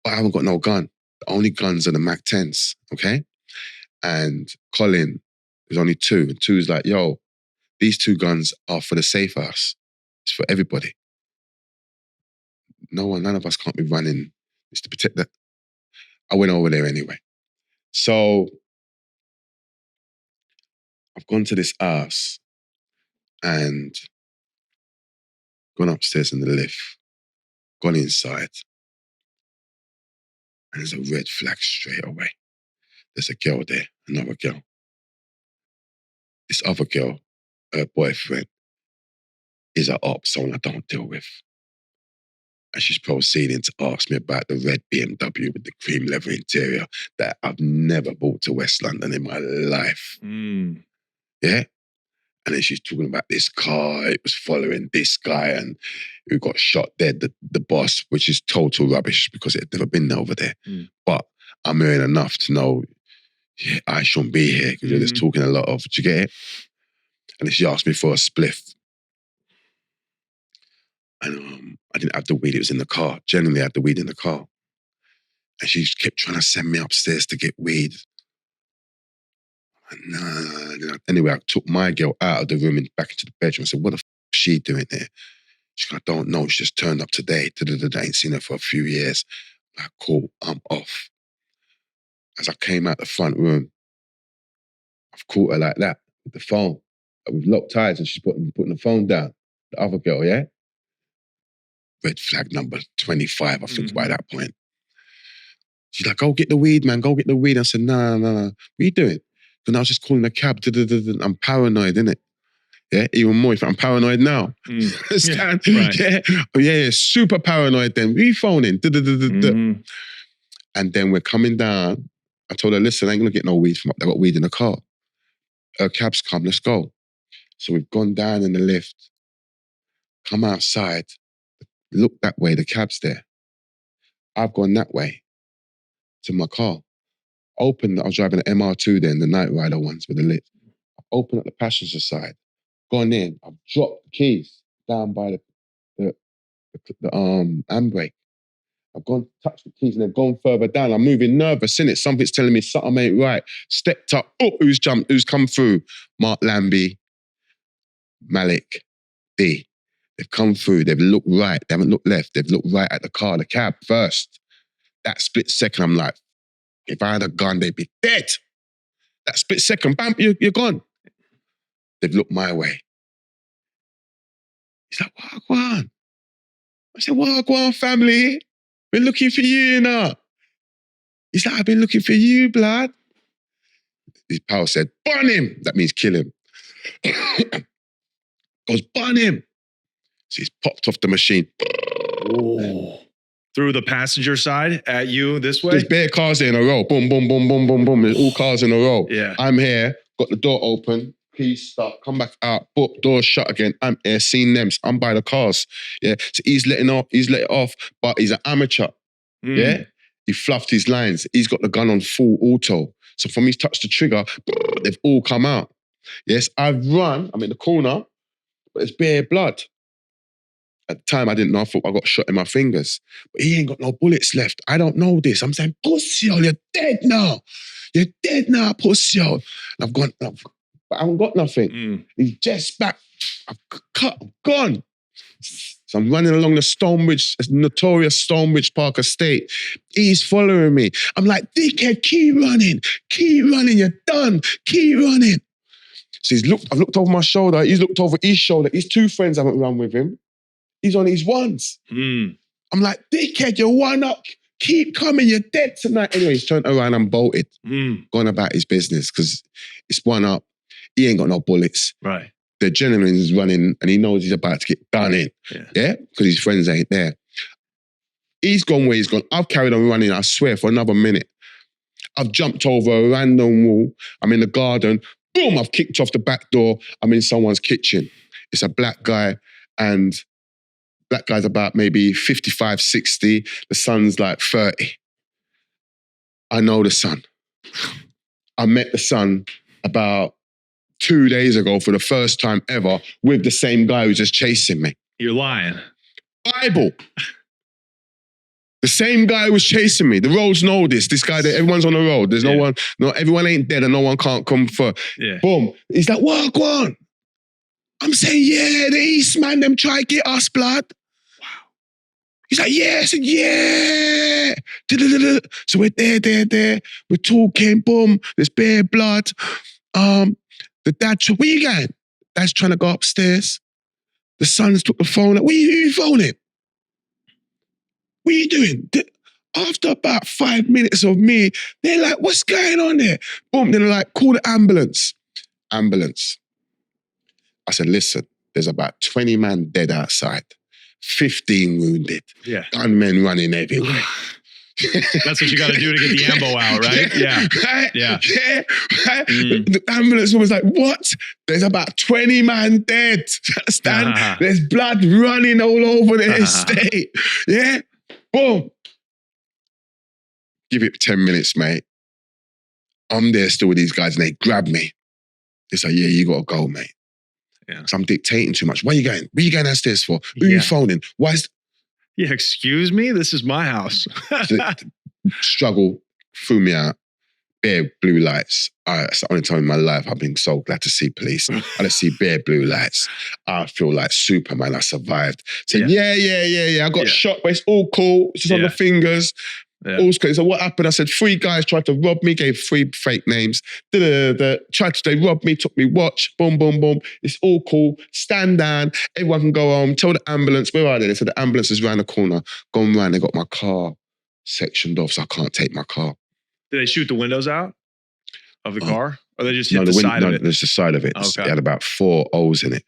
But I haven't got no gun. The only guns are the Mac 10s, okay? And Colin, there's only two. And two's like, yo, these two guns are for the safe house. It's for everybody. None of us can't be running. It's to protect that. I went over there anyway. So I've gone to this house and gone upstairs in the lift, gone inside, and there's a red flag straight away. There's a girl there, another girl. This other girl, her boyfriend, is an op, someone I don't deal with. And she's proceeding to ask me about the red BMW with the cream leather interior that I've never bought to West London in my life. Yeah? And then she's talking about this car, it was following this guy and who got shot dead, the boss, which is total rubbish because it had never been over there. But I'm hearing enough to know, yeah, I shouldn't be here because you're just talking a lot of, do you get it? And then she asked me for a spliff. And I didn't have the weed, it was in the car. Generally, I had the weed in the car. And she kept trying to send me upstairs to get weed. Nah. Anyway, I took my girl out of the room and back into the bedroom. I said, what the f*** is she doing there? She said, I don't know, she just turned up today. I ain't seen her for a few years. I'm like, cool, I'm off. As I came out the front room, I've caught her like that with the phone. We've locked eyes and she's putting the phone down. The other girl, yeah? Red flag number 25, I think, by that point. She's like, go get the weed, man, go get the weed. I said, no. What are you doing? And I was just calling a cab. I'm paranoid, innit? Yeah, even more. I'm paranoid now. Understand? Right. Yeah, super paranoid then. We phoning. And then we're coming down. I told her, listen, I ain't gonna get no weed from up there. I got weed in the car. Her cab's come, let's go. So we've gone down in the lift, come outside, look that way, the cab's there. I've gone that way to my car. I was driving an MR2 then, the night rider ones with the lift. I've opened up the passenger side, gone in, I've dropped the keys down by the handbrake. I've gone, touched the keys and then gone further down. I'm moving nervous, innit? Something's telling me something ain't right. Stepped up, who's come through? Mark Lambie, Malik, D. They've come through, they've looked right, they haven't looked left, they've looked right at the car, the cab first. That split second, I'm like, if I had a gun, they'd be dead. That split second, bam, you're gone. They've looked my way. He's like, what, go on? I said, what, go on, family? Been looking for you, you know. He's like, I've been looking for you, blood. His pal said, burn him. That means kill him. Goes, burn him. So he's popped off the machine. Ooh. Through the passenger side at you this way? There's bare cars in a row. Boom, boom, boom, boom, boom, boom. There's all cars in a row. Yeah. I'm here, got the door open, keys stuck, come back out, boop, door shut again. I'm here, seen them. I'm by the cars. Yeah. So he's let it off, but he's an amateur. Yeah. He fluffed his lines. He's got the gun on full auto. So from he's touched the trigger, they've all come out. Yes, I've run, I'm in the corner, but it's bare blood. At the time, I didn't know, I thought I got shot in my fingers. But he ain't got no bullets left. I don't know this. I'm saying, pussy, you're dead now. You're dead now, pussy. And I've gone, but I haven't got nothing. He's just back. I've cut, I'm gone. So I'm running along the notorious Stonebridge Park estate. He's following me. I'm like, dickhead, keep running, you're done, keep running. So I've looked over my shoulder, he's looked over his shoulder. His two friends haven't run with him. He's on his ones. I'm like, dickhead, you're one up. Keep coming, you're dead tonight. Anyway, he's turned around and bolted. Gone about his business because it's one up. He ain't got no bullets. Right. The gentleman is running and he knows he's about to get done in. Yeah? Because his friends ain't there. He's gone where he's gone. I've carried on running, I swear, for another minute. I've jumped over a random wall. I'm in the garden. Boom, I've kicked off the back door. I'm in someone's kitchen. It's a black guy, and black guy's about maybe 55, 60. The son's like 30. I know the son. I met the son about 2 days ago for the first time ever with the same guy who's just chasing me. You're lying. Bible. The same guy who was chasing me. The roads know this. This guy, everyone's on the road. There's no one, everyone ain't dead and no one can't come for. Yeah. Boom. He's like, what, go on? I'm saying, yeah, the East man, them try to get us, blood. Wow. He's like, yeah. I said, yeah. So we're there. We're talking, boom. There's bare blood. The dad, where you going? Dad's trying to go upstairs. The son's took the phone. Like, where you phoning? What are you doing? After about 5 minutes of me, they're like, what's going on there? Boom, then they're like, call the ambulance. Ambulance. I said, listen, there's about 20 men dead outside, 15 wounded, gunmen running everywhere. That's what you got to do to get the ambo out, right? Yeah. Right? The ambulance was like, what? There's about 20 men dead. Understand? There's blood running all over the estate. Yeah? Boom. Give it 10 minutes, mate. I'm there still with these guys and they grab me. They say, yeah, you got to go, mate. Yeah. So I'm dictating too much. Where are you going? Where are you going downstairs for? Who are you phoning? Why is... Yeah, excuse me? This is my house. Struggle threw me out. Bare blue lights. It's the only time in my life I've been so glad to see police. I just see bare blue lights. I feel like Superman. I survived. Said, yeah. I got shot, but it's all cool. It's just on the fingers. Yeah. All cool. So what happened? I said, 3 guys tried to rob me, gave 3 fake names. They robbed me, took me watch. Boom, boom, boom. It's all cool. Stand down. Everyone can go home. Tell the ambulance, where are they? They said, the ambulance is around the corner. Gone round. They got my car sectioned off, so I can't take my car. Did they shoot the windows out of the car? Or they just hit the side of it? No, it's the side of it. Okay. It had about 4 holes in it.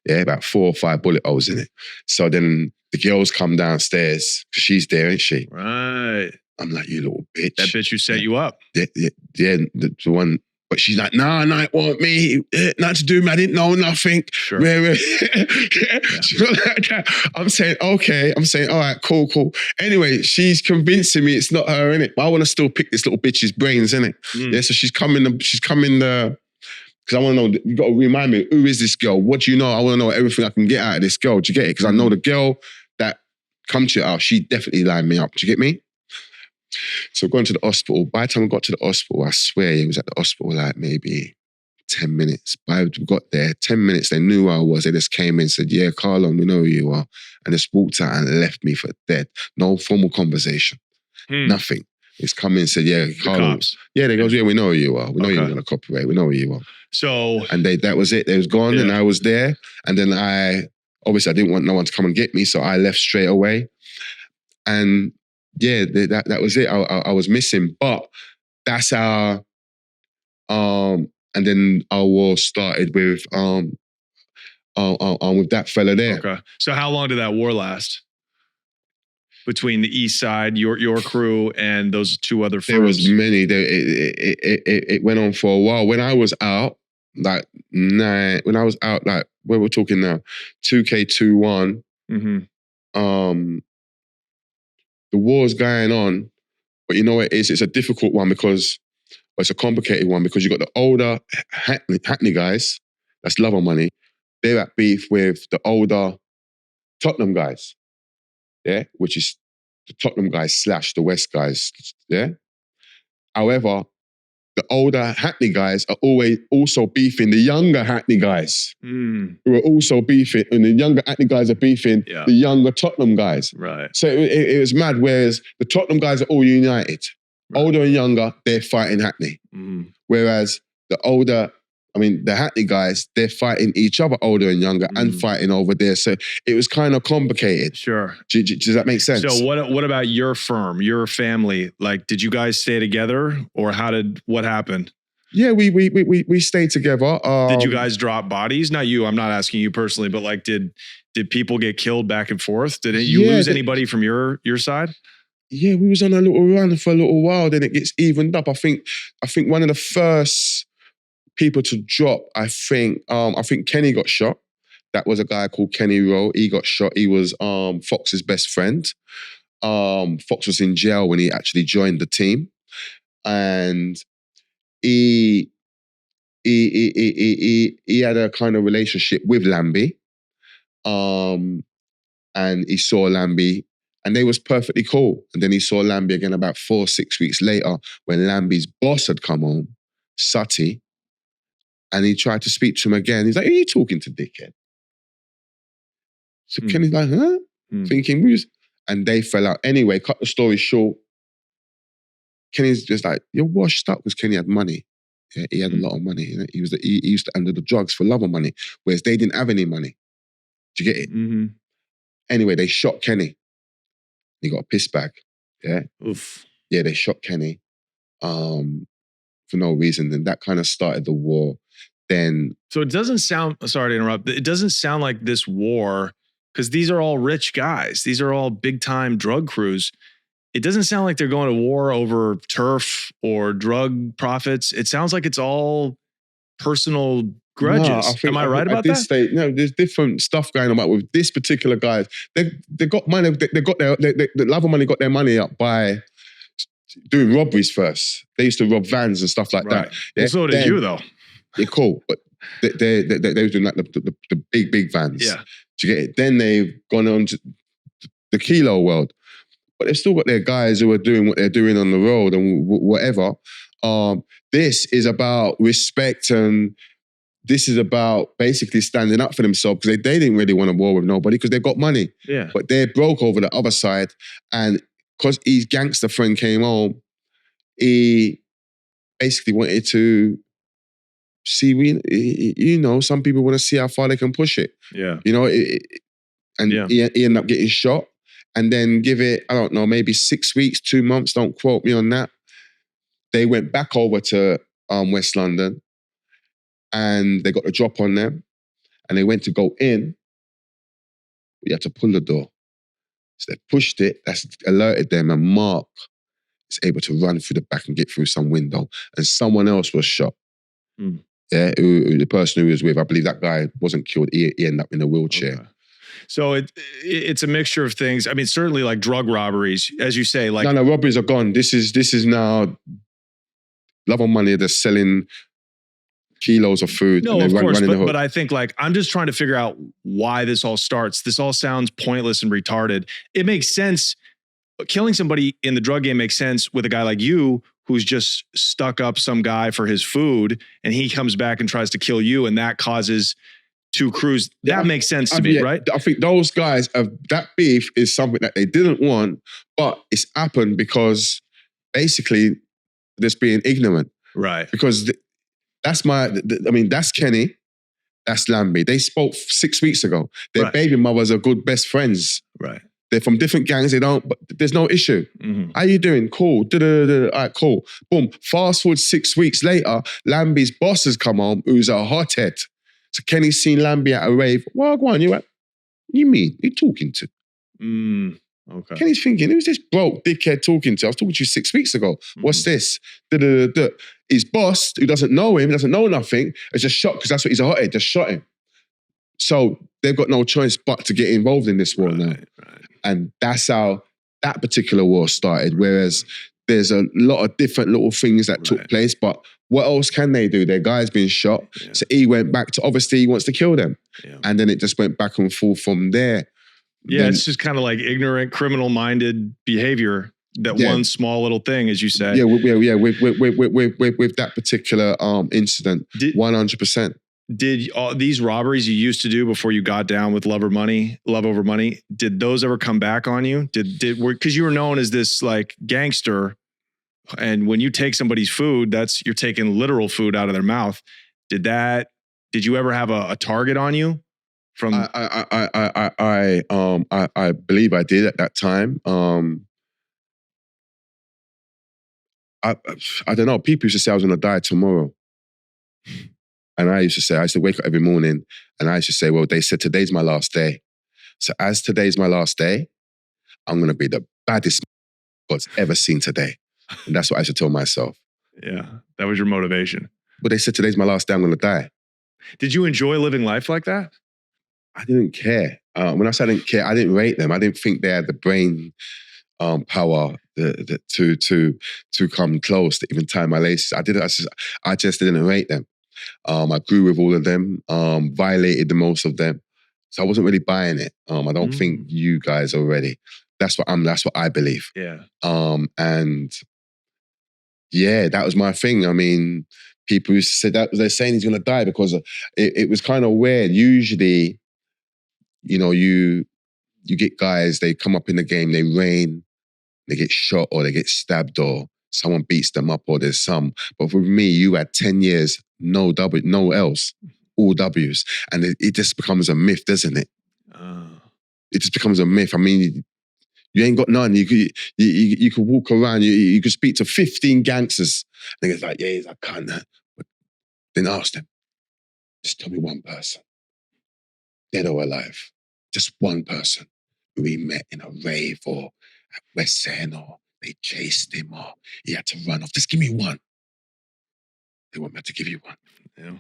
Yeah, about 4 or 5 bullet holes in it. So then the girls come downstairs, because she's there, ain't she? Right. I'm like, you little bitch. That bitch who set you up. Yeah, the one. But she's like, nah, it wasn't me. Nothing to do with me. I didn't know nothing. Sure. I'm saying, okay. I'm saying, all right, cool. Anyway, she's convincing me it's not her, innit? But I want to still pick this little bitch's brains, innit? Yeah, so she's coming because I want to know, you got to remind me, who is this girl? What do you know? I want to know everything I can get out of this girl. Do you get it? Because I know the girl that come to your house, she definitely lined me up. Do you get me? So going to the hospital. By the time we got to the hospital, I swear he was at the hospital like maybe 10 minutes. By the time we got there, 10 minutes, they knew who I was. They just came in and said, yeah, Carlon, we know who you are. And just walked out and left me for dead. No formal conversation. Nothing. It's come in and said, yeah, Carlon. Yeah, they goes, yeah, we know who you are. We know you're going to cooperate. We know who you are. So... And that was it. They was gone and I was there. And then obviously I didn't want no one to come and get me, so I left straight away. And yeah, that was it. I was missing, but that's how. And then our war started with that fella there. Okay. So how long did that war last? Between the East Side, your crew, and those 2 other firms? There was many. It went on for a while. When I was out, like where we're talking now, 2K21. The war's going on, but you know what it is? It's a difficult one because it's a complicated one because you got the older Hackney guys, that's love or money. They're at beef with the older Tottenham guys, yeah, which is the Tottenham guys / the West guys, yeah. However, the older Hackney guys are always also beefing the younger Hackney guys, who are also beefing, and the younger Hackney guys are beefing the younger Tottenham guys. Right. So it was mad, whereas the Tottenham guys are all united. Right. Older and younger, they're fighting Hackney. Whereas the Hackney guys, they're fighting each other, older and younger, and fighting over there. So it was kind of complicated. Sure. Does that make sense? So what about your firm, your family? Like, did you guys stay together, or what happened? Yeah, we stayed together. Did you guys drop bodies? Not you. I'm not asking you personally, but like, did people get killed back and forth? Did you lose anybody from your side? Yeah, we was on a little run for a little while. Then it gets evened up. I think one of the first people to drop. I think Kenny got shot. That was a guy called Kenny Rowe. He got shot. He was Fox's best friend. Fox was in jail when he actually joined the team, and he had a kind of relationship with Lambie, and he saw Lambie, and they was perfectly cool. And then he saw Lambie again about 4-6 weeks later when Lambie's boss had come home, Sutty, and he tried to speak to him again. He's like, "Who are you talking to, dickhead?" So Kenny's like, "Huh?" Thinking, and they fell out. Anyway, cut the story short, Kenny's just like, "You're washed up," because Kenny had money. Yeah, he had a lot of money. You know? He used to handle the drugs for love of money, whereas they didn't have any money. Do you get it? Mm-hmm. Anyway, they shot Kenny. He got a piss bag. Yeah. Oof. Yeah, they shot Kenny for no reason. Then that kind of started the war. Then. So it doesn't sound, sorry to interrupt, it doesn't sound like this war, because these are all rich guys. These are all big time drug crews. It doesn't sound like they're going to war over turf or drug profits. It sounds like it's all personal grudges. No, Am I right about that? Stage, no, there's different stuff going on. But with this particular guys, they got money. They got the love of money got their money up by doing robberies first. They used to rob vans and stuff like that. Yeah? Well, so did you though. They're cool, but they was doing like the big vans. Yeah. Do you get it? Then they've gone on to the kilo world. But they've still got their guys who are doing what they're doing on the road and whatever. This is about respect, and this is about basically standing up for themselves, because they didn't really want to war with nobody because they've got money. Yeah. But they're broke over the other side. And because his gangster friend came home, he basically wanted to see, some people want to see how far they can push it. Yeah. He ended up getting shot. And then give it, I don't know, maybe 6 weeks, 2 months, don't quote me on that. They went back over to West London and they got a drop on them and they went to go in. You had to pull the door. So they pushed it, that's alerted them, and Mark is able to run through the back and get through some window, and someone else was shot. Yeah, the person who was with, I believe that guy wasn't killed, he ended up in a wheelchair. Okay. So it's a mixture of things. I mean, certainly like drug robberies, as you say. Like no, robberies are gone. This is now love of money. They're selling kilos of food. No, of course, but I think like I'm just trying to figure out why this all starts. This all sounds pointless and retarded. It makes sense. Killing somebody in the drug game makes sense with a guy like you who's just stuck up some guy for his food, and he comes back and tries to kill you, and that causes two crews. That makes sense to me, right? I think those guys, that beef is something that they didn't want, but it's happened because basically just being ignorant. Right. Because that's that's Kenny, that's Lambie. They spoke 6 weeks ago. Their baby mothers are good best friends. Right. They're from different gangs. But there's no issue. Mm-hmm. How you doing? Cool. All right, cool. Boom. Fast forward 6 weeks later, Lambie's boss has come home, who's a hothead. So Kenny's seen Lambie at a rave. Well, go on, you mean? Who you talking to? Okay. Kenny's thinking, who's this broke dickhead talking to? I was talking to you 6 weeks ago. What's this? His boss, who doesn't know him, doesn't know nothing, is just shocked because that's what he's a hothead, just shot him. So they've got no choice but to get involved in this war now. Right. And that's how that particular war started. Whereas there's a lot of different little things that took place, but what else can they do? Their guy's been shot. Yeah. So he went back to, obviously he wants to kill them. Yeah. And then it just went back and forth from there. Yeah, then, it's just kind of like ignorant, criminal-minded behavior. That one small little thing, as you say. Yeah, with that particular incident, 100%. Did all these robberies you used to do before you got down with love over money, did those ever come back on you? Because you were known as this like gangster, and when you take somebody's food, you're taking literal food out of their mouth. Did you ever have a target on you? From I believe I did at that time. I don't know. People used to say I was going to die tomorrow. And I used to wake up every morning and I used to say, well, they said today's my last day. So as today's my last day, I'm going to be the baddest God's ever seen today. And that's what I used to tell myself. Yeah, that was your motivation. But they said today's my last day, I'm going to die. Did you enjoy living life like that? I didn't care. When I said I didn't care, I didn't rate them. I didn't think they had the brain power to come close to even tie my laces. I just didn't rate them. I grew with all of them, violated the most of them. So I wasn't really buying it. I don't think you guys are ready. That's what I believe. Yeah. And yeah, that was my thing. I mean, people used to say that they're saying he's gonna die because it was kind of weird. Usually, you know, you get guys, they come up in the game, they reign, they get shot or they get stabbed or someone beats them up or there's some. But for me, you had 10 years, no L's, all W's. And it just becomes a myth, doesn't it? It just becomes a myth. I mean, you ain't got none. You could walk around, you could speak to 15 gangsters. And it's like, yeah, I can't. But then ask them, just tell me one person, dead or alive, just one person who he met in a rave or at West End or they chased him or he had to run off. Just give me one. They want me to give you one. Yeah.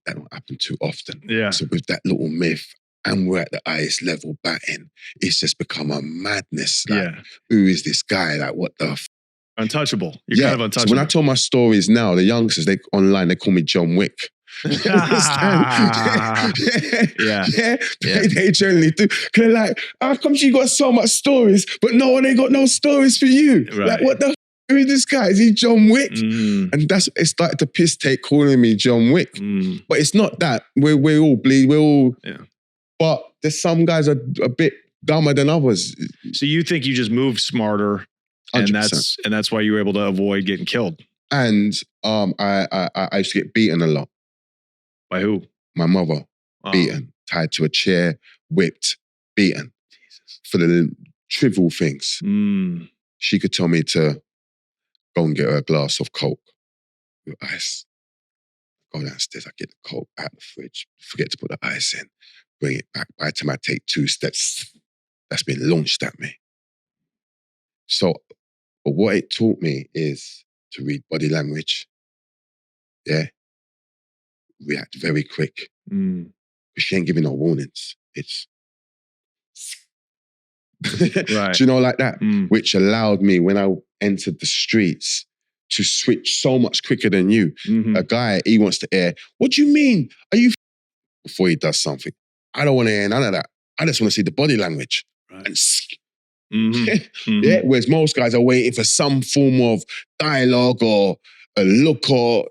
That don't happen too often. Yeah. So with that little myth, and we're at the highest level batting, it's just become a madness. Like, who is this guy? Like, what the untouchable. You're kind of untouchable. So when I tell my stories now, the youngsters, they online, they call me John Wick. Yeah. They generally do. Cause they're like, how come you got so much stories, but no one ain't got no stories for you? Right. Like, what the who is this guy? Is he John Wick? And it started to piss take calling me John Wick. But it's not that. We all bleed. We're all. Yeah. But there's some guys are a bit dumber than others. So you think you just moved smarter, and 100%. that's why you were able to avoid getting killed? And I used to get beaten a lot. By who? My mother. Beaten, tied to a chair, whipped, beaten. Jesus. For the trivial things. She could tell me to go and get her a glass of Coke with ice. Go downstairs, I get the Coke out the fridge, forget to put the ice in, bring it back. By the time I take 2 steps, that's been launched at me. So, but what it taught me is to read body language. Yeah. React very quick. Because she ain't giving no warnings. It's right. Do you know, like that? Which allowed me, when I entered the streets, to switch so much quicker than you. A guy, he wants to air, what do you mean? Are you before he does something? I don't want to hear none of that. I just want to see the body language. Right. And yeah, whereas most guys are waiting for some form of dialogue or a look or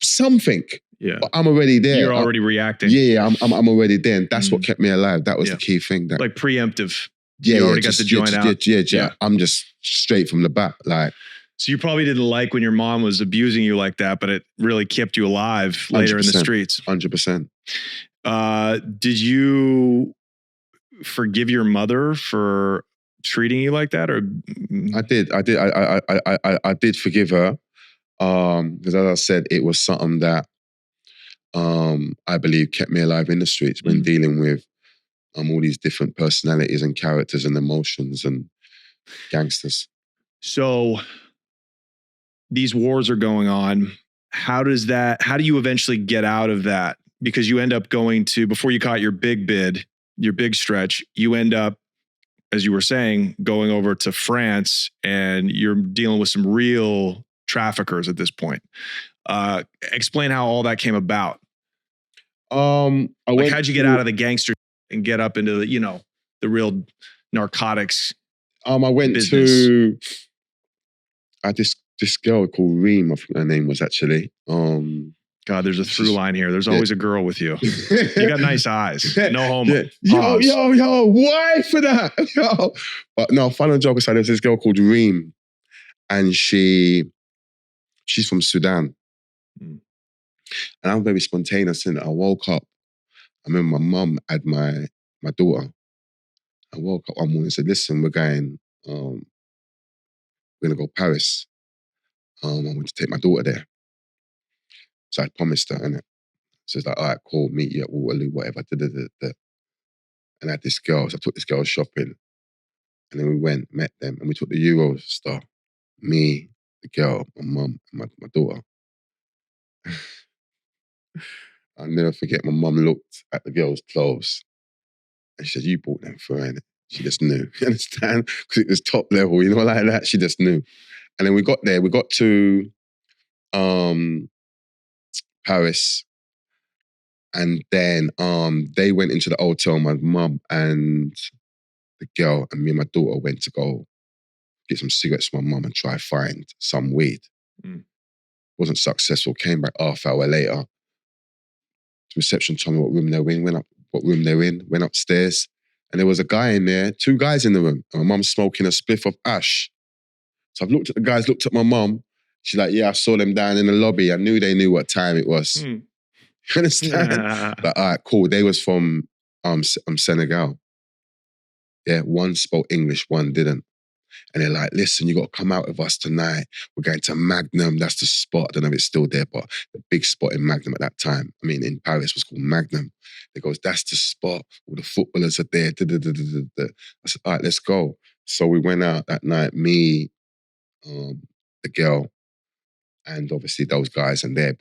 something. Yeah. But I'm already there. You're already reacting. Yeah, I'm already there. And that's what kept me alive. That was the key thing. That, like preemptive. Yeah, you already got the joint out. Yeah. I'm just straight from the bat. Like, so you probably didn't like when your mom was abusing you like that, but it really kept you alive later in the streets. 100%. Did you forgive your mother for treating you like that? Or I did. I did forgive her. Because as I said, it was something that I believe kept me alive in the streets when dealing with all these different personalities and characters and emotions and gangsters. So these wars are going on. How do you eventually get out of that? Because you end up going to, before you caught your big bid, your big stretch, you end up, as you were saying, going over to France, and you're dealing with some real traffickers at this point. Explain how all that came about. How'd you get out of the gangster and get up into the real narcotics? I went business? To this girl called Reem, I think her name was actually. God, there's a through line here. There's always a girl with you. You got nice eyes. No homo. Yeah. Yo, why for that? Yo. But no, fun and joke aside, there's this girl called Reem, and she's from Sudan. And I'm very spontaneous, and I woke up. I remember my mum had my daughter. I woke up one morning and said, listen, we're going to go Paris. I want to take my daughter there. So I promised her, innit? So it's like, all right, cool, meet you at Waterloo, whatever. And I had this girl, so I took this girl shopping. And then we went, met them, and we took the Eurostar. Me, the girl, my mum, and my daughter. I'll never forget, my mum looked at the girl's clothes and she said, you bought them for her, innit? She just knew, you understand? Because it was top level, you know, like that. She just knew. And then we got there, we got to Paris, and then they went into the hotel, my mum and the girl, and me and my daughter went to go get some cigarettes for my mum and try to find some weed. Wasn't successful, came back half hour later. The reception told me what room they were in, went upstairs, and there was a guy in there, 2 guys in the room, and my mum's smoking a spliff of ash. So I've looked at the guys, looked at my mum. She's like, yeah, I saw them down in the lobby. I knew they knew what time it was. You understand? Like, all right, cool. They was from Senegal. Yeah, one spoke English, one didn't. And they're like, listen, you got to come out with us tonight. We're going to Magnum. That's the spot. I don't know if it's still there, but the big spot in Magnum at that time, I mean, in Paris was called Magnum. They goes, that's the spot. All the footballers are there. I said, all right, let's go. So we went out that night, me, the girl, and obviously those guys and their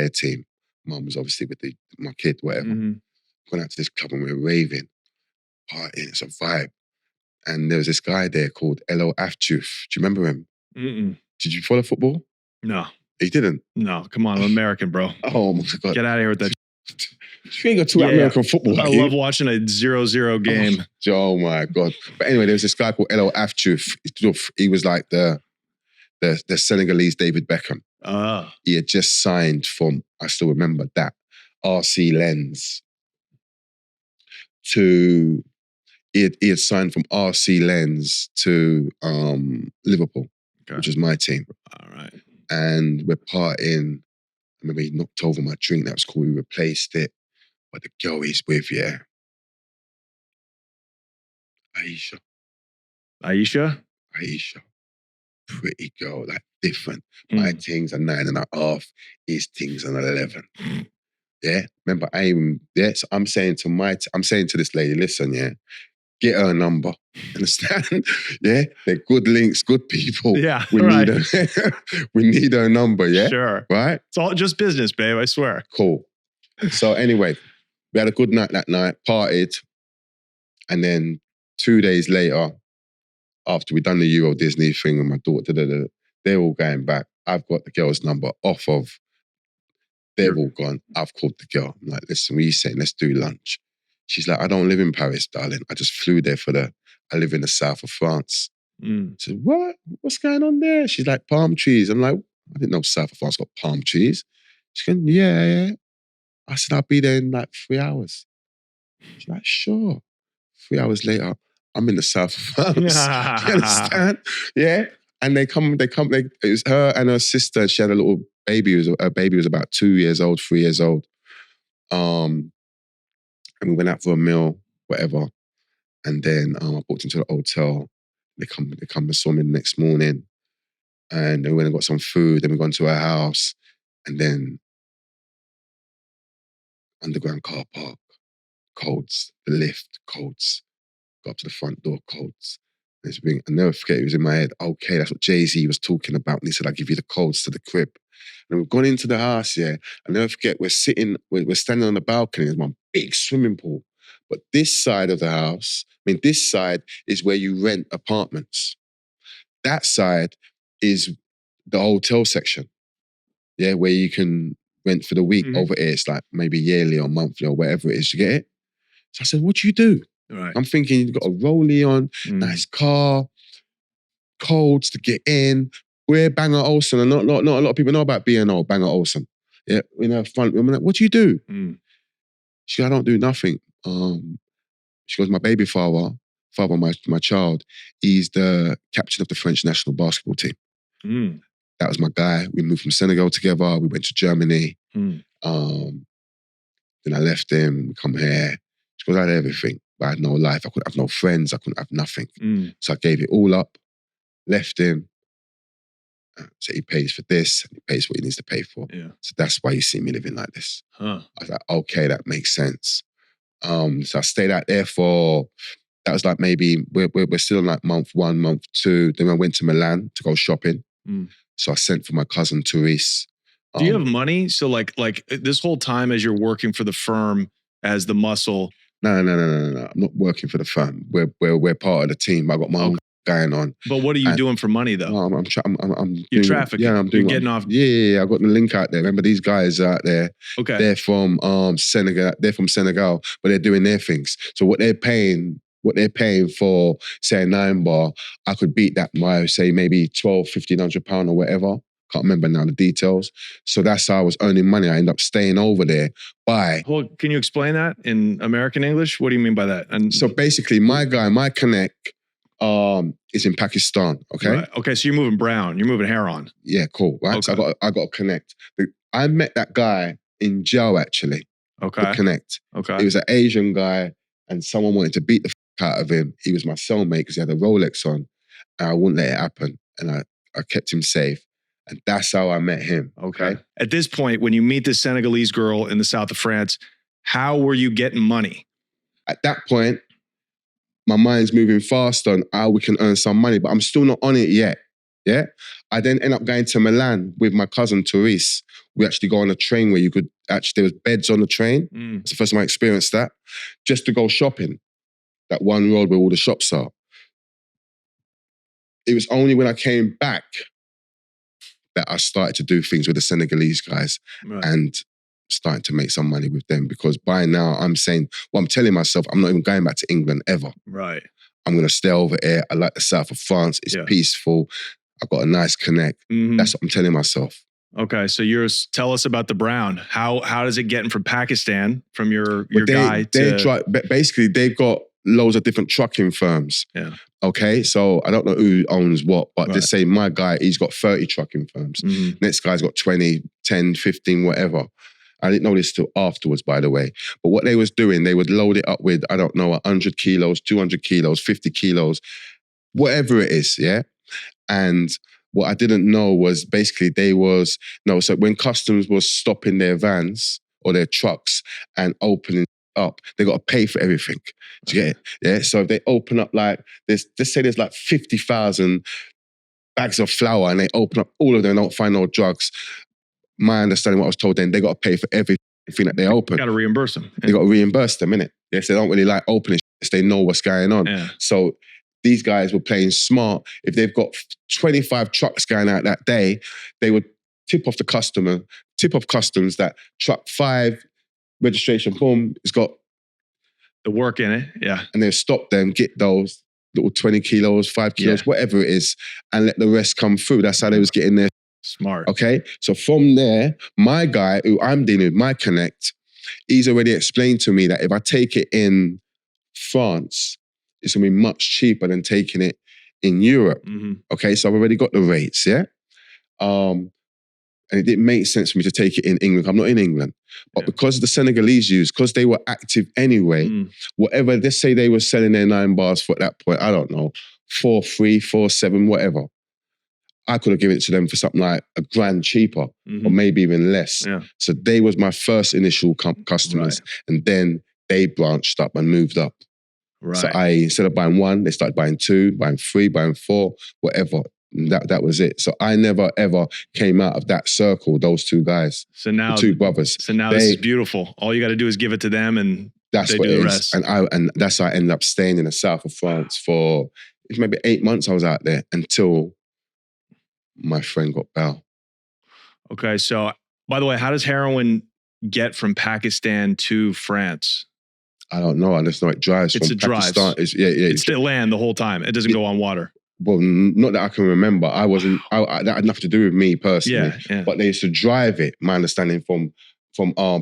team. Mum was obviously with my kid, whatever. Went out to this club and we were raving, partying. It's a vibe. And there was this guy there called Elo Afchuf. Do you remember him? Did you follow football? No. He didn't? No, come on, I'm American, bro. Oh my God. Get out of here with that. You ain't got too American football. I love watching a 0-0 game. Oh my God. But anyway, there was this guy called Elo Afchuf. He was like the Senegalese David Beckham. He had just signed from, I still remember that, RC Lens to... He had signed from RC Lens to Liverpool, which was my team. All right. And we're partying. I remember he knocked over my drink. That was cool. We replaced it. But the girl he's with, yeah. Aisha. Pretty girl, like different. My things are 9.5. His things are 11. Yeah. Remember, so I'm saying to this lady, listen, yeah. Get her number. Understand? Yeah? They're good links, good people. Yeah, we need her number, yeah? Sure. Right? It's all just business, babe, I swear. Cool. So anyway, we had a good night that night, partied, and then 2 days later, after we'd done the Euro Disney thing with my daughter, they're all going back. I've got the girl's number off of, they're all gone. I've called the girl. I'm like, listen, what are you saying? Let's do lunch. She's like, I don't live in Paris, darling. I just flew there I live in the south of France. I said, what? What's going on there? She's like, palm trees. I'm like, I didn't know south of France got palm trees. She's going, yeah. I said, I'll be there in like 3 hours. She's like, sure. 3 hours later, I'm in the south of France. You understand? Yeah. And it was her and her sister. She had a little baby. Her baby was about 2 years old, 3 years old. And we went out for a meal, whatever. And then I walked into the hotel. They come and saw me the next morning. And then we went and got some food. Then we got into her house. And then underground car park, codes, the lift, codes. Got up to the front door, codes. I'll never forget, it was in my head, okay, that's what Jay-Z was talking about. And he said, I'll give you the codes to the crib. And we've gone into the house, yeah. I'll never forget, we're standing on the balcony. There's one big swimming pool. But this side of the house, this side is where you rent apartments. That side is the hotel section, yeah, where you can rent for the week. Over here, it's like maybe yearly or monthly or whatever it is. You get it? So I said, what do you do? Right. I'm thinking you've got a rollie on, nice car, codes to get in. We're Bangor Olsen, and not a lot of people know about B&O, Bangor Olsen. Yeah, in her front room. I'm like, what do you do? She goes, I don't do nothing. She goes, my baby father, my child, he's the captain of the French national basketball team. That was my guy. We moved from Senegal together. We went to Germany. Then I left him, we come here. She goes, I had everything, but I had no life. I couldn't have no friends. I couldn't have nothing. So I gave it all up, left him. So he pays for this, and he pays what he needs to pay for. Yeah. So that's why you see me living like this. Huh. I was like, okay, that makes sense. So I stayed out there for, that was like maybe, we're still in like month 1, month 2. Then I went to Milan to go shopping. So I sent for my cousin Therese. Do you have money? So like this whole time as you're working for the firm as the muscle. No. I'm not working for the firm. We're part of the team. I got my own going on. But what are you doing for money though? I'm You're trafficking. Yeah, I'm doing. You're getting off. Yeah. I got the link out there. Remember these guys out there? Okay. They're from Senegal. They're from Senegal, but they're doing their things. So what they're paying for, say, a 9 bar, I could beat that by, say, maybe £1,200-1,500 or whatever. Can't remember now the details. So that's how I was earning money. I ended up staying over there Well, can you explain that in American English? What do you mean by that? And so basically, my connect is in Pakistan. Okay. Right. Okay. So you're moving brown. You're moving hair on. Yeah. Cool. Right. Okay. So I got to connect. I met that guy in jail actually. Okay. To connect. Okay. He was an Asian guy, and someone wanted to beat the out of him. He was my cellmate because he had a Rolex on, and I wouldn't let it happen. And I kept him safe. And that's how I met him. Okay. At this point, when you meet this Senegalese girl in the south of France, how were you getting money? At that point, my mind's moving fast on how we can earn some money, but I'm still not on it yet. Yeah. I then end up going to Milan with my cousin Therese. We actually go on a train where you could there was beds on the train. It's the first time I experienced that. Just to go shopping. That one road where all the shops are. It was only when I came back that I started to do things with the Senegalese guys and starting to make some money with them, because by now I'm telling myself, I'm not even going back to England ever. Right. I'm going to stay over here. I like the south of France. It's peaceful. I've got a nice connect. That's what I'm telling myself. Okay. So tell us about the brown. How does it get from Pakistan, from your guy to... Basically, they've got loads of different trucking firms. Yeah. Okay, so I don't know who owns what, but they say my guy, he's got 30 trucking firms. Next guy's got 20, 10, 15, whatever. I didn't know this till afterwards, by the way. But what they was doing, they would load it up with, I don't know, 100 kilos, 200 kilos, 50 kilos, whatever it is, yeah? And what I didn't know was basically so when customs was stopping their vans or their trucks and opening up, they got to pay for everything. Do you get it? Yeah. So if they open up let's say there's like 50,000 bags of flour and they open up all of them and don't find no drugs. My understanding, what I was told then, they got to pay for everything that they open. Got to reimburse them. They got to reimburse them, innit? Yes, they don't really like opening shit, they know what's going on. Yeah. So these guys were playing smart. If they've got 25 trucks going out that day, they would tip off customs that truck 5 registration form has got the work in it, yeah. And they'll stop them, get those little 20 kilos, 5 kilos, whatever it is, and let the rest come through. That's how they was getting their... Smart. Okay? So from there, my guy, who I'm dealing with, my connect, he's already explained to me that if I take it in France, it's going to be much cheaper than taking it in Europe. Okay? So I've already got the rates, yeah? And it didn't make sense for me to take it in England. I'm not in England. But because the Senegalese because they were active anyway, whatever, let's say they were selling their 9 bars for at that point, I don't know, 4.3, 4.7, whatever. I could have given it to them for something like $1,000 cheaper or maybe even less. Yeah. So they was my first initial customers. Right. And then they branched up and moved up. Right. So instead of buying 1, they started buying 2, buying 3, buying 4, whatever. That was it. So I never ever came out of that circle, those 2 guys. So now, the 2 brothers. So now this is beautiful. All you got to do is give it to them and that's what it is. And that's how I ended up staying in the south of France for maybe 8 months. I was out there until my friend got bail. Okay. So by the way, how does heroin get from Pakistan to France? I don't know. I just know it drives from Pakistan. It's the land the whole time. It doesn't go on water. Well, not that I can remember. I wasn't. That had nothing to do with me personally. Yeah. But they used to drive it. My understanding from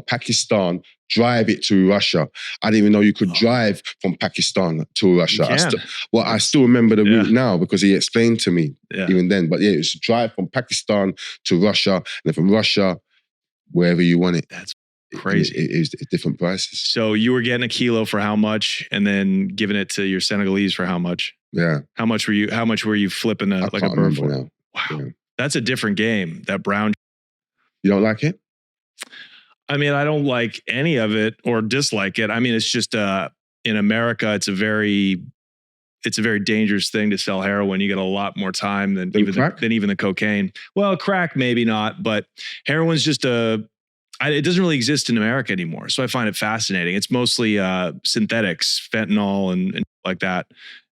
Pakistan, drive it to Russia. I didn't even know you could drive from Pakistan to Russia. I still remember the route now because he explained to me even then. But it was to drive from Pakistan to Russia, and then from Russia wherever you want it. That's crazy. It was different prices. So you were getting a kilo for how much, and then giving it to your Senegalese for how much? Yeah. How much were you flipping like a bird for? Now. Wow. Yeah. That's a different game. That brown. You don't like it? I mean, I don't like any of it or dislike it. I mean, it's just in America, it's a very dangerous thing to sell heroin. You get a lot more time than even the cocaine. Well, crack maybe not, but heroin's just it doesn't really exist in America anymore. So I find it fascinating. It's mostly synthetics, fentanyl and like that.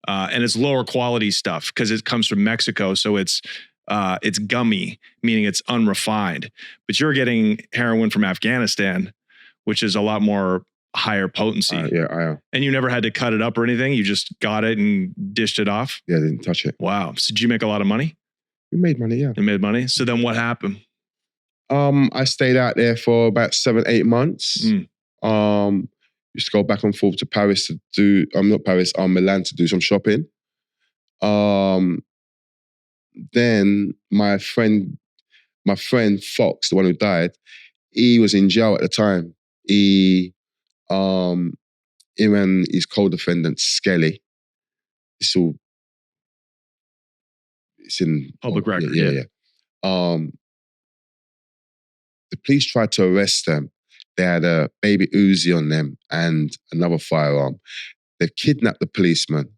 And it's lower quality stuff because it comes from Mexico. So it's gummy, meaning it's unrefined. But you're getting heroin from Afghanistan, which is a lot more higher potency. And you never had to cut it up or anything. You just got it and dished it off. Yeah, I didn't touch it. Wow. So did you make a lot of money? We made money, yeah. You made money. So then what happened? I stayed out there for about 7-8 months. Used to go back and forth to Paris to do, Milan to do some shopping. Then my friend Fox, the one who died, he was in jail at the time. Him and his co-defendant Skelly. It's in public record. Yeah. The police tried to arrest them. They had a baby Uzi on them and another firearm. They've kidnapped the policeman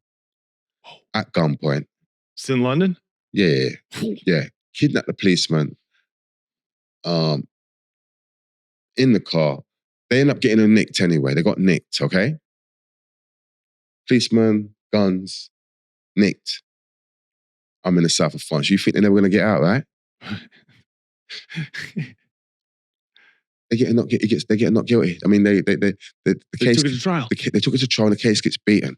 at gunpoint. It's in London? Yeah. Kidnapped the policeman in the car. They end up getting them nicked anyway. They got nicked, okay? Policeman, guns, nicked. I'm in the south of France. You think they're never going to get out, right? They get not guilty. I mean, the case took it to trial. They took it to trial and the case gets beaten.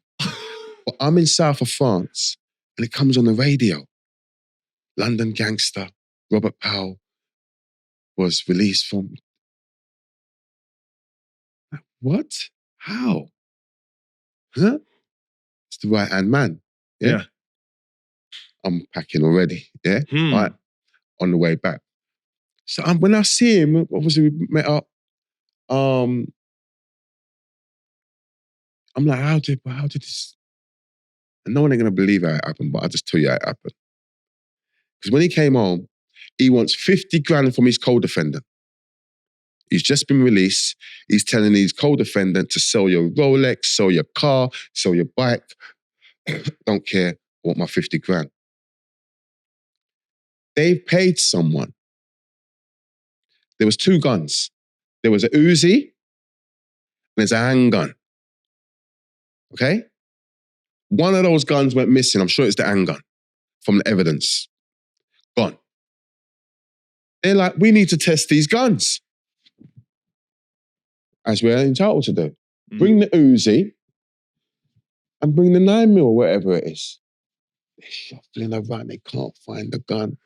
But I'm in south of France and it comes on the radio. London gangster Robert Powell was released from... What? How? Huh? It's the right-hand man. Yeah. I'm packing already. Yeah. Right. On the way back. So when I see him, obviously we met up. I'm like, how did this? And no one ain't gonna believe how it happened, but I'll just tell you how it happened. Because when he came home, he wants 50 grand from his co-defendant. He's just been released. He's telling his co-defendant to sell your Rolex, sell your car, sell your bike. Don't care. I want my 50 grand. They've paid someone. There was 2 guns. There was a Uzi and there's a handgun. Okay? One of those guns went missing. I'm sure it's the handgun from the evidence. Gone. They're like, we need to test these guns. As we're entitled to do. Bring the Uzi and bring the 9mm, whatever it is. They're shuffling around. They can't find the gun.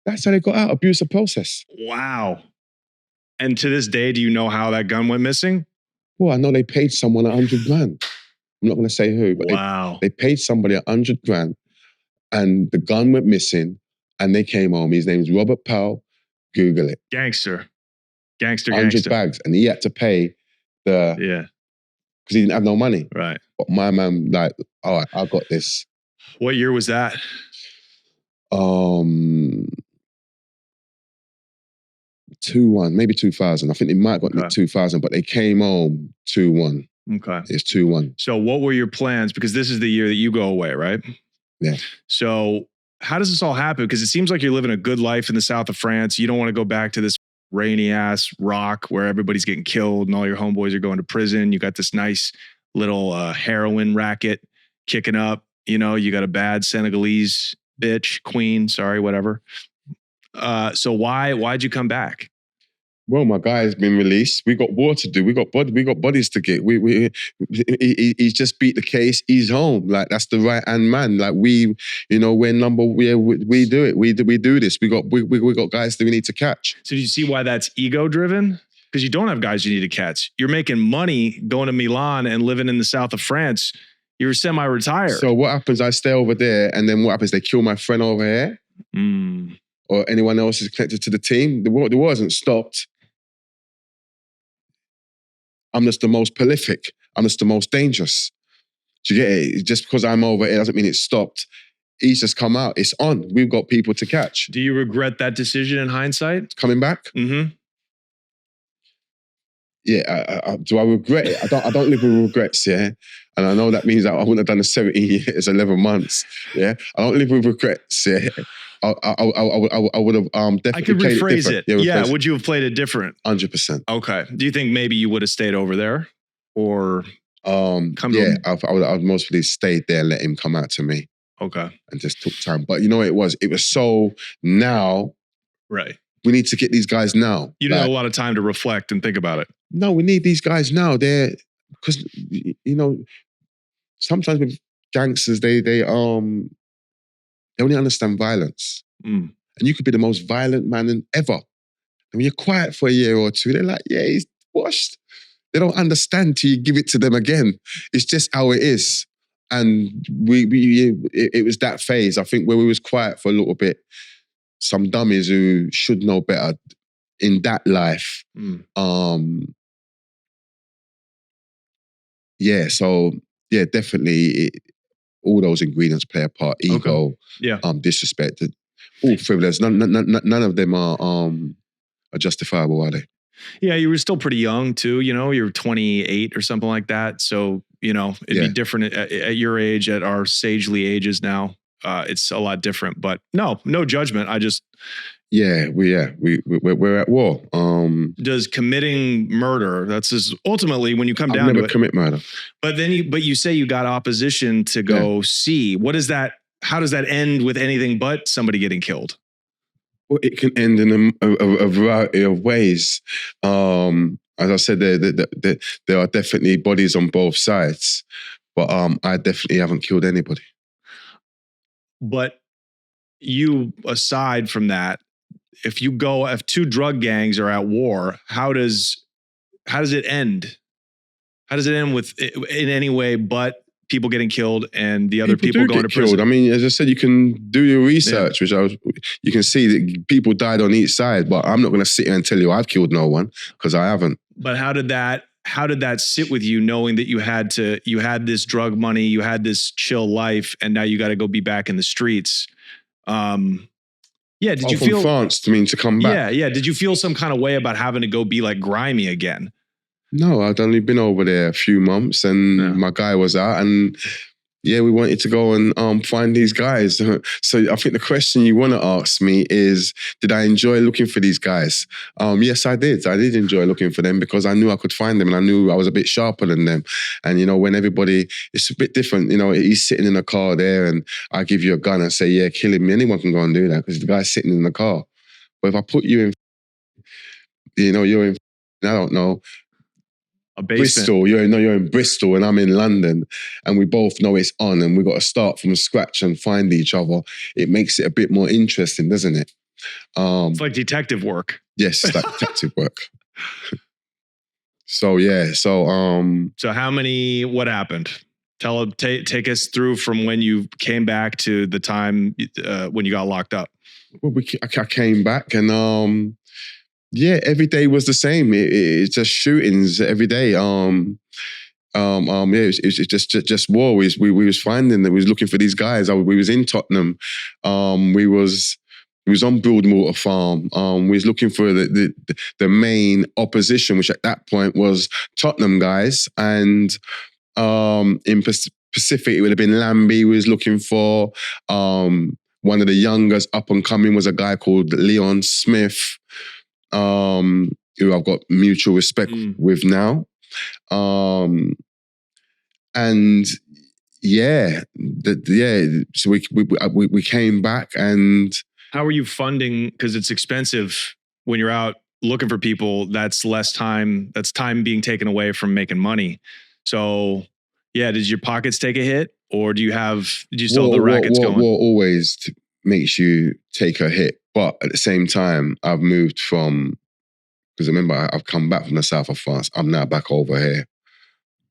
That's how they got out. Abuse of process. Wow. And to this day, do you know how that gun went missing? Well, I know they paid someone 100 grand. I'm not going to say who, but they paid somebody 100 grand and the gun went missing and they came home. His name's Robert Powell. Google it. Gangster. 100 bags. And he had to pay because he didn't have no money. Right. But my man, like, all right, I got this. What year was that? 2-1, maybe 2000. I think they might have got 2000, but they came home 2-1. Okay. It's 2-1. So what were your plans? Because this is the year that you go away, right? Yeah. So how does this all happen? Because it seems like you're living a good life in the south of France. You don't want to go back to this rainy ass rock where everybody's getting killed and all your homeboys are going to prison. You got this nice little heroin racket kicking up. You know, you got a bad Senegalese bitch, queen, sorry, whatever. So why'd you come back? Well, my guy has been released. We got war to do. We got bodies to get. He's just beat the case. He's home. Like, that's the right hand man. Like, we do it. We do this. We got guys that we need to catch. So do you see why that's ego driven? Because you don't have guys you need to catch. You're making money going to Milan and living in the south of France. You're semi-retired. So what happens? I stay over there, and then what happens? They kill my friend over here, or anyone else is connected to the team. The war hasn't stopped. I'm just the most prolific. I'm just the most dangerous. Do you get it? Just because I'm over here doesn't mean it stopped. he's just come out. It's on. We've got people to catch. Do you regret that decision in hindsight? Coming back? Mm-hmm. Yeah. Do I regret it? I don't live with regrets, yeah? And I know that means that I wouldn't have done the 17 years, 11 months, yeah? I don't live with regrets, yeah? I would have definitely I could played rephrase it. Yeah, Would you have played it different? 100%. Okay. Do you think maybe you would have stayed over there? Or I'd mostly stayed there and let him come out to me. Okay. And just took time. But you know what it was? It was so now. Right. We need to get these guys now. You didn't have a lot of time to reflect and think about it. No, we need these guys now. Because you know, sometimes with gangsters, they only understand violence. And you could be the most violent man ever. And when you're quiet for a year or two, they're like, yeah, he's washed. They don't understand till you give it to them again. It's just how it is. And it was that phase, I think, where we was quiet for a little bit. Some dummies who should know better in that life. Definitely all those ingredients play a part. Ego, disrespect, all frivolous. None of them are justifiable, are they? Yeah, you were still pretty young too, you know, you're 28 or something like that. So, you know, it'd be different at your age, at our sagely ages now. It's a lot different, but no judgment. I just... we're at war. Does committing murder, that's just ultimately when you come down to it. I've never commit murder. But then you say you got opposition to go see. What is that? How does that end with anything but somebody getting killed? Well, it can end in a variety of ways. As I said, there are definitely bodies on both sides, but I definitely haven't killed anybody. But you, aside from that, if two drug gangs are at war, how does it end? How does it end with in any way but people getting killed and the other people going to prison? I mean, as I said, you can do your research, you can see that people died on each side, but I'm not going to sit here and tell you I've killed no one because I haven't. But how did that sit with you, knowing that you had this drug money, you had this chill life, and now you got to go be back in the streets? Did you feel from France to come back? Yeah. Did you feel some kind of way about having to go be like grimy again? No, I'd only been over there a few months, and my guy was out, and we wanted to go and find these guys. So I think the question you want to ask me is, did I enjoy looking for these guys? Yes, I did. I did enjoy looking for them because I knew I could find them, and I knew I was a bit sharper than them. And, you know, when everybody, it's a bit different. You know, he's sitting in a car there and I give you a gun and say, yeah, kill him. Anyone can go and do that because the guy's sitting in the car. But if I put you in, you know, you're in, I don't know, a basement. Bristol, you're in Bristol and I'm in London, and we both know it's on, and we've got to start from scratch and find each other. It makes it a bit more interesting, doesn't it? It's like detective work. Yes, it's like detective work. So what happened? Take us through from when you came back to the time when you got locked up. Well, I came back and every day was the same. It's just shootings every day. It's just war. We was finding that we was looking for these guys. We was in Tottenham. We was on Broadwater Farm. We was looking for the main opposition, which at that point was Tottenham guys. And in Pacific, it would have been Lambie. We was looking for one of the youngest up and coming was a guy called Leon Smith, who I've got mutual respect with now. So we came back. And how are you funding? Because it's expensive when you're out looking for people. That's less time. That's time being taken away from making money. So did your pockets take a hit, or did you still have the rackets going? War always makes you take a hit. But at the same time, I've moved from, because remember, I've come back from the south of France. I'm now back over here.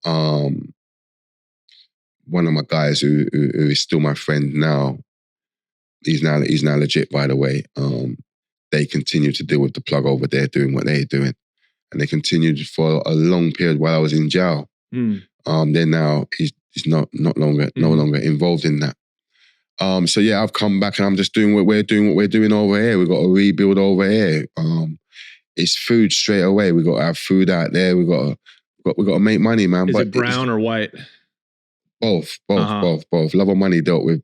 One of my guys who is still my friend now, he's now legit, by the way. They continue to deal with the plug over there, doing what they're doing. And they continued for a long period while I was in jail. Then now he's no longer involved in that. So yeah, I've come back and I'm just doing what we're doing over here. We've got to rebuild over here. It's food straight away. We got to have food out there. We got to make money, man. Is it brown or white? Both. Love or Money dealt with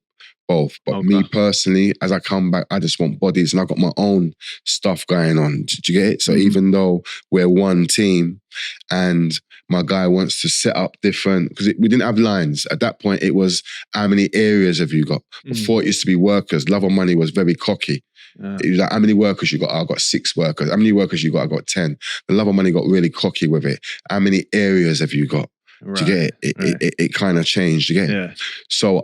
both. But me personally, as I come back, I just want bodies, and I got my own stuff going on. Did you get it? So even though we're one team, and my guy wants to set up different, because we didn't have lines. At that point, it was, how many areas have you got? Before it used to be workers. Love or Money was very cocky. It was like, how many workers you got? I got 6 workers. How many workers you got? I got 10. The Love or Money got really cocky with it. How many areas have you got? Right. Do you get it? It kind of changed. Do you get it? Yeah. So,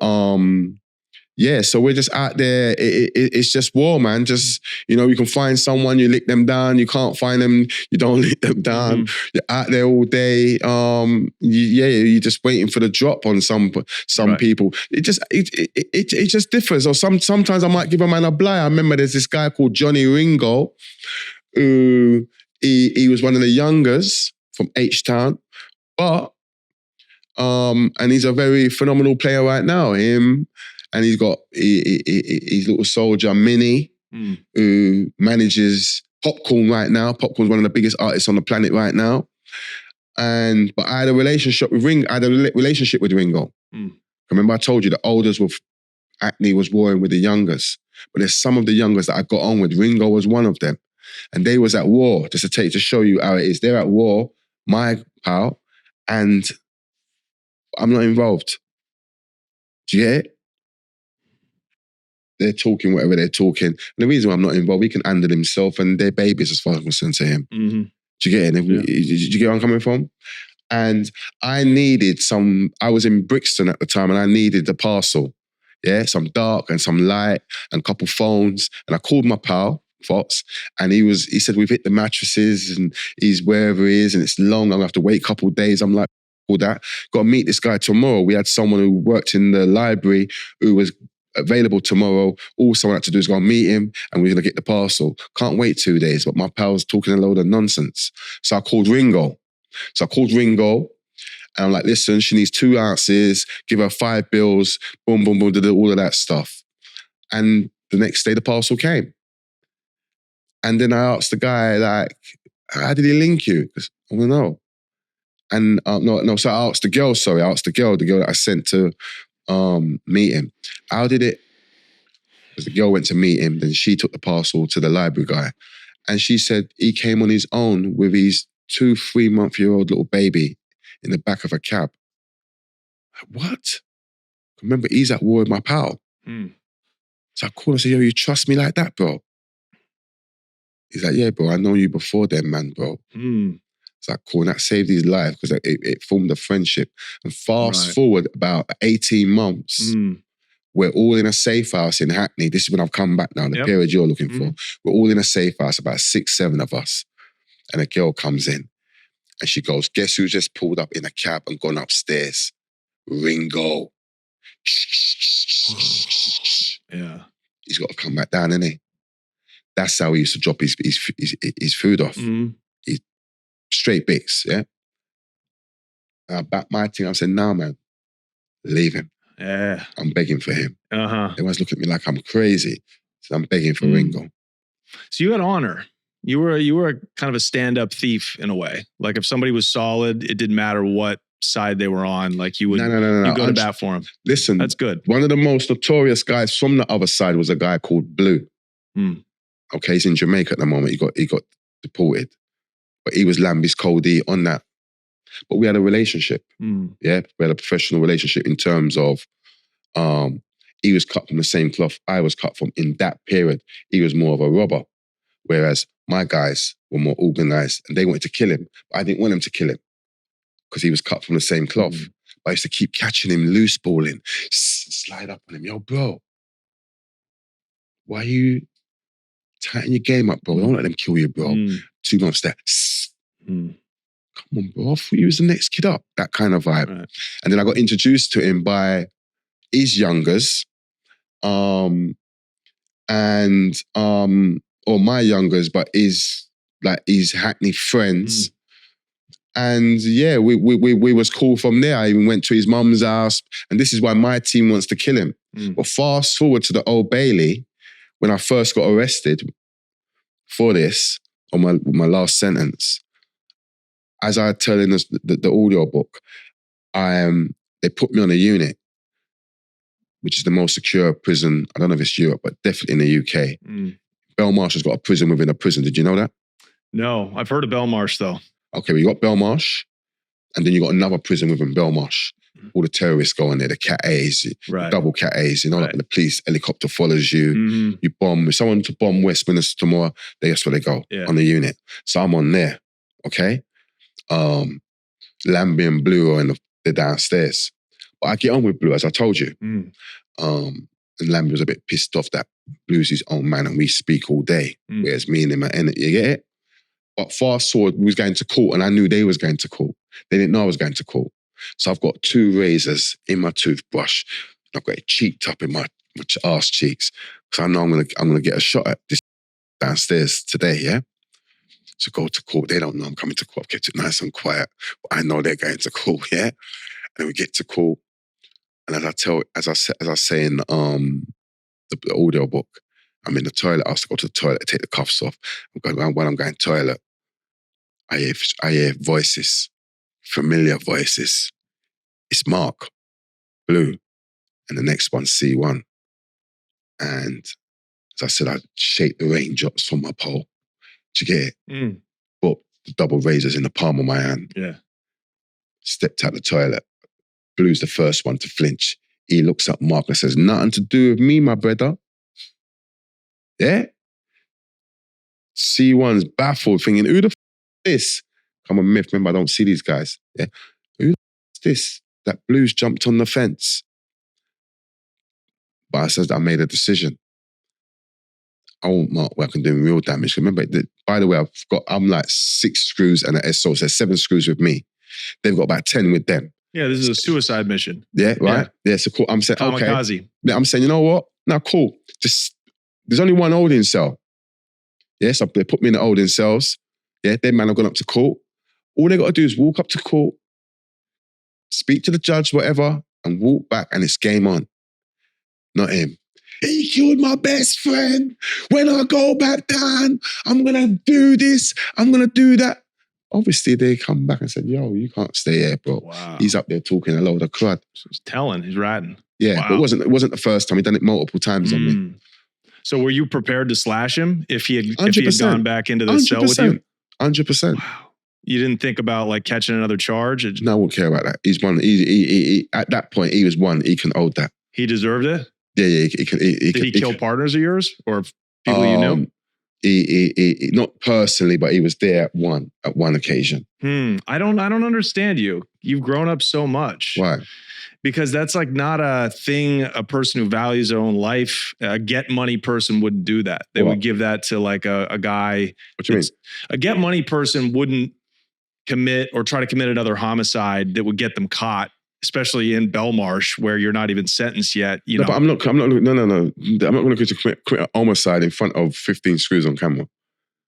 so we're just out there. It's just war, man. Just, you can find someone, you lick them down. You can't find them, you don't lick them down. You're out there all day. You're just waiting for the drop on some people. It just differs. Or sometimes I might give a man a blight. I remember there's this guy called Johnny Ringo, who he was one of the youngers from H-Town, but and he's a very phenomenal player right now. Him. And he's got his little soldier, Minnie, who manages Popcorn right now. Popcorn's one of the biggest artists on the planet right now. But I had a relationship with Ringo. Remember I told you the olders with acne was warring with the youngers. But there's some of the youngers that I got on with. Ringo was one of them. And they was at war, just to show you how it is. They're at war, my pal, and I'm not involved. Do you get it? They're talking whatever they're talking. And the reason why I'm not involved, he can handle himself, and they're babies as far as I'm concerned to him. Do you get it? Do you get where I'm coming from? And I was in Brixton at the time, and I needed a parcel. Yeah, some dark and some light and a couple phones. And I called my pal, Fox, and he said, we've hit the mattresses and he's wherever he is and it's long. I'm gonna have to wait a couple of days. I'm like, all that. Got to meet this guy tomorrow. We had someone who worked in the library who was available tomorrow. All someone had to do is go and meet him and we're going to get the parcel. Can't wait 2 days, but my pal's talking a load of nonsense. So I called Ringo. And I'm like, listen, she needs 2 ounces, give her 5 bills, boom, boom, boom, all of that stuff. And the next day the parcel came. And then I asked the guy, like, how did he link you? Because I don't know. And so I asked the girl that I sent to meet him. How did it? Because the girl went to meet him, then she took the parcel to the library guy. And she said he came on his own with his 2-3-month-old little baby in the back of a cab. What? Remember, he's at war with my pal. So I called and said, yo, you trust me like that, bro? He's like, yeah, bro, I know you before then, man, bro. So I called, and that saved his life because it formed a friendship. And fast forward about 18 months, we're all in a safe house in Hackney. This is when I've come back now, the period you're looking for. We're all in a safe house, about 6-7 of us. And a girl comes in and she goes, guess who just pulled up in a cab and gone upstairs? Ringo. Yeah. He's got to come back down, innit? That's how he used to drop his food off. Straight bits, yeah? And I backed my thing. I said, no, man, leave him. Yeah. I'm begging for him. Everyone's looking at me like I'm crazy. So I'm begging for Ringo. So you had honor. You were kind of a stand-up thief in a way. Like if somebody was solid, it didn't matter what side they were on. Like you would you go to bat for them. Listen, that's good. One of the most notorious guys from the other side was a guy called Blue. Okay, he's in Jamaica at the moment. He got deported. But he was Lambie's Cody on that. But we had a relationship. Yeah, we had a professional relationship in terms of he was cut from the same cloth I was cut from. In that period, he was more of a robber. Whereas my guys were more organized and they wanted to kill him. But I didn't want him to kill him because he was cut from the same cloth. But I used to keep catching him loose balling, slide up on him. Yo, bro, why you tighten your game up, bro? Don't let them kill you, bro. 2 months there. Come on, bro. I thought you was the next kid up. That kind of vibe. Right. And then I got introduced to him by his youngers, or my youngers, but his Hackney friends. And yeah, we was cool from there. I even went to his mum's house, and this is why my team wants to kill him. But fast forward to the Old Bailey, when I first got arrested for this, on my last sentence, as I tell in the audio book, they put me on a unit, which is the most secure prison. I don't know if it's Europe, but definitely in the UK. Belmarsh has got a prison within a prison. Did you know that? No, I've heard of Belmarsh though. Okay, we got Belmarsh, and then you got another prison within Belmarsh. All the terrorists go in there, the Cat A's, the double Cat A's, like the police helicopter follows you, you bomb. If someone to bomb Westminster tomorrow, that's where they go, on the unit. So I'm on there, okay? Lambie and Blue are they're downstairs. But I get on with Blue, as I told you. And Lambie was a bit pissed off that Blue's his own man and we speak all day, whereas me and him are in it, you get it? But fast forward, we was going to court and I knew they was going to court. They didn't know I was going to court. So I've got 2 razors in my toothbrush. I've got it cheeked up in my arse cheeks. So I know I'm gonna get a shot at this downstairs today, yeah? So go to court. They don't know I'm coming to court. I've kept it nice and quiet. But I know they're going to court, yeah? And we get to court. And as I say in the audio book, I'm in the toilet. I have to go to the toilet, take the cuffs off. While I'm going to the toilet, I hear voices, familiar voices. It's Mark, Blue, and the next one, C1. And as I said, I shake the raindrops from my pole. Do you get it? Put the double razors in the palm of my hand. Yeah. Stepped out the toilet. Blue's the first one to flinch. He looks at Mark and says, nothing to do with me, my brother. Yeah? C1's baffled, thinking, who the f*** is this? I'm a myth, remember, I don't see these guys. Yeah? Who the f*** is this? That Blue's jumped on the fence. But I said I made a decision. I won't mark where I can do real damage. Remember, by the way, I'm like 6 screws and an SO, so there's 7 screws with me. They've got about 10 with them. Yeah, this is a suicide mission. Yeah, right? Yeah, so cool. I'm saying, Kamikaze. okay. Yeah, I'm saying, you know what? Now, cool. There's only one holding cell. Yeah, so they put me in the holding cells. Yeah, their man have gone up to court. All they got to do is walk up to court, speak to the judge, whatever, and walk back, and it's game on. Not him. He killed my best friend. When I go back down, I'm going to do this. I'm going to do that. Obviously, they come back and said, yo, you can't stay here, bro. Wow. He's up there talking a load of crud. So he's ratting. Yeah, wow. But it wasn't the first time. He'd done it multiple times on me. So were you prepared to slash him if he had gone back into the cell with you? 100%. Wow. You didn't think about like catching another charge? No, I wouldn't care about that. He's one. He at that point, he was one. He can hold that. He deserved it? Yeah, he can. Did he kill partners of yours or people you knew? He not personally, but he was there at one occasion. I don't understand you. You've grown up so much. Why? Because that's like not a thing a person who values their own life, a get money person wouldn't do that. They would give that to like a guy. What do you mean? A get money person wouldn't commit or try to commit another homicide that would get them caught, especially in Belmarsh where you're not even sentenced yet. You know, but I'm not no. I'm not going to commit a homicide in front of 15 screws on camera.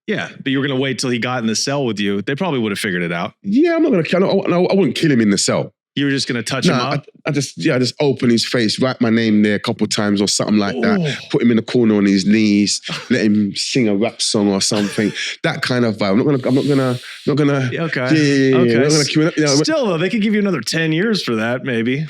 Yeah, but you were going to wait till he got in the cell with you. They probably would have figured it out. Yeah, I'm not going to kill him. I wouldn't kill him in the cell. You were just going to touch him up? I just open his face, write my name there a couple of times or something like that. Put him in the corner on his knees, let him sing a rap song or something. That kind of vibe. I'm not gonna. Okay. Yeah. Okay. I'm not gonna, Still though, they could give you another 10 years for that, maybe.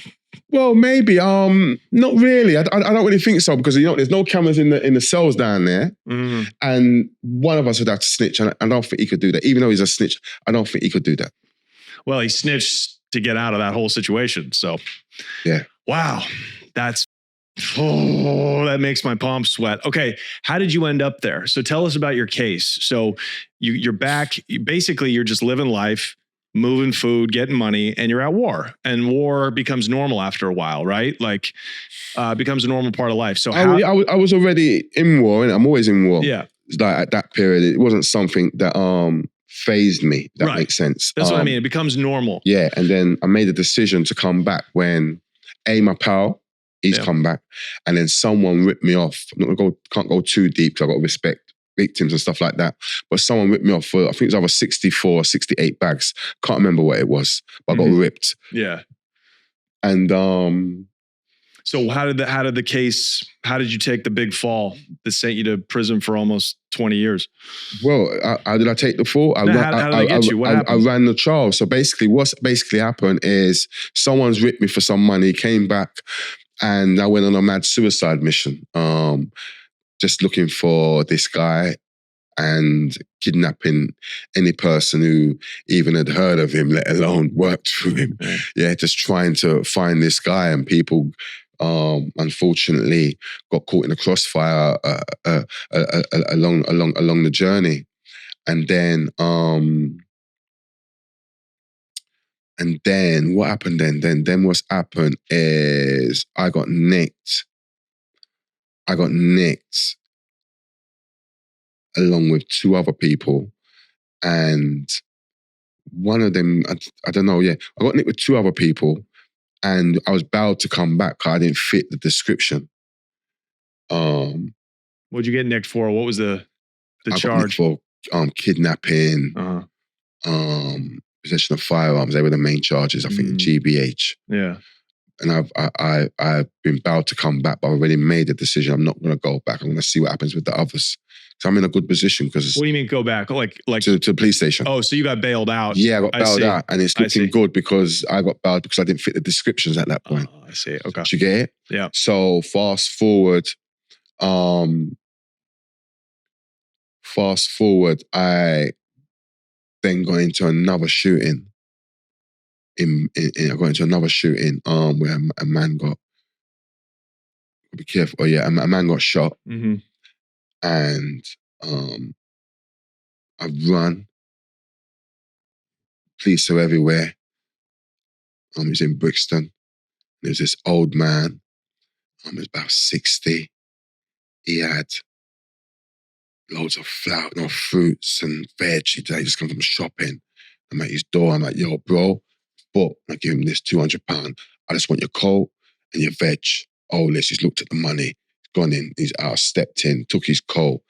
Well, maybe. Not really. I don't really think so because there's no cameras in the cells down there, and one of us would have to snitch. And I don't think he could do that. Even though he's a snitch, I don't think he could do that. Well, he snitched to get out of that whole situation. So, yeah. Wow. That makes my palms sweat. Okay. How did you end up there? So tell us about your case. So you're back, you're just living life, moving food, getting money, and you're at war. And war becomes normal after a while, right? Like becomes a normal part of life. So I was already in war, and I'm always in war. Yeah. Like at that period, it wasn't something that phased me. That makes sense. That's what I mean. It becomes normal. Yeah. And then I made a decision to come back when my pal, he's come back, and then someone ripped me off. Can't go too deep because I've got to respect victims and stuff like that. But someone ripped me off for, I think it was either 64, 68 bags. Can't remember what it was, but I got ripped. Yeah. And So how did you take the big fall that sent you to prison for almost 20 years? Well, how did I take the fall? How did they get you? What happened? I ran the trial. So basically, what's happened is someone's ripped me for some money, came back, and I went on a mad suicide mission. Just looking for this guy and kidnapping any person who even had heard of him, let alone worked for him. Yeah, just trying to find this guy, and people unfortunately got caught in the crossfire along the journey. And then what happened then? Then what's happened is I got nicked along with two other people, and one of them, I don't know, I got nicked with two other people, and I was bound to come back because I didn't fit the description. What'd you get nicked for? What was the charge? Got nicked for kidnapping, possession of firearms. They were the main charges, I think, GBH. Yeah. And I've been bound to come back, but I've already made the decision. I'm not going to go back. I'm going to see what happens with the others. So I'm in a good position because. What do you mean go back? Like to the police station? Oh, so you got bailed out? Yeah, I got bailed out, and it's looking good because I got bailed because I didn't fit the descriptions at that point. Oh, I see. Okay. Did you get it? Yeah. So fast forward, I then got into another shooting. I got into another shooting where a man got. Be careful. Oh yeah, a man got shot, and I run. Police are everywhere. He was in Brixton. There was this old man. He was about 60. He had loads of flour, fruits and veg. He just come from shopping. I'm at his door. I'm like, yo, bro. But I give him this £200. I just want your coat and your veg. Oh, let's just looked at the money. He's gone in. He's out, stepped in, took his coat,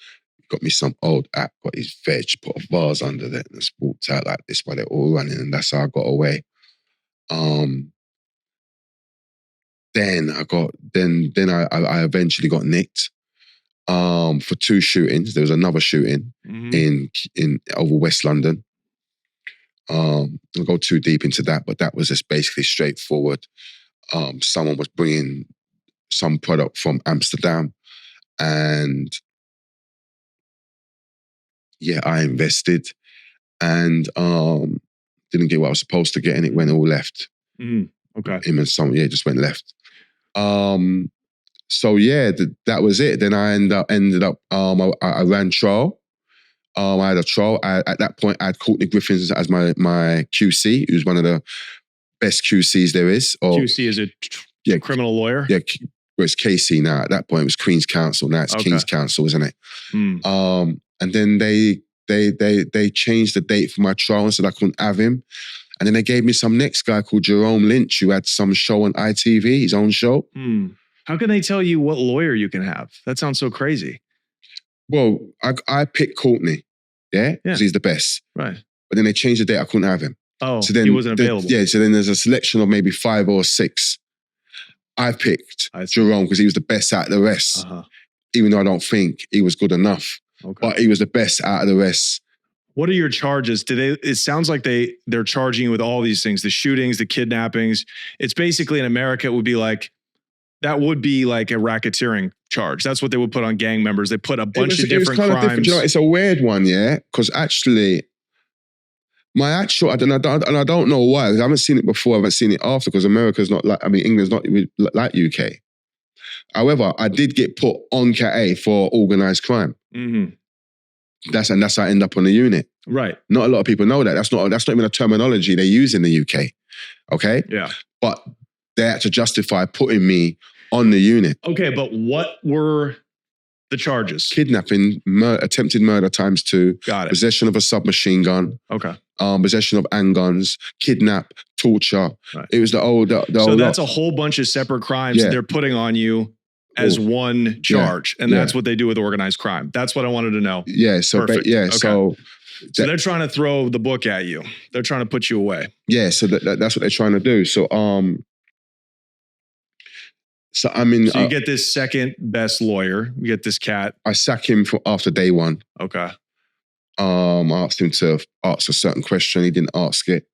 got me some old app, got his veg, put a vase under it, and just walked out like this while they're all running, and that's how I got away. Then I eventually got nicked for two shootings. There was another shooting in over West London. I'll go too deep into that, but that was just basically straightforward. Someone was bringing some product from Amsterdam, and I invested and didn't get what I was supposed to get, and it went all left. Okay. Him and someone, just went left. So that was it. Then I ended up. I ran trial. I had a trial. At that point, I had Courtney Griffins as my QC, who's one of the best QCs there is. QC is a criminal lawyer? Yeah, well, it's KC now. At that point, it was Queen's Counsel. Now it's King's Counsel, isn't it? And then they changed the date for my trial and said I couldn't have him. And then they gave me some next guy called Jerome Lynch, who had some show on ITV, his own show. How can they tell you what lawyer you can have? That sounds so crazy. Well, I picked Courtney, because he's the best. Right. But then they changed the date, I couldn't have him. Oh, so then he wasn't available. So then there's a selection of maybe 5 or 6. I picked Jerome because he was the best out of the rest. Even though I don't think he was good enough. Okay. But he was the best out of the rest. What are your charges? It sounds like they're charging you with all these things, the shootings, the kidnappings. It's basically in America, it would be like, that would be like a racketeering charge. That's what they would put on gang members. They put a bunch of different crimes. Different. You know, it's a weird one, because actually, my actual, and I don't know why, because I haven't seen it before, I haven't seen it after, because America's not like, England's not like UK. However, I did get put on Cat A for organised crime. That's how I end up on the unit. Right. Not a lot of people know that. That's not even a terminology they use in the UK. Okay? Yeah. But they had to justify putting me on the unit. Okay, but what were the charges? Kidnapping, attempted murder ×2. Got it. Possession of a submachine gun. Okay. Possession of handguns, kidnap, torture. Right. It was the old. So that's a whole bunch of separate crimes they're putting on you as one charge, and that's what they do with organized crime. That's what I wanted to know. Yeah. So so they're trying to throw the book at you. They're trying to put you away. Yeah. So that's what they're trying to do. So So I mean, So you get this second best lawyer. You get this cat. I sack him after day one. Okay. I asked him to ask a certain question. He didn't ask it.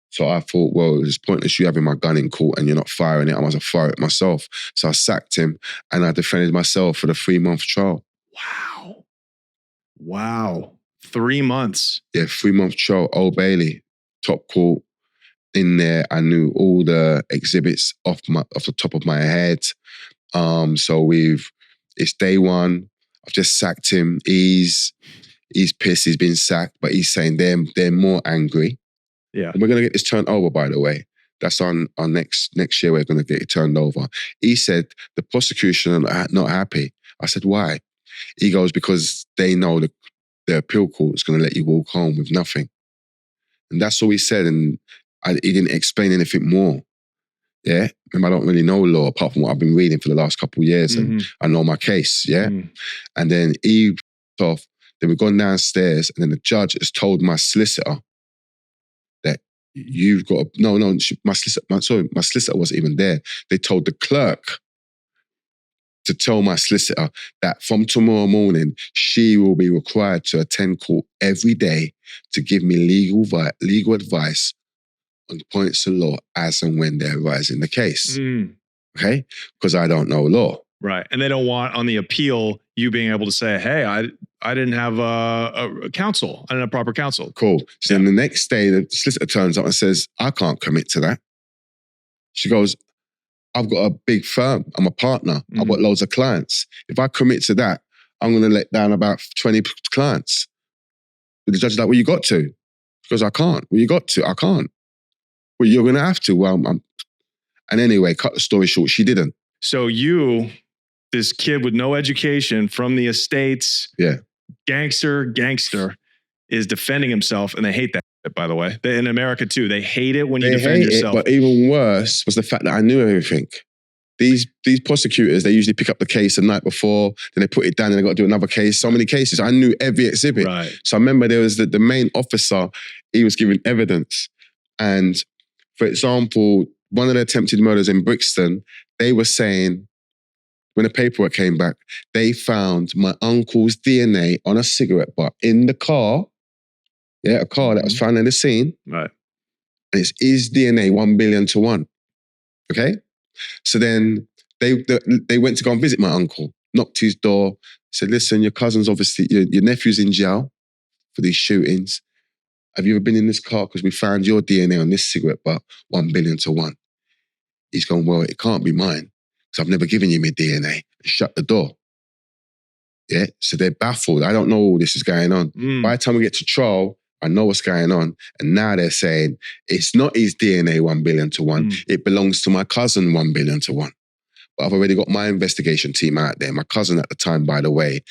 So I thought, well, it's pointless you having my gun in court and you're not firing it. I must have fired it myself. So I sacked him and I defended myself for the 3-month trial. Wow. 3 months. Yeah, 3-month trial, Old Bailey, top court. In there, I knew all the exhibits off the top of my head. So it's day one. I've just sacked him. He's pissed. He's been sacked, but he's saying they're more angry. Yeah, and we're gonna get this turned over. By the way, that's on our next year. We're gonna get it turned over. He said the prosecution are not happy. I said why? He goes because they know the appeal court is gonna let you walk home with nothing, and that's all he said. And he didn't explain anything more. Yeah, I don't really know law apart from what I've been reading for the last couple of years, and I know my case. Yeah, and then he off. Then we've gone downstairs, and then the judge has told my solicitor that you've got my solicitor wasn't even there. They told the clerk to tell my solicitor that from tomorrow morning she will be required to attend court every day to give me legal advice on points of law as and when they arise in the case. Okay? Because I don't know law. Right. And they don't want on the appeal you being able to say, hey, I didn't have a counsel. I didn't have proper counsel. Cool. So then the next day, the solicitor turns up and says, I can't commit to that. She goes, I've got a big firm. I'm a partner. I've got loads of clients. If I commit to that, I'm going to let down about 20 clients. But the judge is like, well, you got to. She goes, I can't. Well, you got to. I can't. Well, you're going to have to. Well, and anyway, cut the story short, she didn't. So you, this kid with no education from the estates, gangster, is defending himself, and they hate that, by the way. In America too, they hate it when you defend yourself. But even worse was the fact that I knew everything. These prosecutors, they usually pick up the case the night before, then they put it down and they got to do another case. So many cases. I knew every exhibit. Right. So I remember there was the main officer, he was giving evidence. And for example, one of the attempted murders in Brixton, they were saying, when the paperwork came back, they found my uncle's DNA on a cigarette butt in the car. Yeah, a car that was found in the scene. Right. And it's his DNA 1 billion to 1. Okay? So then they went to go and visit my uncle, knocked his door, said, listen, your cousin's obviously, your nephew's in jail for these shootings. Have you ever been in this car? Because we found your DNA on this cigarette butt, 1 billion to 1. He's gone, well, it can't be mine because I've never given you my DNA. Shut the door. Yeah, so they're baffled. I don't know all this is going on. By the time we get to trial, I know what's going on. And now they're saying, it's not his DNA 1 billion to 1. It belongs to my cousin 1 billion to 1. But I've already got my investigation team out there. My cousin at the time, by the way,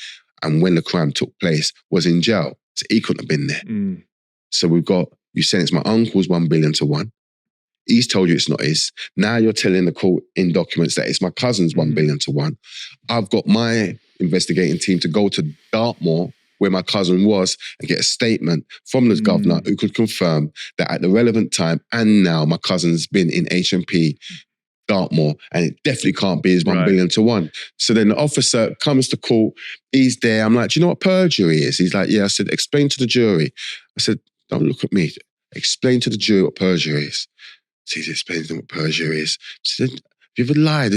and when the crime took place, was in jail. So he couldn't have been there. So we've got, you saying it's my uncle's 1 billion to 1. He's told you it's not his. Now you're telling the court in documents that it's my cousin's 1 billion to 1. I've got my investigating team to go to Dartmoor, where my cousin was, and get a statement from the governor who could confirm that at the relevant time and now my cousin's been in HMP Dartmoor, and it definitely can't be his 1 billion to 1. So then the officer comes to court, he's there. I'm like, do you know what perjury is? He's like, yeah. I said, explain to the jury. I said, don't look at me. Explain to the jury what perjury is. So he's explaining to them what perjury is. She said, have you ever lied?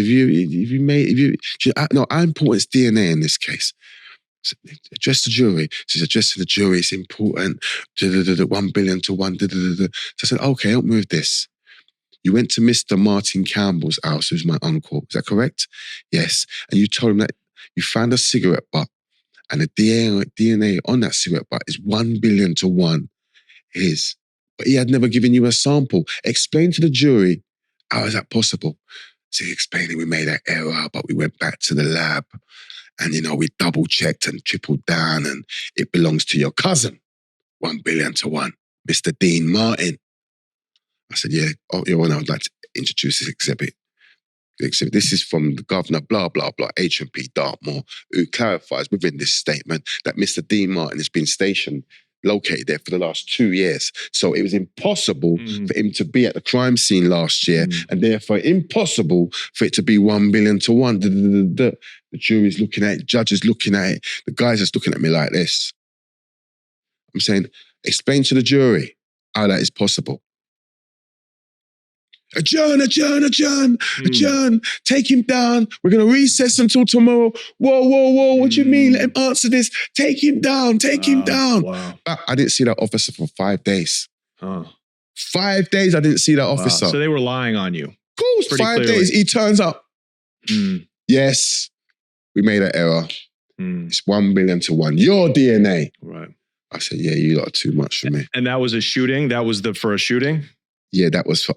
No, how important is DNA in this case? So, address the jury. She said, address to the jury, it's important. 1 billion to 1. So I said, okay, help me with this. You went to Mr. Martin Campbell's house, who's my uncle. Is that correct? Yes. And you told him that you found a cigarette butt and the DNA on that cigarette butt is 1 billion to 1 his. But he had never given you a sample. Explain to the jury, how is that possible? So he explained that we made an error, but we went back to the lab and, we double checked and tripled down and it belongs to your cousin, 1 billion to 1, Mr. Dean Martin. I said, yeah, Your Honor, I'd like to introduce this exhibit. This is from the governor, blah, blah, blah, HMP Dartmoor, who clarifies within this statement that Mr. Dean Martin has been stationed located there for the last 2 years. So it was impossible for him to be at the crime scene last year, and therefore impossible for it to be 1 billion to 1. The jury's looking at it, judges looking at it, the guys just looking at me like this. I'm saying, explain to the jury how that is possible. Adjourn, take him down. We're going to recess until tomorrow. Whoa, what do you mean? Let him answer this. Take him down. Wow. But I didn't see that officer for 5 days. 5 days I didn't see that officer. So they were lying on you. Of course, Pretty 5 clearly. days. He turns up. Yes, we made an error. It's 1 billion to 1. Your DNA. Right. I said, yeah, you lot are too much for me. And that was a shooting? That was for a shooting? Yeah, that was for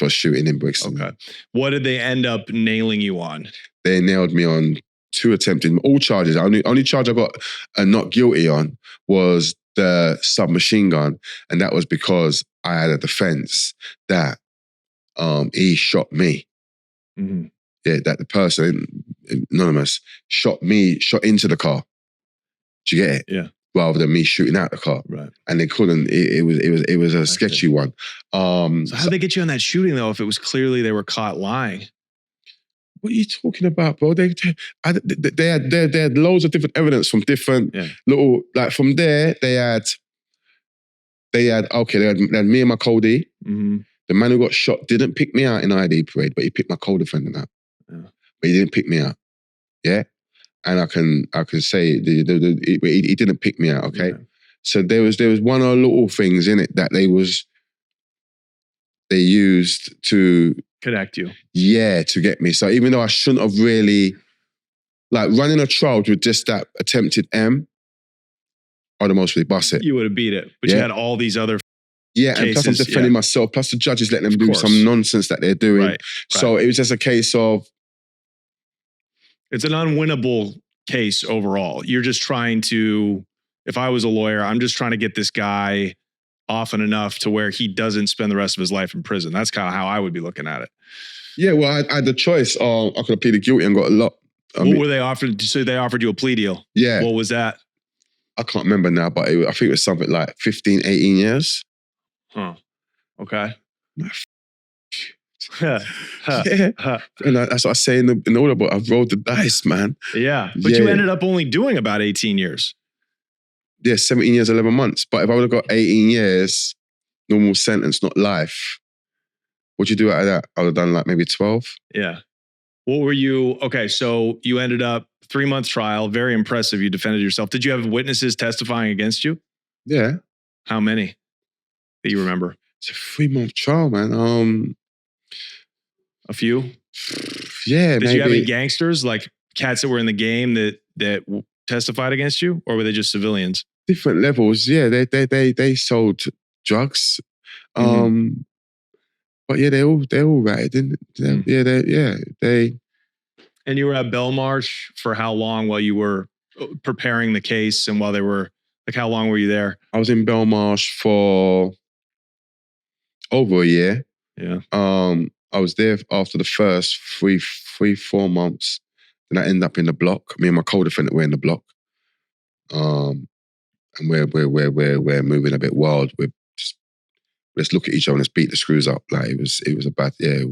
a shooting in Brixton. Okay. What did they end up nailing you on? They nailed me on 2 attempted, all charges. Only charge I got not guilty on was the submachine gun, and that was because I had a defense that he shot me. Yeah, that the person, anonymous, shot into the car. Do you get it? Yeah. Rather than me shooting out the car. Right. And they couldn't, it was a sketchy one. So how'd they get you on that shooting though, if it was clearly they were caught lying? What are you talking about, bro? They had loads of different evidence from different little, like from there, they had me and my co-D. The man who got shot didn't pick me out in ID parade, but he picked my co-defendant out. Yeah. But he didn't pick me out. Yeah? And I can say he didn't pick me out, okay? Yeah. So there was one of the little things in it that they used to connect you. Yeah, to get me. So even though I shouldn't have really, like running a trial with just that attempted M, I'd have mostly bust it. You would have beat it, but you had all these other cases, and plus I'm defending myself, plus the judges letting them do some nonsense that they're doing. Right. So it was just a case of, it's an unwinnable case overall. You're just trying to, if I was a lawyer, I'm just trying to get this guy often enough to where he doesn't spend the rest of his life in prison. That's kind of how I would be looking at it. Yeah, well, I had the choice. I could have pleaded guilty and got a lot. What were they offered? So they offered you a plea deal? Yeah. What was that? I can't remember now, but I think it was something like 15, 18 years. Huh. Okay. Yeah. And that's what I say in the order, but I've rolled the dice, man. Yeah. But you ended up only doing about 18 years. Yeah, 17 years, 11 months. But if I would have got 18 years, normal sentence, not life, what'd you do out of that? I would have done like maybe 12. Yeah. What were you, okay, so you ended up 3-month trial, very impressive. You defended yourself. Did you have witnesses testifying against you? Yeah. How many that you remember? It's a 3-month trial, man. A few? Yeah, Did you have any gangsters, like cats that were in the game that testified against you, or were they just civilians? Different levels, yeah. They sold drugs, but yeah, they all ratted, didn't they? And you were at Belmarsh for how long while you were preparing the case, and while they were like, how long were you there? I was in Belmarsh for over a year. Yeah. I was there after the first 4 months. Then I ended up in the block. Me and my co-defendant were in the block. And we're moving a bit wild. Let's look at each other and let's beat the screws up. Like it was a bad, yeah.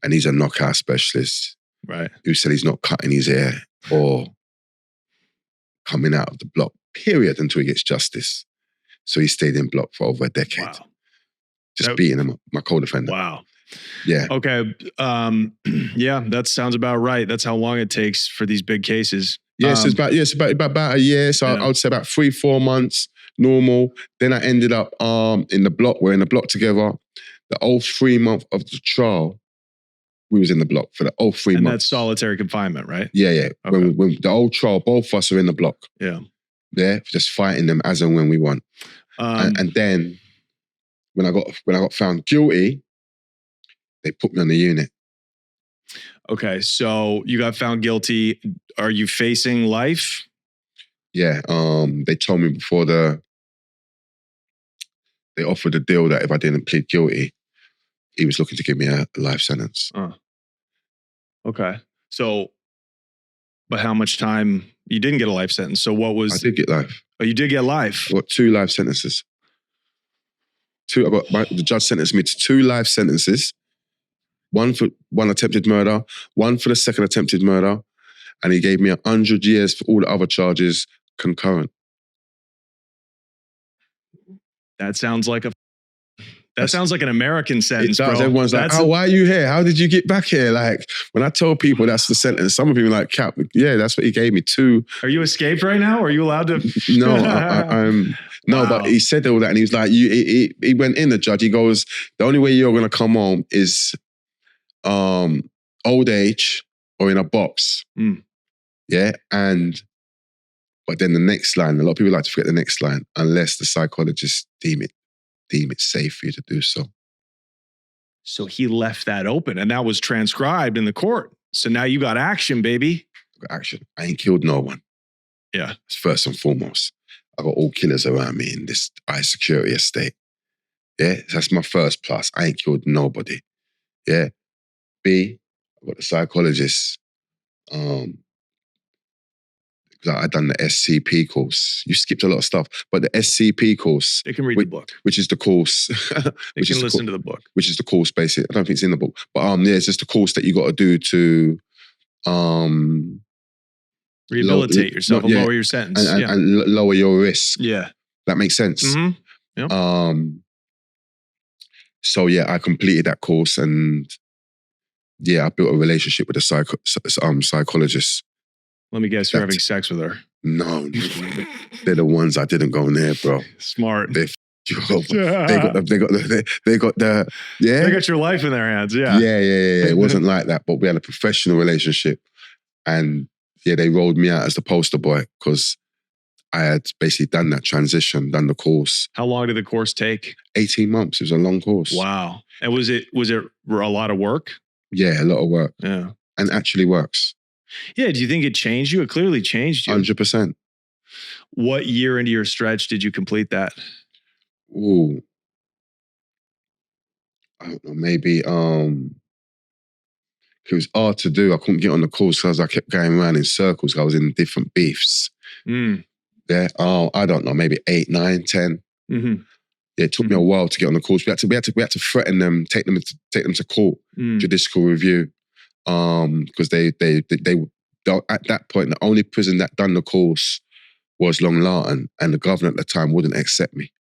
And he's a knockout specialist. Right. Who said he's not cutting his hair or coming out of the block, period, until he gets justice. So he stayed in block for over a decade. Wow. Just beating him up, my co-defendant. Wow. Yeah. Okay. Yeah, that sounds about right. That's how long it takes for these big cases. Yes, it's about a year. So I would say about 3-4 months, normal. Then I ended up in the block. We're in the block together. The whole 3 month of the trial, we was in the block for the whole 3 months. And that's solitary confinement, right? Yeah. Okay. When the whole trial, both of us are in the block. Yeah. Yeah, just fighting them as and when we want. And then when I got found guilty, they put me on the unit. Okay, so you got found guilty. Are you facing life? Yeah. They told me before they offered a deal that if I didn't plead guilty, he was looking to give me a life sentence. Okay. So, but how much time? You didn't get a life sentence. So what was? I did get life. Oh, you did get life. I got 2 life sentences. The judge sentenced me to 2 life sentences. 1 for 1 attempted murder, 1 for the 2nd attempted murder, and he gave me 100 years for all the other charges concurrent. That sounds like an American sentence, It does. bro. Everyone's like, "Oh, why are you here? How did you get back here?" Like, when I told people that's the sentence, some of people are like, "Cap, yeah, that's what he gave me." 2. Are you escaped right now? Are you allowed to? No, I'm no, Wow. but he said all that, and he was like, he went in, the judge. He goes, "The only way you're gonna come home is old age or in a box." Yeah, but then the next line, a lot of people like to forget the next line, unless the psychologists deem it safe for you to do so. So he left that open, and that was transcribed in the court. So now you got action, baby. I got action. I ain't killed no one. Yeah. First and foremost, I got all killers around me in this high security estate. Yeah, that's my first plus. I ain't killed nobody. Yeah. B, I got the psychologist. I done the SCP course. You skipped a lot of stuff, but the SCP course. They can read the book. Which is the course. They can listen to the book. Which is the course, basically. I don't think it's in the book. But yeah, it's just the course that you got to do to rehabilitate yourself and lower your sentence. And lower your risk. Yeah. That makes sense. Mm-hmm. Yep. So yeah, I completed that course, and yeah, I built a relationship with a psychologist. Let me guess, you're having sex with her. No. They're the ones I didn't go near, bro. Smart. They got your life in their hands. Yeah. Yeah. It wasn't like that, but we had a professional relationship, and yeah, they rolled me out as the poster boy because I had basically done that transition, done the course. How long did the course take? 18 months. It was a long course. Wow. And was it a lot of work? Yeah, a lot of work. Yeah. And actually works. Yeah. Do you think it changed you? It clearly changed you. 100%. What year into your stretch did you complete that? Ooh. I don't know, maybe it was hard to do. I couldn't get on the course because I kept going around in circles. I was in different beefs. Yeah. I don't know, maybe 8, 9, 10. Mm-hmm. Yeah, it took me a while to get on the course. We had to threaten them, take them to court, judicial review. Because they at that point, the only prison that done the course was Long Lartin, and the governor at the time wouldn't accept me.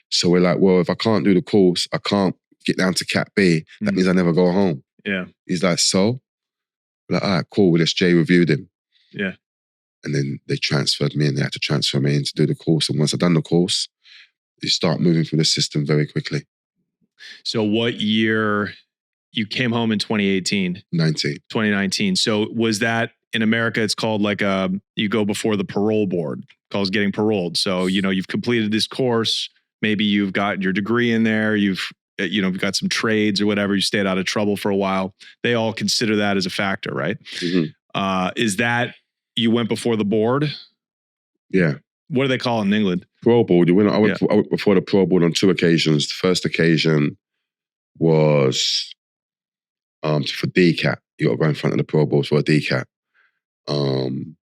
So we're like, well, if I can't do the course, I can't get down to Cat B. That means I never go home. Yeah. He's like, so? We're like, all right, cool. We'll just J-reviewed him. Yeah. And then they transferred me, and they had to transfer me in to do the course. And once I'd done the course, you start moving through the system very quickly. So what year? You came home in 2018? 2019. So was that, in America, it's called like you go before the parole board, calls getting paroled. So, you've completed this course. Maybe you've got your degree in there. You've got some trades or whatever. You stayed out of trouble for a while. They all consider that as a factor, right? Mm-hmm. Is that, you went before the board? Yeah. What do they call it in England? Parole board. I went before the parole board on 2 occasions. The first occasion was for DCAT. You got to go in front of the parole board for a DCAT. And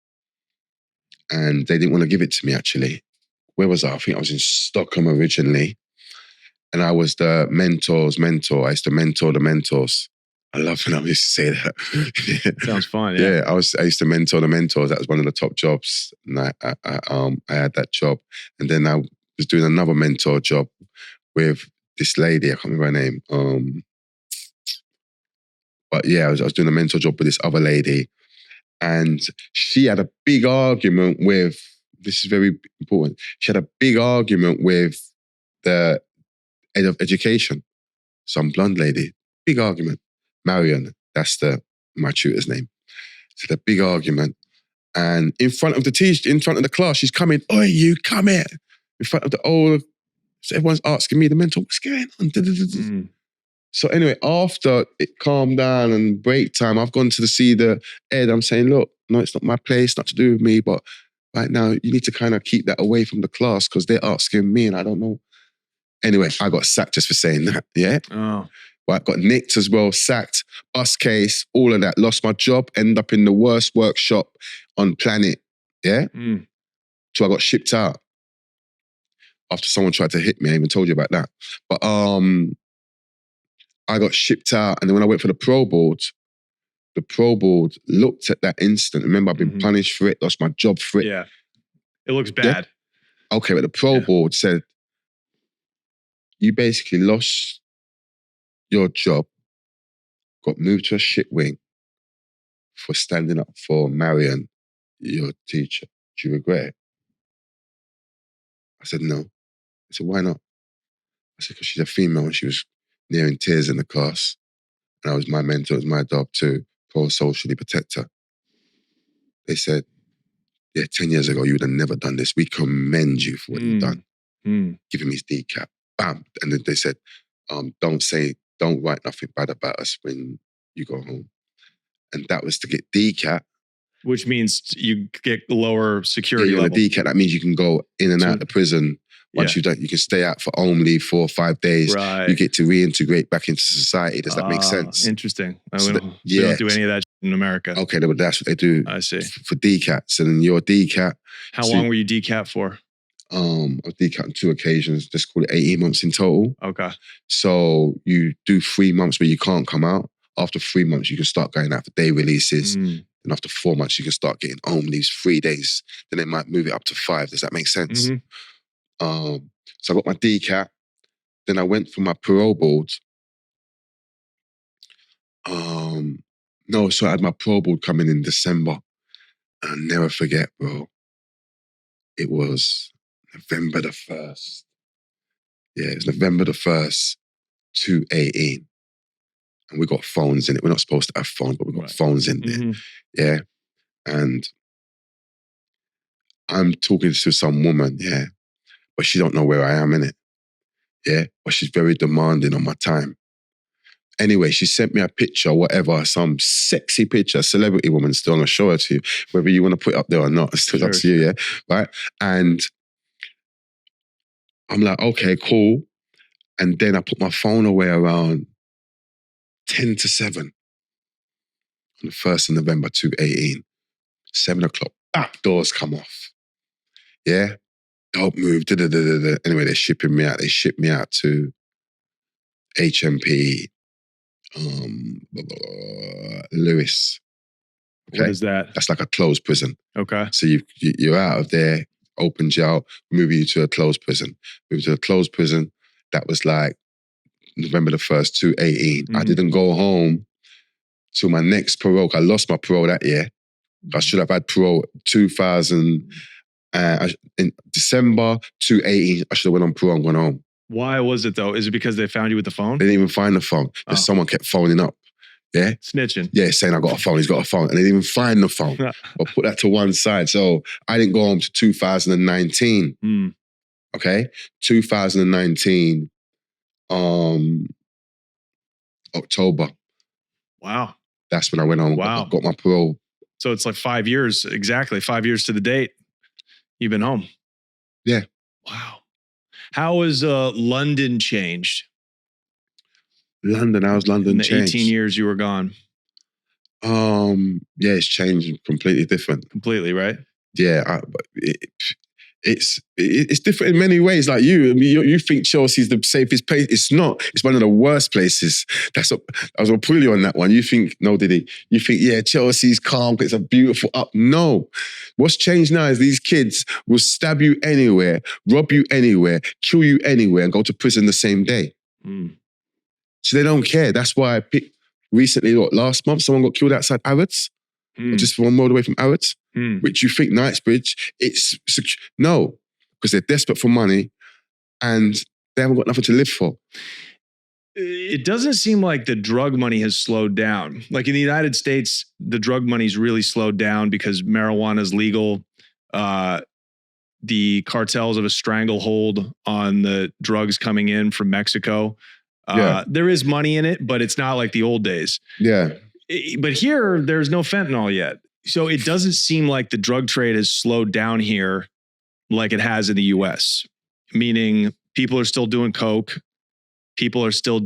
they didn't want to give it to me, actually. Where was I? I think I was in Stockholm originally. And I was the mentor's mentor. I used to mentor the mentors. I love when I used to say that. Sounds fun, yeah. Yeah, I used to mentor the mentors. That was one of the top jobs. And I had that job. And then I was doing another mentor job with this lady. I can't remember her name. But yeah, I was doing a mentor job with this other lady. And she had a big argument with, this is very important, she had a big argument with the head of education, some blonde lady. Big argument. Marion, that's my tutor's name. She had a big argument. And in front of the teacher, in front of the class, she's coming, "Oi, you come here." In front of so everyone's asking me, the mentor, what's going on? So anyway, after it calmed down and break time, I've gone to see the head. I'm saying, look, no, it's not my place, not to do with me, but right now you need to kind of keep that away from the class because they're asking me and I don't know. Anyway, I got sacked just for saying that, yeah? Oh. Right, got nicked as well, sacked, bus case, all of that. Lost my job, ended up in the worst workshop on planet, yeah? till I got shipped out. After someone tried to hit me, I even told you about that. But I got shipped out, and then when I went for the parole board looked at that incident. Remember, I've been punished for it, lost my job for it. Yeah. It looks bad. Yeah? Okay, but the parole board said, you basically lost your job, got moved to a shit wing for standing up for Marion, your teacher. Do you regret it? I said, no. I said, why not? I said, because she's a female and she was nearing tears in the class. And I was my mentor, it was my job to pro-socially protect her. They said, yeah, 10 years ago, you would have never done this. We commend you for what you've done. Give him his decap. Bam. And then they said, don't write nothing bad about us when you go home. And that was to get decap. Which means you get lower security you're level. On a decap, that means you can go in and out of prison. Once you've done, you can stay out for only 4 or 5 days. Right. You get to reintegrate back into society. Does that make sense? Interesting. So we don't do any of that in America. Okay, but that's what they do. I see. For decats. And then your decap. How long were you decap for? I was decapped on 2 occasions. Let's call it 18 months in total. Okay. So you do 3 months where you can't come out. After 3 months, you can start going out for day releases. And after 4 months, you can start getting home these 3 days. Then they might move it up to 5. Does that make sense? So I got my decap. Then I went for my parole board. So I had my parole board coming in December. And I'll never forget, bro. It was November the 1st. Yeah, it was November the 1st, 2018. And we got phones in it. We're not supposed to have phones, but we got phones in there. Yeah. And I'm talking to some woman, yeah, but she don't know where I am in it. Yeah. But she's very demanding on my time. Anyway, she sent me a picture, whatever, some sexy picture, celebrity woman, still gonna show it to you. Whether you want to put it up there or not, it's still up to you, yeah? Right? And I'm like, okay, cool. And then I put my phone away around 10 to 7 on the 1st of November 2018. 7 o'clock, back doors come off. Yeah? Don't move, da-da-da-da-da. Anyway, they're shipping me out. They shipped me out to HMP, Lewis. Okay? What is that? That's like a closed prison. Okay. So you're out of there, open jail, move you to a closed prison. Move to a closed prison. That was like November the 1st, 2018. I didn't go home till my next parole. I lost my parole that year. I should have had parole 2000, in December 2018. I should have went on parole and gone home. Why was it though? Is it because they found you with the phone? They didn't even find the phone. Just someone kept phoning up. Yeah? Snitching. Yeah, saying I got a phone, he's got a phone. And they didn't even find the phone. But put that to one side. So I didn't go home to 2019. Okay? 2019, October. Wow. That's when I went home. Wow. Got my parole. So it's like 5 years, exactly 5 years to the date. You've been home. Yeah. Wow. How has London changed? How's London in the changed? 18 years you were gone? Yeah, it's changed completely different. Completely, right? Yeah, it's different in many ways. Like you think Chelsea's the safest place. It's not. It's one of the worst places. I was gonna pull you on that one. You think, no, Diddy? You think, yeah, Chelsea's calm, it's a beautiful up. No. What's changed now is these kids will stab you anywhere, rob you anywhere, kill you anywhere, and go to prison the same day. So they don't care. That's why I picked recently, last month, someone got killed outside Arrods. Just 1 road away from Arrods, which you think Knightsbridge, no, because they're desperate for money and they haven't got nothing to live for. It doesn't seem like the drug money has slowed down. Like in the United States, the drug money's really slowed down because marijuana is legal. The cartels have a stranglehold on the drugs coming in from Mexico. There is money in it, but it's not like the old days. Yeah. But here, there's no fentanyl yet. So it doesn't seem like the drug trade has slowed down here like it has in the US. Meaning people are still doing coke. People are still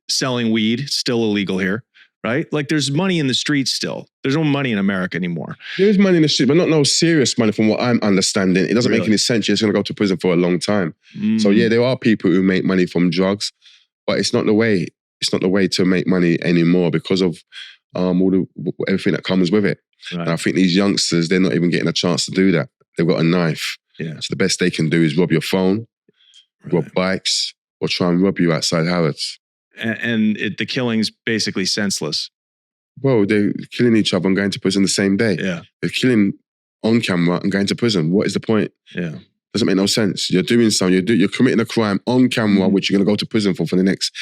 selling weed, still illegal here, right? Like there's money in the streets still. There's no money in America anymore. There is money in the street, but not no serious money from what I'm understanding. It doesn't make any sense. You're just going to go to prison for a long time. So yeah, there are people who make money from drugs, but it's not the way. It's not the way to make money anymore because of everything that comes with it. Right. And I think these youngsters, they're not even getting a chance to do that. They've got a knife. Yeah. So the best they can do is rob your phone, rob bikes, or try and rob you outside Harrods. And the killing's basically senseless. Well, they're killing each other and going to prison the same day. Yeah. They're killing on camera and going to prison. What is the point? Yeah. Doesn't make no sense. You're doing something, you're committing a crime on camera, which you're going to go to prison for the next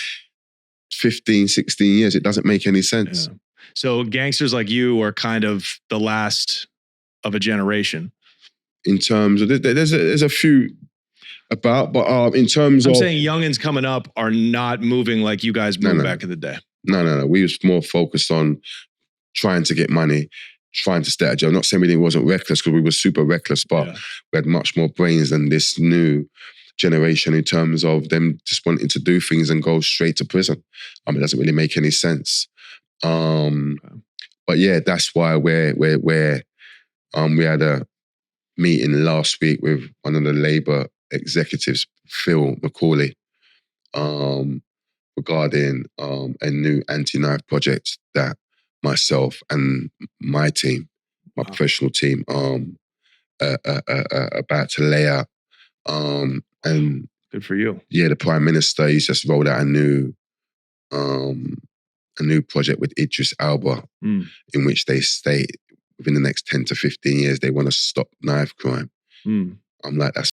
15, 16 years. It doesn't make any sense. Yeah. So gangsters like you are kind of the last of a generation. In terms of, there's a few about, but in terms I'm of... saying youngins coming up are not moving like you guys moved back in the day. No. We was more focused on trying to get money, trying to stay out of jail. I'm not saying we wasn't reckless because we were super reckless, but we had much more brains than this new generation in terms of them just wanting to do things and go straight to prison. It doesn't really make any sense. But yeah, that's why we had a meeting last week with one of the Labour executives, Phil McCauley, regarding a new anti-knife project that myself and my team, my professional team, about to lay out. And good for you. Yeah, the Prime Minister, he's just rolled out a new project with Idris Elba, in which they state within the next 10 to 15 years, they want to stop knife crime. I'm like, that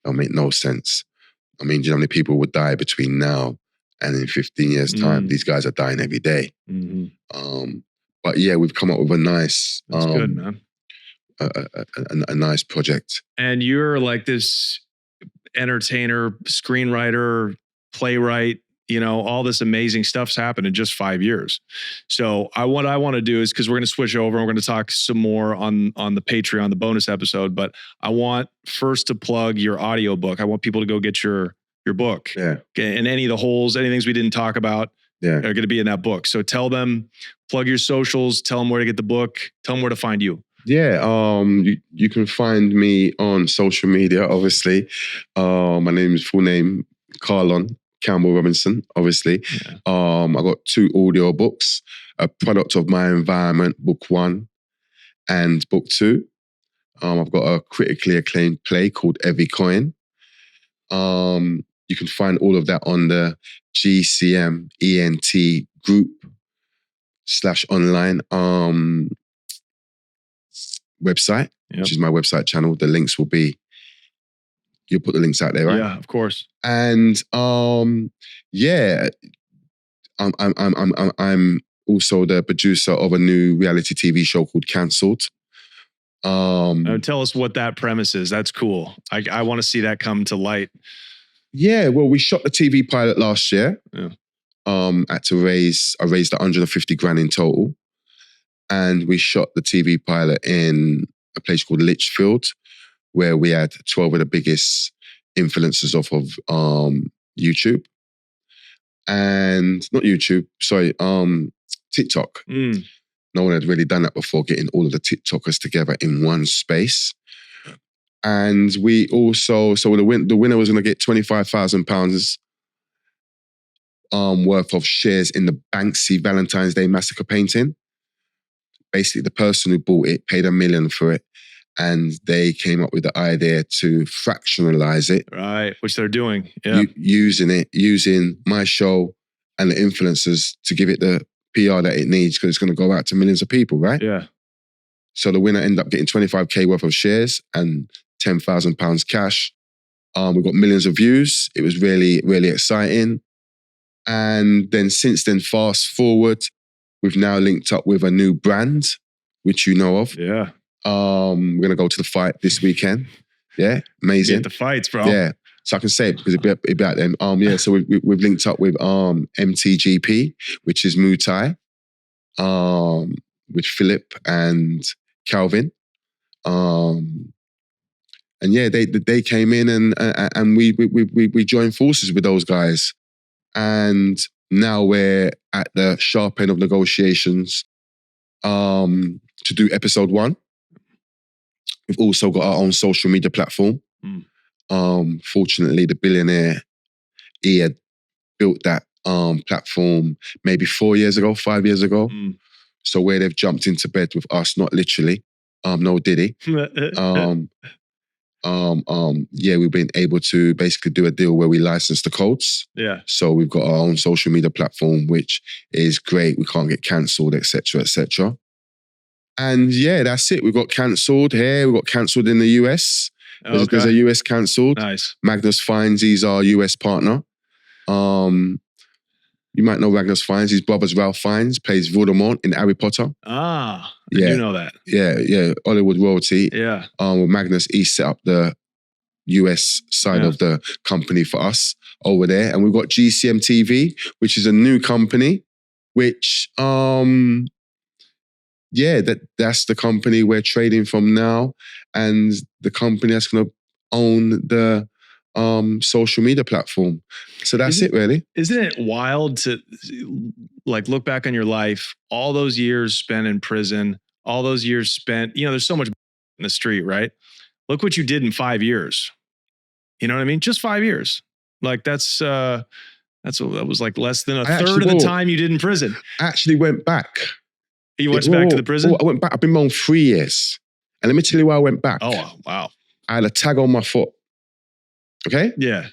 don't make no sense. I mean, do you know how many people would die between now and in 15 years' time? These guys are dying every day. But yeah, we've come up with a nice... That's good, man. A nice project. And you're like this entertainer, screenwriter, playwright, all this amazing stuff's happened in just 5 years. So what I want to do is, because we're going to switch over and we're going to talk some more on the Patreon, the bonus episode, but I want first to plug your audiobook. I want people to go get your book. Yeah. Okay, and any of the holes, any things we didn't talk about are going to be in that book. So tell them, plug your socials, tell them where to get the book, tell them where to find you. Yeah, you can find me on social media, obviously. My full name, Carlon Robinson, obviously. Yeah. I got 2 audio books, A Product of My Environment, book 1 and book 2. I've got a critically acclaimed play called Every Coin. You can find all of that on the GCM ENT group /online website, which is my website channel. The links will be, you'll put the links out there, right? Yeah, of course. And yeah, I'm also the producer of a new reality TV show called Cancelled. Tell us what that premise is. That's cool. I want to see that come to light. Yeah, well, we shot the TV pilot last year. Yeah. I raised 150 grand in total. And we shot the TV pilot in a place called Lichfield, where we had 12 of the biggest influencers off of YouTube. And not YouTube, sorry, TikTok. No one had really done that before, getting all of the TikTokers together in one space. And we also, so the winner was going to get £25,000 worth of shares in the Banksy Valentine's Day Massacre painting. Basically, the person who bought it paid $1 million for it, and they came up with the idea to fractionalize it. Right, which they're doing. Yeah. Using my show and the influencers to give it the PR that it needs, because it's going to go out to millions of people, right? Yeah. So the winner ended up getting 25K worth of shares and £10,000 cash. We got millions of views. It was really, really exciting. And then since then, fast forward, we've now linked up with a new brand, which you know of. Yeah. We're going to go to the fight this weekend. Yeah, amazing. Get the fights, bro. Yeah. So I can say it because it'd be out then. Yeah, so we've linked up with MTGP, which is Muay Thai, with Philip and Calvin. And yeah, they came in and we joined forces with those guys. And Now we're at the sharp end of negotiations to do episode 1. We've also got our own social media platform. Fortunately, the billionaire, he had built that platform maybe 5 years ago. So where they've jumped into bed with us, not literally, no diddy. We've been able to basically do a deal where we license the codes. Yeah. So we've got our own social media platform, which is great. We can't get cancelled, etc., etc. And yeah, that's it. We got cancelled here. We got cancelled in the US. There's a US cancelled. Nice. Magnus Fines, he's our US partner. You might know Magnus Fines. His brother's Ralph Fiennes, plays Voldemort in Harry Potter. I do know that. Yeah. Hollywood royalty. Yeah. With Magnus, he set up the US side of the company for us over there. And we've got GCM TV, which is a new company, which, that's the company we're trading from now. And the company that's going to own the social media platform. So that's it, really. Isn't it wild to like look back on your life, all those years spent in prison, all those years spent, there's so much in the street, right? Look what you did in 5 years. You know what I mean? Just 5 years. Like that was like less than a third of the time you did in prison. I actually went back. You went back to the prison? I went back. I've been home 3 years. And let me tell you why I went back. Oh, wow. I had a tag on my foot. Okay? Yeah.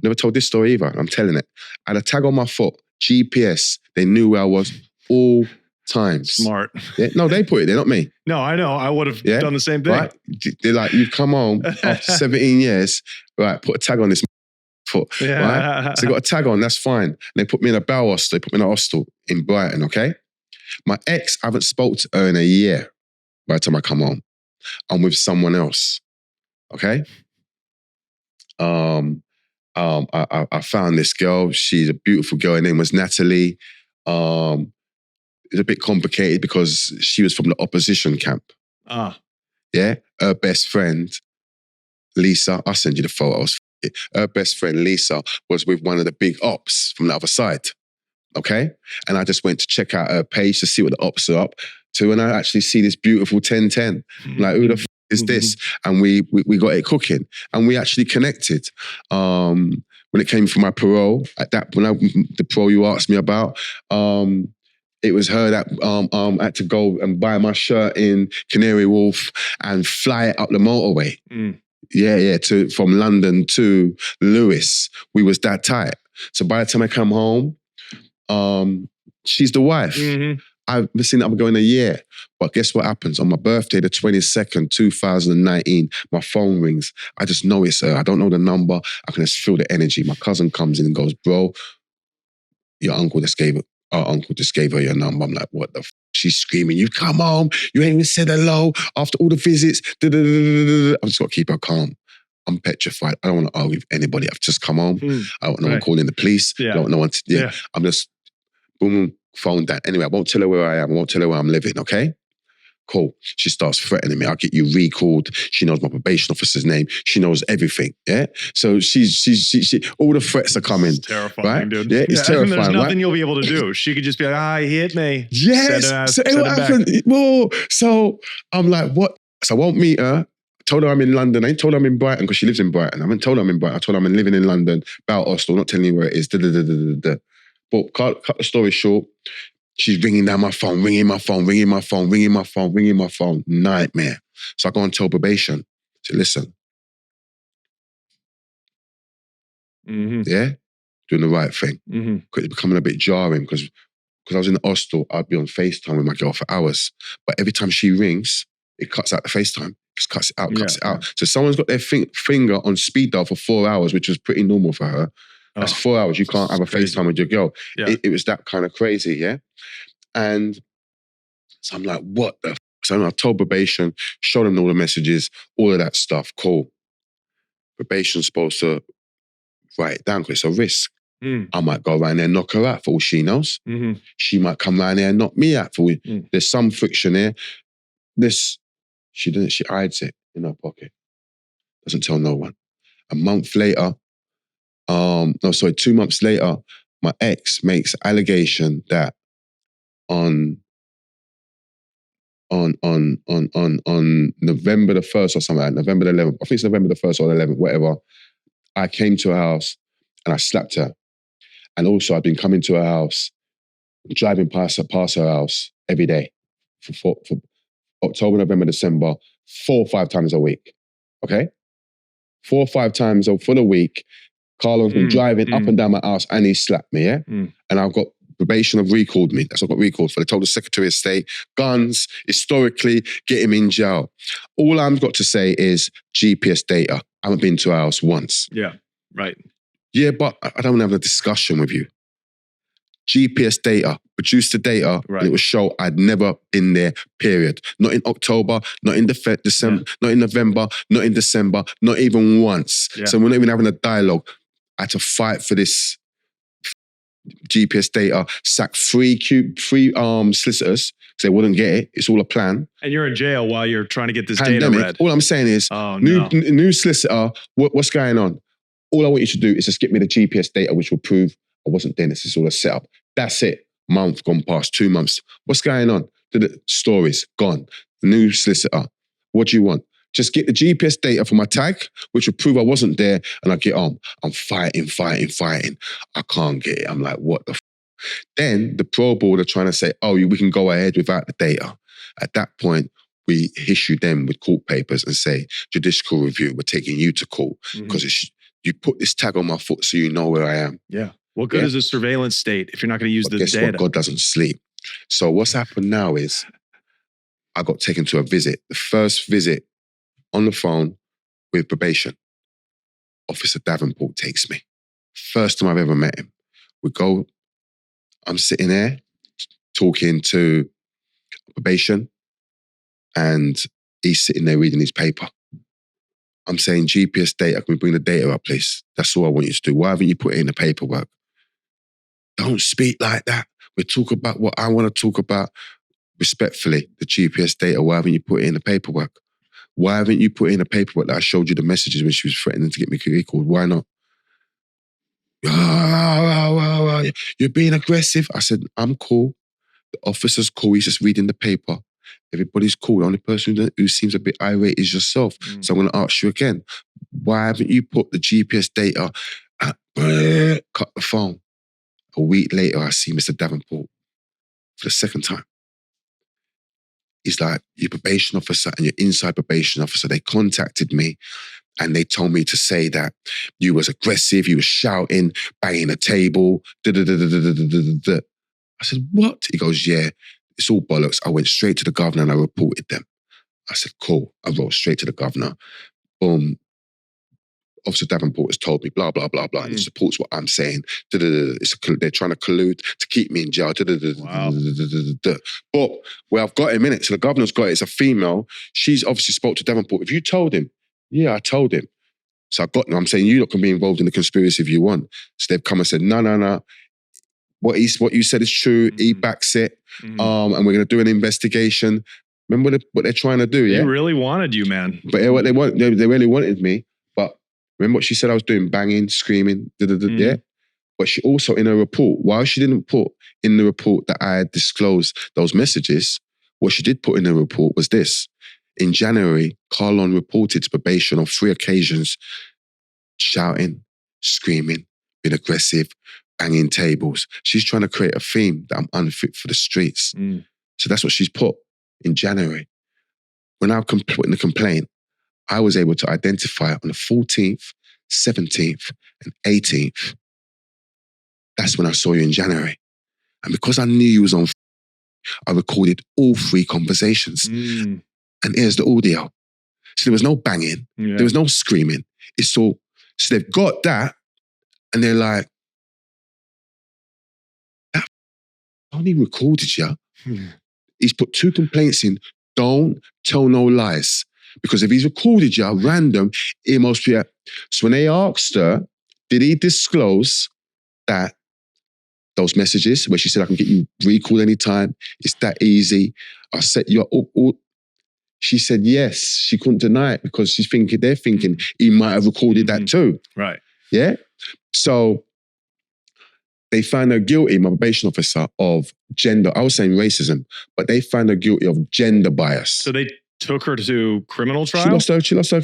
Never told this story either. I'm telling it. I had a tag on my foot. GPS. They knew where I was all times. Smart. Yeah? No, they put it there, not me. No, I know. I would have done the same thing. Right? They're like, you've come home after 17 years. Right, put a tag on this foot. Yeah. Right? So they got a tag on, that's fine. And they put me in a bell hostel. They put me in a hostel in Brighton, okay? My ex, I haven't spoke to her in a year by the time I come home. I'm with someone else, okay? I found this girl. She's a beautiful girl. Her name was Natalie. It's a bit complicated because she was from the opposition camp. Yeah? Her best friend, Lisa, I'll send you the photos. Her best friend, Lisa, was with one of the big ops from the other side. Okay? And I just went to check out her page to see what the ops are up to, and I actually see this beautiful 1010. Like, who the f is this? And we got it cooking, and we actually connected. When it came for my parole, the parole you asked me about, it was her that had to go and buy my shirt in Canary Wharf and fly it up the motorway. From London to Lewis. We was that tight. So by the time I come home, she's the wife. I've seen that I'm going a year. But guess what happens? On my birthday, the 22nd, 2019, my phone rings. I just know it's her. I don't know the number. I can just feel the energy. My cousin comes in and goes, bro, our uncle just gave her your number. I'm like, what the f? She's screaming, you come home. You ain't even said hello after all the visits. I've just got to keep her calm. I'm petrified. I don't want to argue with anybody. I've just come home. I don't want no one calling the police. I don't want no one to, I'm just, boom, phone down. Anyway, I won't tell her where I am. I won't tell her where I'm living, okay? Cool. She starts threatening me. I'll get you recalled. She knows my probation officer's name. She knows everything, yeah? So she all the threats are coming. It's terrifying, right? dude. Yeah, it's terrifying, There's nothing right? you'll be able to do. She could just be like, he hit me. Yes. So what happened? Whoa. So I'm like, what? So I won't meet her. Told her I'm in London. I ain't told her I'm in Brighton because she lives in Brighton. I haven't told her I'm in Brighton. I told her I'm living in London, about hostel, not telling you where it is. But cut the story short, she's ringing down my phone, ringing my phone. Nightmare. So I go and tell probation. Say, listen. Yeah? Doing the right thing. Because it's becoming a bit jarring because I was in the hostel, I'd be on FaceTime with my girl for hours. But every time she rings, it cuts out the FaceTime. Just cuts it out. So someone's got their finger on speed dial for 4 hours, which was pretty normal for her. That's 4 hours. You can't have a FaceTime with your girl. It was that kind of crazy, yeah? And so I'm like, what the f? So I told probation, showed them all the messages, all of that stuff. Cool. Probation's supposed to write it down because it's a risk. I might go around there and knock her out for all she knows. She might come around there and knock me out for all. There's some friction here. She hides it in her pocket. Doesn't tell no one. 2 months later, my ex makes allegation that on November the 1st or something, like November the 11th, I think it's November the 1st or the 11th, whatever, I came to her house and I slapped her. And also I've been coming to her house, driving past her house every day for October, November, December, 4 or 5 times a week. Okay? 4 or 5 times for the week, Carlon's been driving up and down my house and he slapped me, yeah? And I've got probation have recalled me. That's what I got recalled for. They told the Secretary of State, guns, historically, get him in jail. All I've got to say is GPS data. I haven't been to her house once. Yeah, right. Yeah, but I don't want to have a discussion with you. GPS data, produce the data, and it will show I'd never been there, period. Not in October, not in December, not in November, not in December, not even once. Yeah. So we're not even having a dialogue. I had to fight for this GPS data, sack three solicitors, so they wouldn't get it. It's all a plan. And you're in jail while you're trying to get this data read. All I'm saying is, new solicitor, what's going on? All I want you to do is just get me the GPS data, which will prove I wasn't there. This is all a setup. That's it. Month gone past, 2 months. What's going on? The stories gone. The new solicitor. What do you want? Just get the GPS data for my tag, which will prove I wasn't there, and I get on. I'm fighting. I can't get it. I'm like, what the f? Then the Pro Board are trying to say, oh, we can go ahead without the data. At that point, we issue them with court papers and say, judicial review, we're taking you to court because you put this tag on my foot so you know where I am. Yeah. What good is a surveillance state if you're not going to use the guess data? What? God doesn't sleep. So what's happened now is I got taken to a visit. The first visit on the phone with probation. Officer Davenport takes me. First time I've ever met him. We go, I'm sitting there talking to probation and he's sitting there reading his paper. I'm saying, GPS data, can we bring the data up, please? That's all I want you to do. Why haven't you put it in the paperwork? Don't speak like that. We talk about what I want to talk about respectfully, the GPS data. Why haven't you put it in the paperwork? Why haven't you put in the paperwork that I showed you the messages when she was threatening to get me recalled? Why not? You're being aggressive. I said, I'm cool. The officer's cool. He's just reading the paper. Everybody's cool. The only person who seems a bit irate is yourself. So I'm going to ask you again. Why haven't you put the GPS data? Cut the phone. A week later, I see Mr. Davenport for the second time. He's like, your probation officer and your inside probation officer, they contacted me and they told me to say that you was aggressive, you was shouting, banging the table, I said, what? He goes, yeah, it's all bollocks. I went straight to the governor and I reported them. I said, cool. I wrote straight to the governor. Boom. Officer Davenport has told me, blah, blah, blah, blah. And he supports what I'm saying. They're trying to collude to keep me in jail. Wow. But where I've got him in it, so the governor's got it, it's a female. She's obviously spoke to Davenport. Have you told him? Yeah, I told him. So I got him. I'm saying, you lot can be involved in the conspiracy if you want. So they've come and said, no. What you said is true. He backs it. And we're going to do an investigation. Remember what they're trying to do, yeah? They really wanted you, man. But what they really wanted me. But remember what she said I was doing? Banging, screaming, yeah? But she also, in her report, while she didn't put in the report that I had disclosed those messages, what she did put in the report was this. In January, Carlon reported to probation on 3 occasions, shouting, screaming, being aggressive, banging tables. She's trying to create a theme that I'm unfit for the streets. So that's what she's put in January. When I put in the complaint, I was able to identify on the 14th, 17th, and 18th. That's when I saw you in January. And because I knew you was on, I recorded all 3 conversations. And here's the audio. So there was no banging. Yeah. There was no screaming. It's all, so they've got that and they're like, that only recorded you. He's put 2 complaints in. Don't tell no lies. Because if he's recorded you random, it must be So when they asked her, did he disclose that those messages where she said, I can get you recalled anytime, it's that easy, I set you up, she said yes. She couldn't deny it because they're thinking he might have recorded that too. Right. Yeah? So They found her guilty, my probation officer, of gender. I was saying racism, but they found her guilty of gender bias. So they took her to criminal trial? She lost her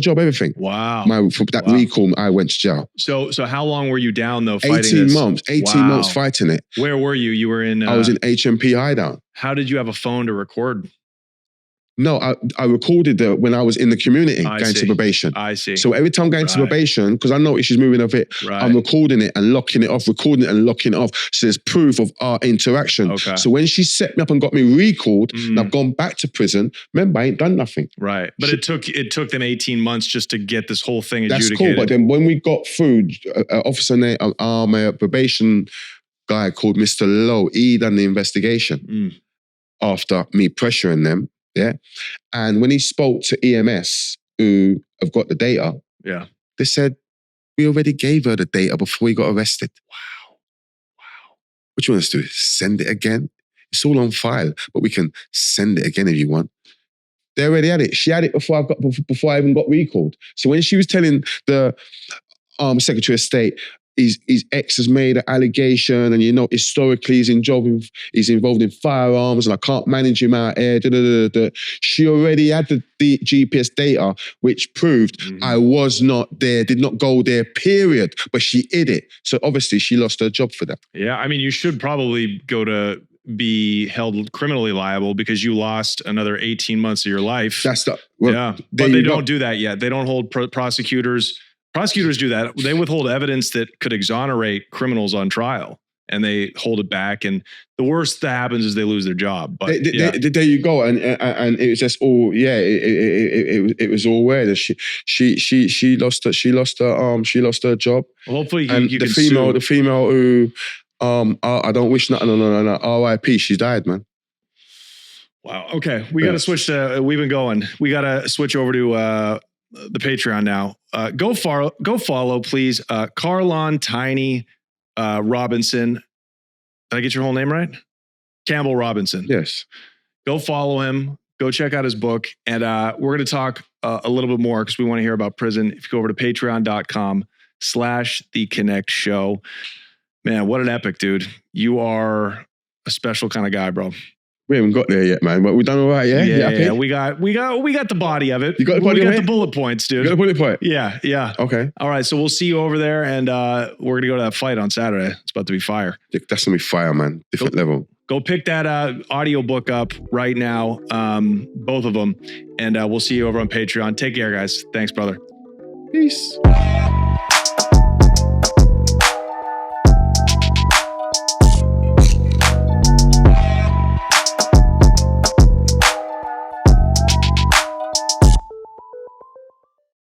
job, everything. Wow. For that recall, I went to jail. So how long were you down though fighting 18 this? months. 18 months fighting it. Where were you? You were in... I was in HMP hideout. How did you have a phone to record? No, I recorded when I was in the community going to probation. I see. So every time going to probation, because I noticed she's moving a bit, I'm recording it and locking it off, recording it and locking it off. So there's proof of our interaction. Okay. So when she set me up and got me recalled, and I've gone back to prison, remember, I ain't done nothing. Right. But it took them 18 months just to get this whole thing adjudicated. That's cool. But then when we got through, officer named, a probation guy called Mr. Lowe, he done the investigation after me pressuring them. Yeah. And when he spoke to EMS, who have got the data, they said, we already gave her the data before he got arrested. Wow. What you want us to do? Send it again? It's all on file, but we can send it again if you want. They already had it. She had it before I even got recalled. So when she was telling the Secretary of State, his ex has made an allegation, and historically he's involved in firearms, and I can't manage him out here. She already had the GPS data, which proved I was not there, did not go there, period. But she hid it. So obviously she lost her job for that. Yeah, I mean, you should probably go to be held criminally liable because you lost another 18 months of your life. But they don't do that yet. They don't hold prosecutors. Prosecutors do that. They withhold evidence that could exonerate criminals on trial, and they hold it back. And the worst that happens is they lose their job. But there you go. And it was just all it was all weird. She lost her job. Well, hopefully you the female who I don't wish nothing on her. R.I.P. She died, man. Wow. Okay, we got to switch to. We've been going. We got to switch over to the Patreon now. Go follow, please. Carlon Robinson. Did I get your whole name right? Campbell Robinson. Yes. Go follow him. Go check out his book. And we're going to talk a little bit more because we want to hear about prison. If you go over to patreon.com/theconnect show. Man, what an epic, dude. You are a special kind of guy, bro. We haven't got there yet, man. But we done all right, yeah? Yeah. We got the body of it. You got the body of it? We got the bullet points, dude. You got the bullet point? Yeah. Okay. All right, so we'll see you over there, and we're going to go to that fight on Saturday. It's about to be fire. That's going to be fire, man. Different level. Go pick that audio book up right now, both of them, and we'll see you over on Patreon. Take care, guys. Thanks, brother. Peace.